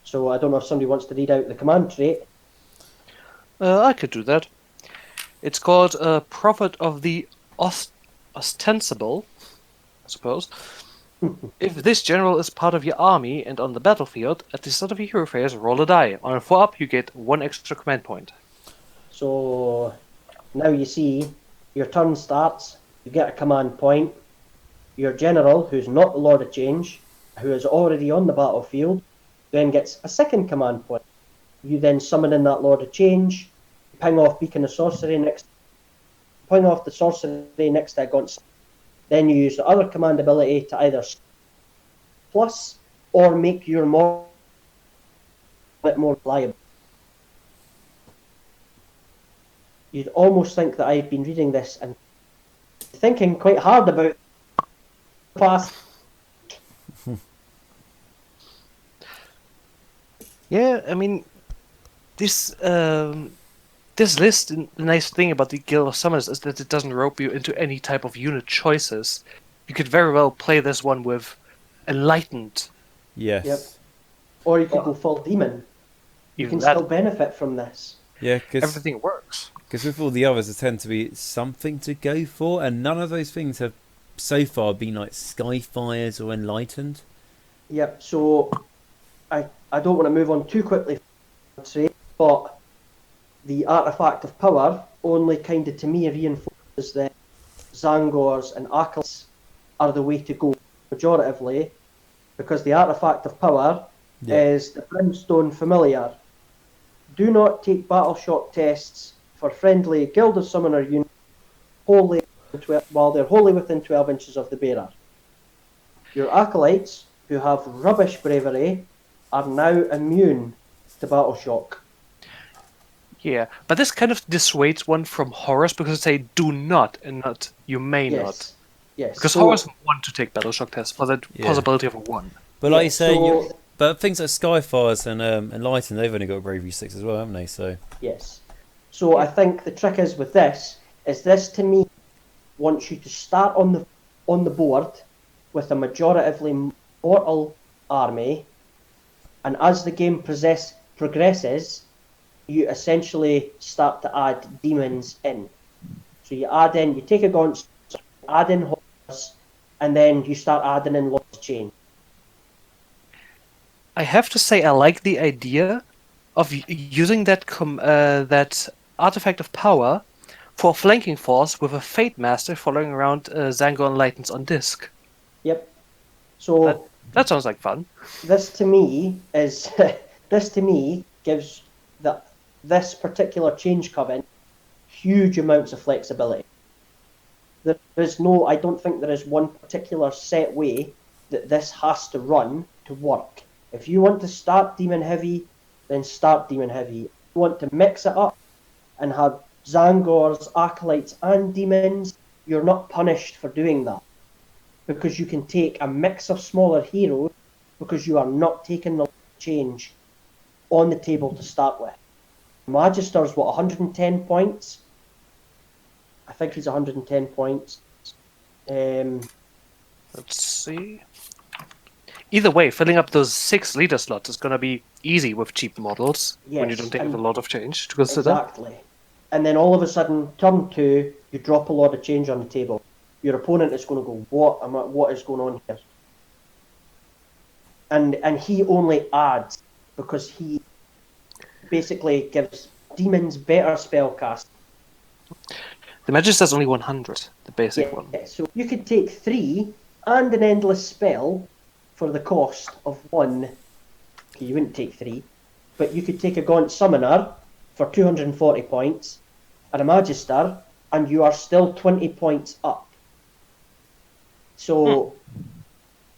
So I don't know if somebody wants to read out the command trait. I could do that. It's called Prophet of the Ostensible, I suppose. If this general is part of your army and on the battlefield, at the start of your hero phase, roll a die. On a 4-up, you get 1 extra command point. So now you see your turn starts, you get a command point. Your general, who's not the Lord of Change, who is already on the battlefield, then gets a second command point. You then summon in that Lord of Change, ping off Beacon of Sorcery ping off the sorcery next to a Gaunt. Then you use the other command ability to either plus or make your more bit more reliable. You'd almost think that I've been reading this and thinking quite hard about the past. Yeah, I mean, this list, the nice thing about the Guild of Summers is that it doesn't rope you into any type of unit choices. You could very well play this one with Enlightened. Yes. Yep. Or you could go full demon. You can still benefit from this. Yeah, because everything works. Because with all the others, there tend to be something to go for, and none of those things have so far been like Skyfires or Enlightened. Yep. So I don't want to move on too quickly, but the Artifact of Power only kind of, to me, reinforces that Zangors and Acolytes are the way to go pejoratively, because the Artifact of Power is the Brimstone Familiar. Do not take Battle Shock tests for friendly Guild of Summoner units while they're wholly within 12 inches of the bearer. Your Acolytes, who have rubbish bravery, are now immune to Battle Shock. Yeah, but this kind of dissuades one from horrors because they say do not and not you may not. Yes. Because horrors want to take battle shock tests for the possibility of a 1. But like you say, but things like Skyfires and Enlightened, they've only got a bravery 6 as well, haven't they? So yes. So I think the trick is with this to me wants you to start on the board with a majoritively mortal army, and as the game progresses, you essentially start to add demons in. So you take a Gaunt, add in horrors, and then you start adding in Lords of Change. I have to say I like the idea of using that artifact of power for a flanking force with a Fate Master following around Zango Enlightens on disc. Yep. So That sounds like fun. this to me is this to me gives this particular change coven huge amounts of flexibility. There is no, I don't think there is one particular set way that this has to run to work. If you want to start Demon Heavy, then start Demon Heavy. If you want to mix it up and have Zangors, Acolytes, and Demons, you're not punished for doing that. Because you can take a mix of smaller heroes because you are not taking the change on the table to start with. Magister's, 110 points? I think he's 110 points. Let's see. Either way, filling up those 6 leader slots is going to be easy with cheap models when you Yes, don't take and a lot of change to consider. exactly. And then all of a sudden, turn 2, you drop a lot of change on the table. Your opponent is going to go, what is going on here? And he only adds because he basically gives demons better spell cast. The Magister's only 100, the basic one. So you could take 3 and an endless spell for the cost of 1. Okay, you wouldn't take 3, but you could take a Gaunt Summoner for 240 points and a Magister, and you are still 20 points up. So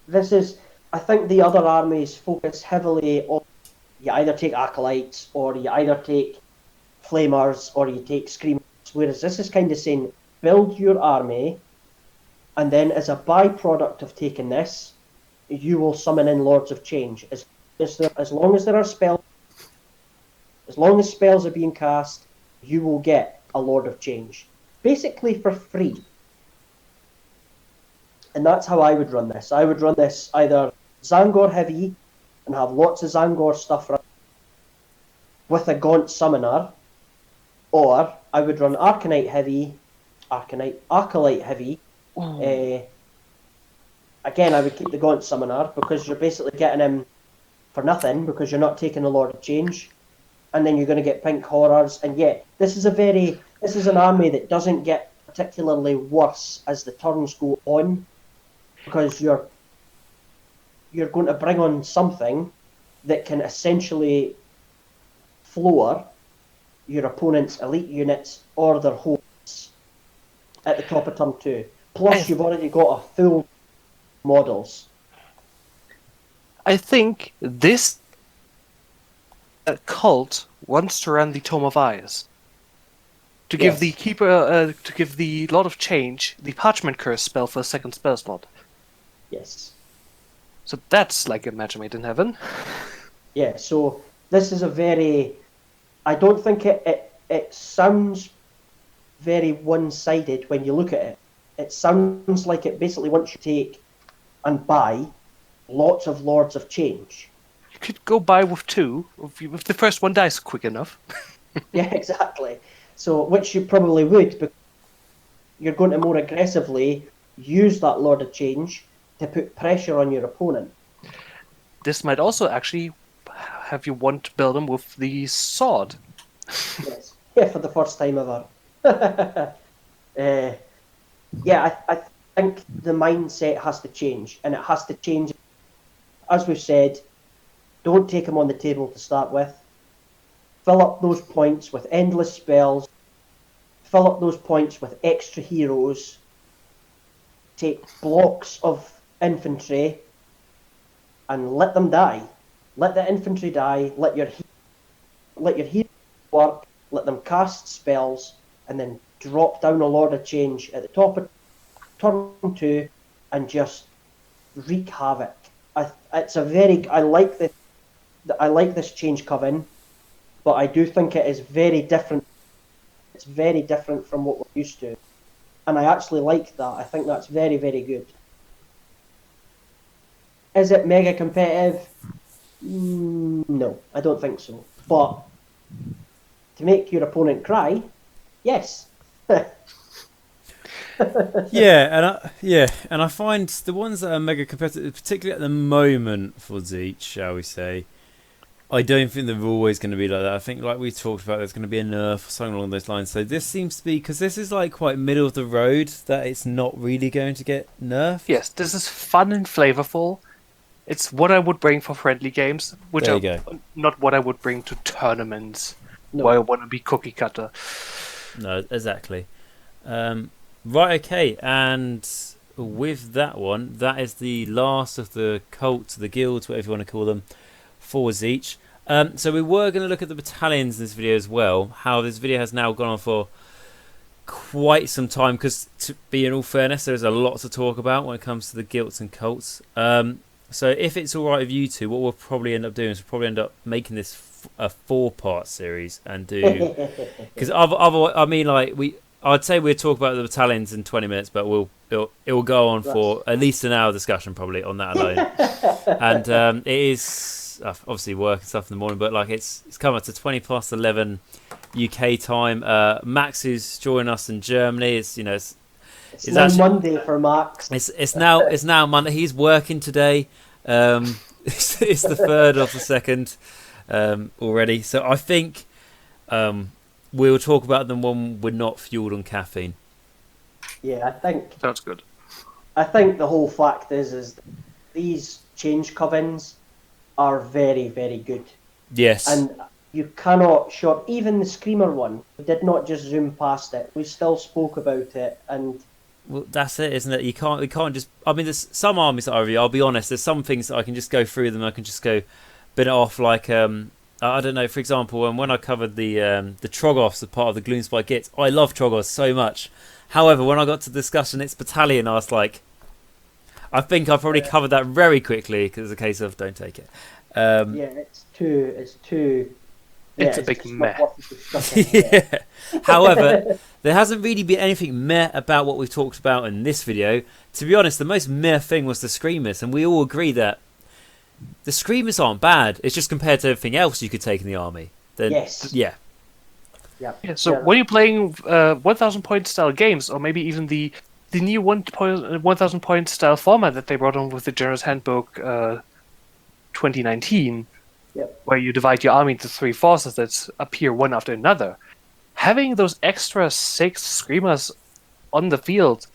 this is, I think the other armies focus heavily on, you either take Acolytes, or you either take Flamers, or you take Screamers, whereas this is kind of saying, build your army, and then as a byproduct of taking this, you will summon in Lords of Change. As long as there are spells, as long as spells are being cast, you will get a Lord of Change. Basically for free. And that's how I would run this. I would run this either Zangor heavy and have lots of Zangor stuff with a Gaunt Summoner, or I would run Acolyte heavy. Again, I would keep the Gaunt Summoner because you're basically getting him for nothing because you're not taking the Lord of Change, and then you're going to get Pink Horrors. And yeah, this is an army that doesn't get particularly worse as the turns go on, because you're going to bring on something that can essentially floor your opponent's elite units or their hosts at the top of turn 2. Plus, you've already got a full models. I think this cult wants to run the Tome of Eyes to give the keeper, to give the Lord of Change the Parchment Curse spell for a second spell slot. Yes. So that's like a match made in heaven. Yeah. So this is a very. I don't think it sounds very one-sided when you look at it. It sounds like it basically wants you to take and buy lots of Lords of Change. You could go buy with 2 if the first one dies quick enough. Yeah, exactly. So, which you probably would, but you're going to more aggressively use that Lord of Change to put pressure on your opponent. This might also actually have you want to build them with the sword. Yes. Yeah, for the first time ever. I think the mindset has to change, and it has to change. As we've said, don't take them on the table to start with. Fill up those points with endless spells. Fill up those points with extra heroes. Take blocks of infantry and let them die. Let the infantry die. Let your heroes work. Let them cast spells, and then drop down a Lord of Change at the top of turn 2 and just wreak havoc. I like this change coven, but I do think it is very different. It's very different from what we're used to, and I actually like that. I think that's very, very good. Is it mega competitive? No, I don't think so. But to make your opponent cry, yes. and I find the ones that are mega competitive, particularly at the moment for Zeech, shall we say, I don't think they're always going to be like that. I think, like we talked about, there's going to be a nerf or something along those lines. So this seems to be, because this is like quite middle of the road, that it's not really going to get nerfed. Yes, this is fun and flavorful. It's what I would bring for friendly games, which There are you go. not what I would bring to tournaments No. where I want to be cookie cutter. No, exactly. Right, okay, and with that one, that is the last of the cults, the guilds, whatever you want to call them, for Zeech. So we were going to look at the battalions in this video as well. How this video has now gone on for quite some time, because to be in all fairness, there's a lot to talk about when it comes to the guilds and cults. So if it's all right with you two, what we'll probably end up doing is we'll probably end up making this a 4-part series and do, because otherwise, I mean, like I'd say we'll talk about the battalions in 20 minutes, but it will go on for at least an hour discussion probably on that alone. And it is obviously work and stuff in the morning, but like it's come up to 20:11 UK time. Max, who's joining us in Germany, it's It's now actually Monday for Max. it's now Monday. He's working today. It's the 3rd of the 2nd already. So I think we'll talk about them when we're not fueled on caffeine. Yeah, Sounds good. I think the whole fact is that these change covens are very, very good. Yes. And you cannot short, even the Screamer one, we did not just zoom past it. We still spoke about it, and well, that's it, isn't it? We can't just. I mean, there's some armies that I review. I'll be honest. There's some things that I can just go through them. I can just go bin it off. Like I don't know. For example, when I covered the Trogoths, as part of the Gloomspite Gits, I love Trogoths so much. However, when I got to discussing its battalion, I was like, I think I probably covered that very quickly because it's a case of don't take it. yeah, it's too. It's a big just meh. not worth discussing. Yeah. However, there hasn't really been anything meh about what we've talked about in this video. To be honest, the most meh thing was the Screamers, and we all agree that the Screamers aren't bad. It's just compared to everything else you could take in the army. Then, Yes. Yeah. Yeah. So when you're playing 1,000 point style games, or maybe even the new 1,000 point style format that they brought on with the General's Handbook 2019, Yep. where you divide your army into 3 forces that appear one after another, having those extra 6 Screamers on the field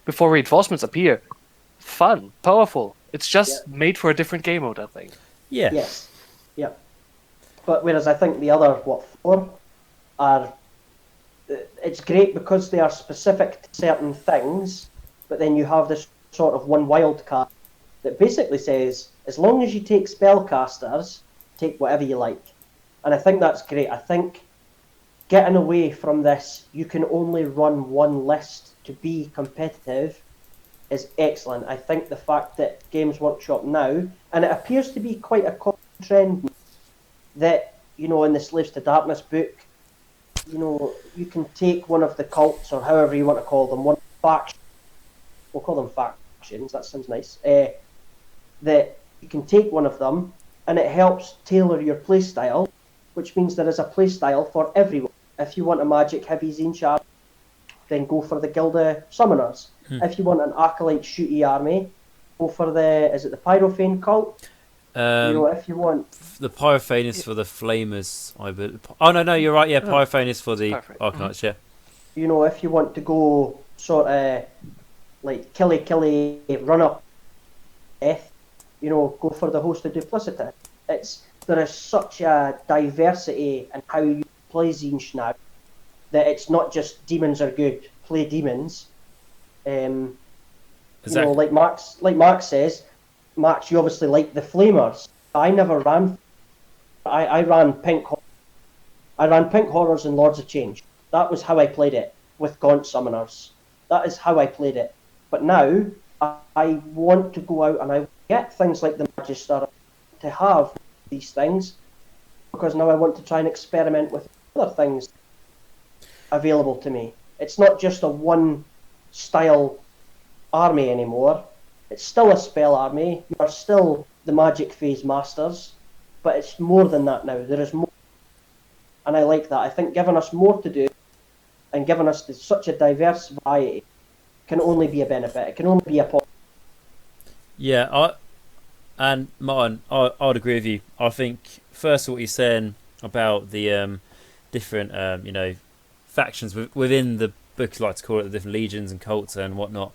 before reinforcements appear, fun, powerful. It's just made for a different game mode, I think. Yeah. Yes. Yeah. But whereas I think the other 4 are, it's great because they are specific to certain things, but then you have this sort of one wild card that basically says, as long as you take spellcasters, take whatever you like. And I think that's great. I think getting away from this, you can only run one list to be competitive, is excellent. I think the fact that Games Workshop now, and it appears to be quite a common trend, that, in the Slaves to Darkness book, you can take one of the cults, or however you want to call them, one faction, we'll call them factions, that sounds nice, that you can take one of them, and it helps tailor your playstyle, which means there is a playstyle for everyone. If you want a magic heavy Tzeentch army, then go for the Gilda Summoners. If you want an Acolyte shooty army, go for is it the Pyrophane cult? If you want... The Pyrophane is for the Flamers, I believe. Oh, no, you're right, yeah, Pyrophane is for the Arcanauts, yeah. If you want to go sort of like killy, run up death, go for the Host of Duplicity. There is such a diversity in how you play Tzeentch now, that it's not just demons are good, play demons. Exactly. Like Mark says, Max, you obviously like the Flamers. I never ran. I ran Pink. I ran Pink Horrors and Lords of Change. That was how I played it with Gaunt Summoners. That is how I played it. But now I want to go out and I get things like the Magister to have these things, because now I want to try and experiment with other things available to me. It's not just a one style army anymore. It's still a spell army. You are still the magic phase masters, but it's more than that now. There is more, and I like that. I think giving us more to do and giving us such a diverse variety can only be a benefit. It can only be a positive. Yeah, and Martin, I'd agree with you. I think first what you're saying about the different factions within the book, like to call it, the different legions and cults and whatnot.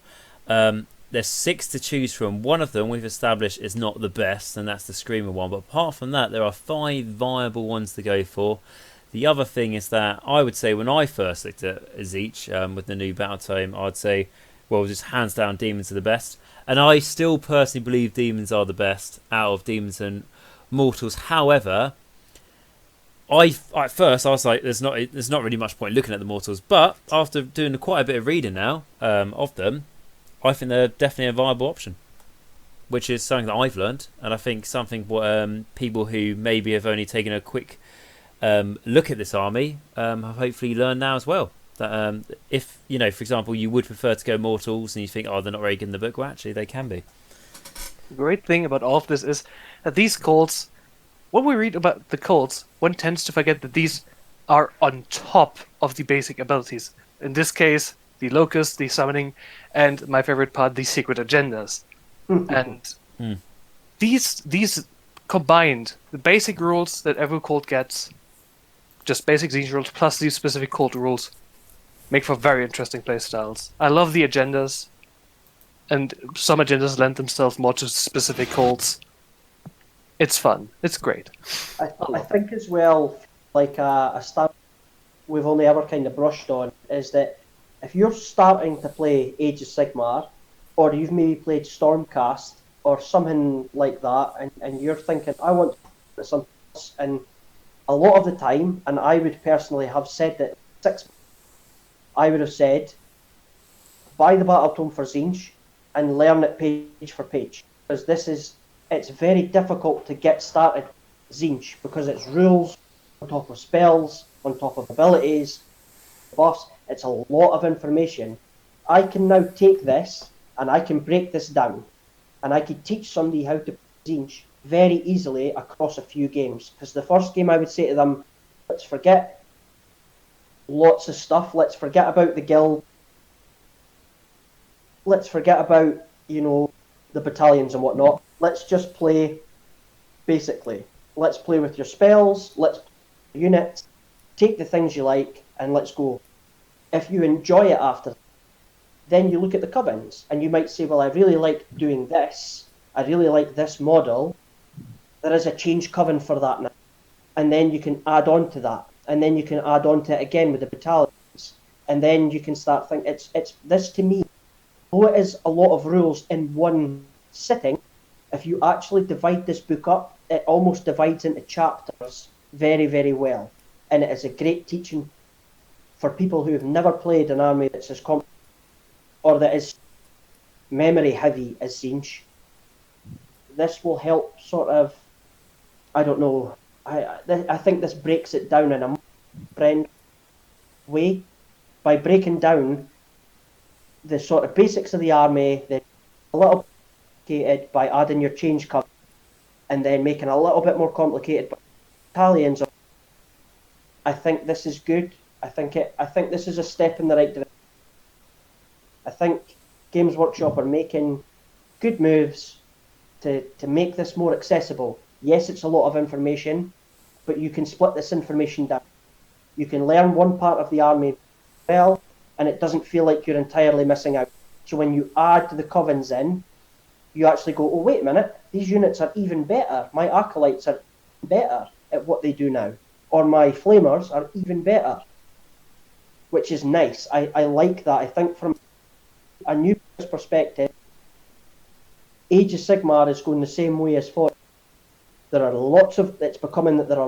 There's 6 to choose from. One of them we've established is not the best, and that's the Screamer one. But apart from that, there are 5 viable ones to go for. The other thing is that I would say when I first looked at Tzeentch with the new battle tome, I'd say, well, just hands down, demons are the best. And I still personally believe demons are the best out of demons and mortals. However, at first I was like, there's not really much point looking at the mortals. But after doing quite a bit of reading now of them, I think they're definitely a viable option, which is something that I've learned, and I think something what people who maybe have only taken a quick look at this army have hopefully learned now as well. That if, for example, you would prefer to go mortals and you think, oh, they're not very good in the book, well, actually, they can be. The great thing about all of this is that these cults, when we read about the cults, one tends to forget that these are on top of the basic abilities. In this case, the locust, the summoning, and my favorite part, the secret agendas. And these combined, the basic rules that every cult gets, just basic Tzeentch rules plus these specific cult rules, make for very interesting playstyles. I love the agendas, and some agendas lend themselves more to specific cults. It's fun. It's great. I think as well, like a start we've only ever kind of brushed on, is that if you're starting to play Age of Sigmar, or you've maybe played Stormcast, or something like that, and you're thinking, I want to play something else, and a lot of the time, and I would personally have said that I would have said, buy the Battle Tome for Tzeentch and learn it page for page, because it's very difficult to get started with Tzeentch, because it's rules on top of spells, on top of abilities, buffs. It's a lot of information. I can now take this and I can break this down, and I could teach somebody how to play Tzeentch very easily across a few games. Because the first game I would say to them, let's forget lots of stuff. Let's forget about the guild. Let's forget about, the battalions and whatnot. Let's just play basically. Let's play with your spells. Let's play with your units. Take the things you like and let's go. If you enjoy it after, then you look at the covens and you might say, well, I really like doing this. I really like this model. There is a change coven for that now. And then you can add on to that. And then you can add on to it again with the battalions. And then you can start thinking, it's this to me. Though it is a lot of rules in one sitting, if you actually divide this book up, it almost divides into chapters very, very well. And it is a great teaching for people who have never played an army that's as complex or that is memory heavy as Tzeentch. This will help sort of, I don't know, I think this breaks it down in a friend way by breaking down the sort of basics of the army, then a little complicated by adding your change cover, and then making a little bit more complicated by battalions. I think this is good. I think this is a step in the right direction. I think Games Workshop are making good moves to make this more accessible. Yes, it's a lot of information, but you can split this information down. You can learn one part of the army well, and it doesn't feel like you're entirely missing out. So when you add the covens in, you actually go, oh, wait a minute, these units are even better. My acolytes are better at what they do now. Or my flamers are even better, which is nice. I like that. I think from a new perspective, Age of Sigmar is going the same way as for. It's becoming that there are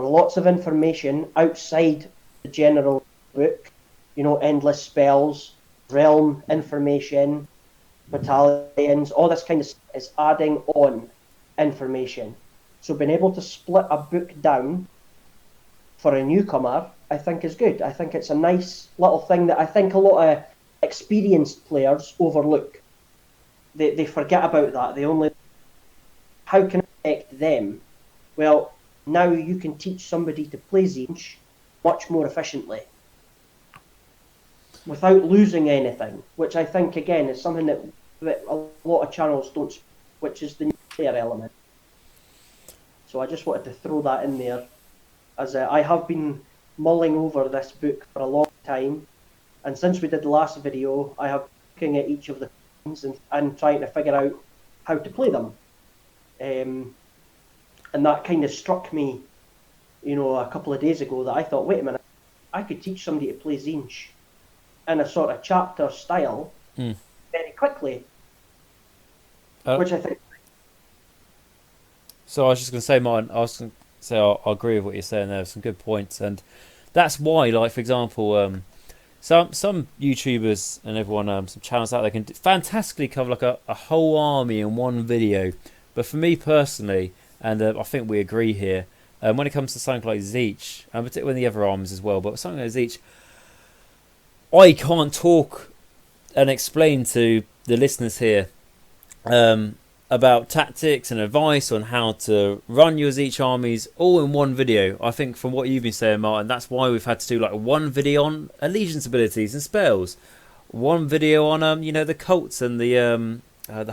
lots of information outside the general book, endless spells, realm information, battalions, all this kind of stuff is adding on information. So being able to split a book down for a newcomer, I think is good. I think it's a nice little thing that I think a lot of experienced players overlook. They forget about that. They only, how can I affect them? Well, now you can teach somebody to play Tzeentch much more efficiently. without losing anything, which I think again is something that a lot of channels don't, which is the nuclear element. So I just wanted to throw that in there, as I have been mulling over this book for a long time, and since we did the last video, I have been looking at each of the things and trying to figure out how to play them. And that kind of struck me, a couple of days ago, that I thought, wait a minute, I could teach somebody to play Tzeentch in a sort of chapter style very quickly, which I think. So I was just going to say, Martin, I was going to say I agree with what you're saying there. Some good points, and that's why, like for example, some YouTubers and everyone, some channels out there can fantastically cover like a whole army in one video. But for me personally, and I think we agree here, when it comes to something like Tzeentch, and particularly the other armies as well, but something like Tzeentch, I can't talk and explain to the listeners here about tactics and advice on how to run your Tzeentch armies all in one video. I think from what you've been saying, Martin, that's why we've had to do like one video on allegiance abilities and spells, one video on the cults and the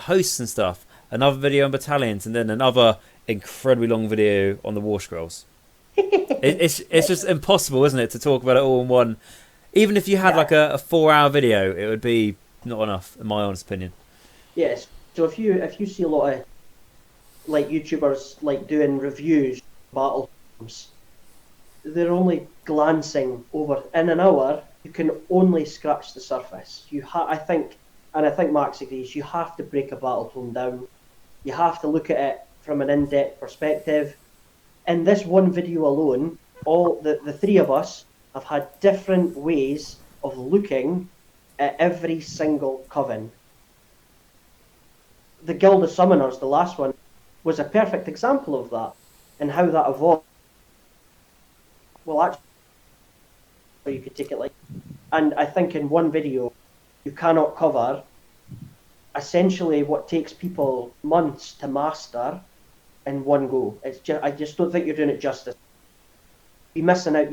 hosts and stuff, another video on battalions, and then another incredibly long video on the war scrolls. It's just impossible, isn't it, to talk about it all in one. Even if you had like a 4-hour video, it would be not enough, in my honest opinion. Yes. So if you see a lot of like YouTubers like doing reviews of battle games, they're only glancing over. In an hour, you can only scratch the surface. I think Max agrees. You have to break a battle tone down. You have to look at it from an in-depth perspective. In this one video alone, all the three of us have had different ways of looking at every single coven. The Guild of Summoners, the last one, was a perfect example of that and how that evolved. Well, actually, you could take it like, and I think in one video, you cannot cover essentially what takes people months to master in one go. I just don't think you're doing it justice. You'd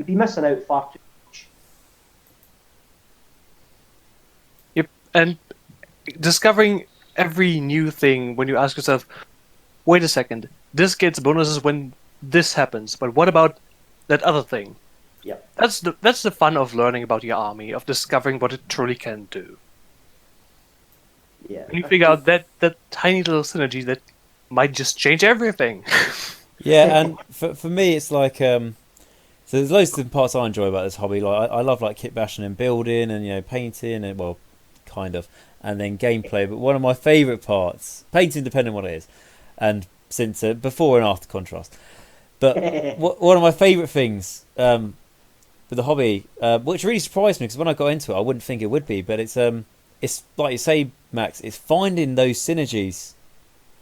be missing out far too much. Yep, and discovering every new thing when you ask yourself, wait a second, this gets bonuses when this happens, but what about that other thing? Yeah, that's the fun of learning about your army, of discovering what it truly can do. Yeah, and you figure out that tiny little synergy that might just change everything. Yeah, and for me, it's like so there's loads of different parts I enjoy about this hobby. Like I love like kit bashing and building and painting and kind of. And then gameplay, but one of my favourite parts, painting depending on what it is, and since before and after contrast. But one of my favourite things with the hobby, which really surprised me because when I got into it, I wouldn't think it would be, but it's like you say, Max, it's finding those synergies.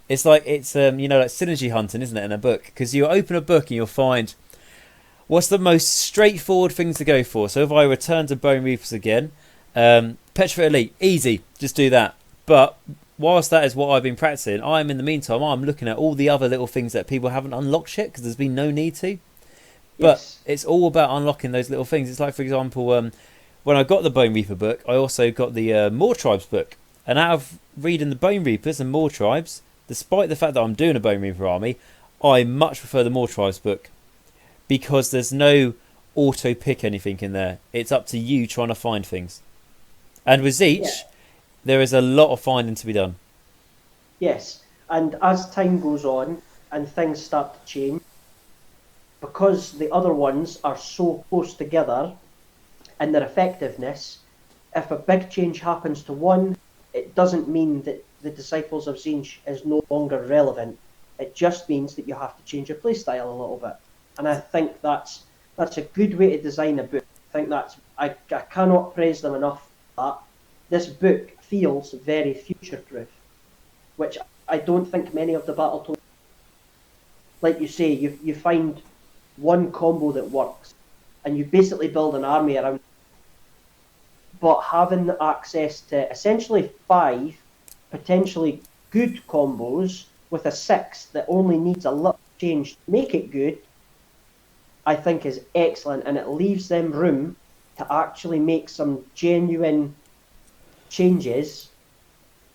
It's like like synergy hunting, isn't it, in a book? Because you open a book and you'll find what's the most straightforward things to go for. So if I return to Bone Reapers again. Petrified Elite, easy, just do that. But whilst that is what I've been practicing, in the meantime, I'm looking at all the other little things that people haven't unlocked yet because there's been no need to. But it's all about unlocking those little things. It's like, for example, when I got the Bone Reaper book, I also got the Moor Tribes book. And out of reading the Bone Reapers and Moor Tribes, despite the fact that I'm doing a Bone Reaper army, I much prefer the Moor Tribes book because there's no auto pick anything in there. It's up to you trying to find things. And with Tzeentch, there is a lot of finding to be done. Yes, and as time goes on and things start to change, because the other ones are so close together in their effectiveness, if a big change happens to one, it doesn't mean that the Disciples of Tzeentch is no longer relevant. It just means that you have to change your playstyle a little bit. And I think that's a good way to design a book. I think I cannot praise them enough. That this book feels very future-proof, which I don't think many of the Battletoads. Like you say, you find one combo that works, and you basically build an army around. But having access to essentially 5 potentially good combos with a 6 that only needs a little change to make it good, I think is excellent, and it leaves them room to actually make some genuine changes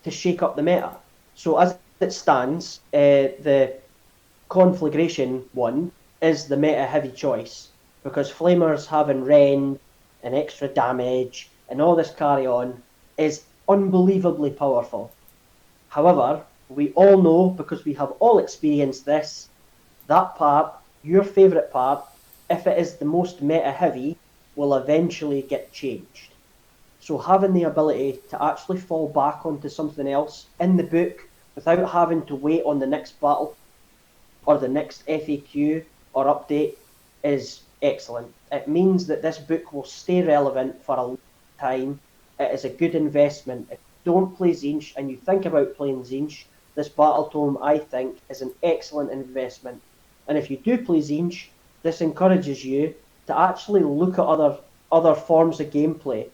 to shake up the meta. So as it stands, the conflagration one is the meta heavy choice, because Flamers having rend and extra damage and all this carry on is unbelievably powerful. However, we all know, because we have all experienced this, that part, your favourite part, if it is the most meta heavy, will eventually get changed. So having the ability to actually fall back onto something else in the book without having to wait on the next battle or the next FAQ or update is excellent. It means that this book will stay relevant for a long time. It is a good investment. If you don't play Tzeentch and you think about playing Tzeentch, this battle tome, I think, is an excellent investment. And if you do play Tzeentch, this encourages you to actually look at other forms of gameplay.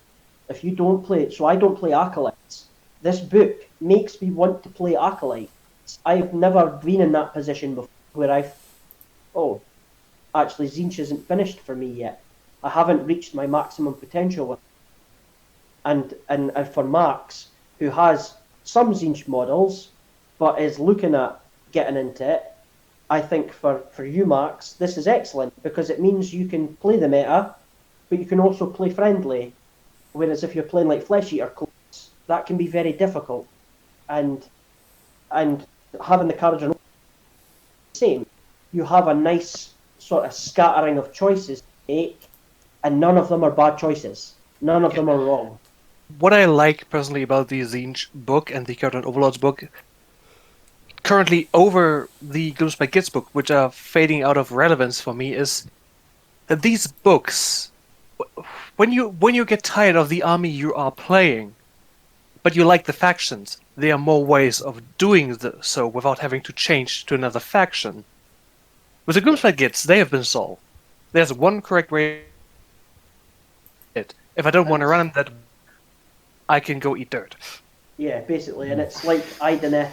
If you don't play, so I don't play Acolytes, this book makes me want to play Acolytes. I've never been in that position before where actually Tzeentch isn't finished for me yet. I haven't reached my maximum potential with it. And for Max, who has some Tzeentch models, but is looking at getting into it, I think for you, Max, this is excellent, because it means you can play the meta, but you can also play friendly. Whereas if you're playing like Flesh Eater Codes, that can be very difficult. And having the cards are same. You have a nice sort of scattering of choices to make, and none of them are bad choices. None of them are wrong. What I like personally about the Tzeentch book and the Current Overlords book, currently over the Gloomspite Gits book, which are fading out of relevance for me, is that these books, when you get tired of the army you are playing, but you like the factions, there are more ways of doing so without having to change to another faction. With the Gloomspite Gits, they have been solved. There's one correct way. If I don't want to run them, that I can go eat dirt. Yeah, basically, and it's like Idenith,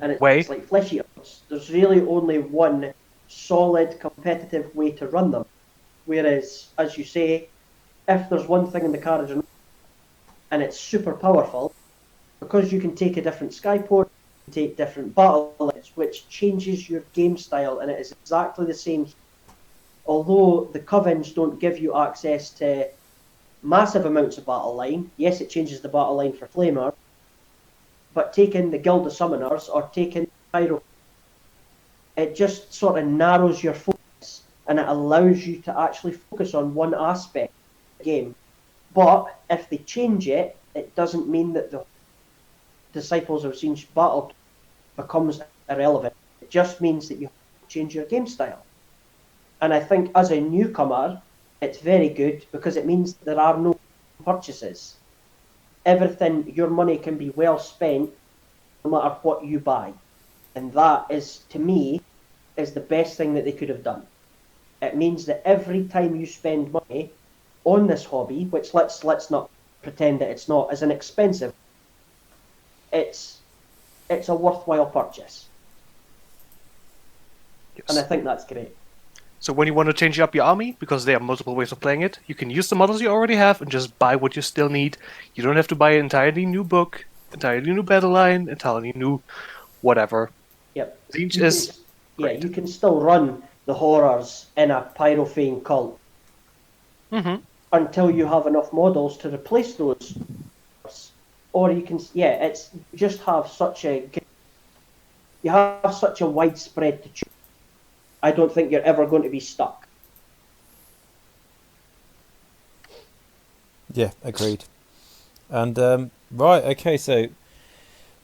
and it's Way. like Flesh Eaters. There's really only one solid competitive way to run them. Whereas, as you say, if there's one thing in the cards and it's super powerful, because you can take a different Skyport, take different battle lists, which changes your game style, and it is exactly the same. Although the Covens don't give you access to massive amounts of battle line, yes, it changes the battle line for Flamer, but taking the Guild of Summoners or taking Pyro, it just sort of narrows your focus, and it allows you to actually focus on one aspect of the game. But if they change it, it doesn't mean that the Disciples of Tzeentch battle becomes irrelevant. It just means that you change your game style. And I think as a newcomer, it's very good, because it means there are no purchases. Everything, your money can be well spent no matter what you buy. And that is, to me, is the best thing that they could have done. It means that every time you spend money on this hobby, which let's not pretend that it's not, as an expensive, it's a worthwhile purchase. Yes. And I think that's great. So when you want to change up your army, because there are multiple ways of playing it, you can use the models you already have and just buy what you still need. You don't have to buy an entirely new book, entirely new battle line, entirely new whatever. Yep. Tzeentch is great. You can still run the horrors in a Pyrophane cult until you have enough models to replace those. Or you can, it's just have such a widespread to choose. I don't think you're ever going to be stuck. Yeah, agreed. And right, okay, so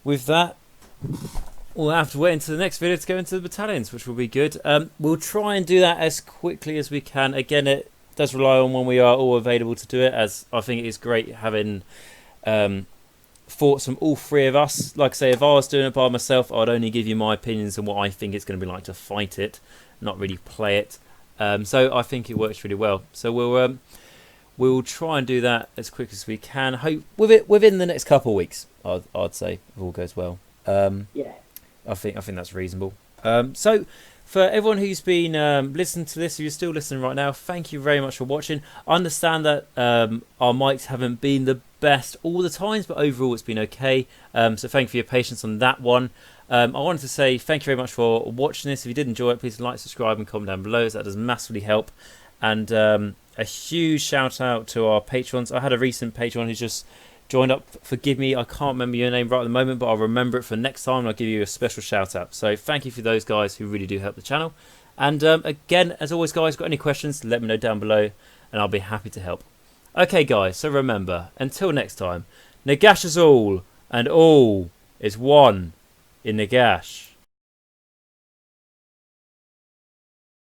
with that, we'll have to wait until the next video to go into the battalions, which will be good. We'll try and do that as quickly as we can. Again, it does rely on when we are all available to do it, as I think it is great having thoughts from all three of us. Like I say, if I was doing it by myself, I'd only give you my opinions on what I think it's going to be like to fight it, not really play it. So I think it works really well. So we'll try and do that as quick as we can. Hope within the next couple of weeks, I'd say, if all goes well. Yeah. I think that's reasonable. So for everyone who's been listening to this, if you're still listening right now, thank you very much for watching. I understand that our mics haven't been the best all the times, but overall it's been okay. So thank you for your patience on that one. I wanted to say thank you very much for watching this. If you did enjoy it, please like, subscribe and comment down below, so that does massively help. And a huge shout out to our patrons. I had a recent patron who's just joined up. Forgive me, I can't remember your name right at the moment, but I'll remember it for next time and I'll give you a special shout out. So thank you for those guys who really do help the channel. And again, as always guys, got any questions, let me know down below and I'll be happy to help. Okay guys, so remember, until next time, Nagash is all and all is one in Nagash.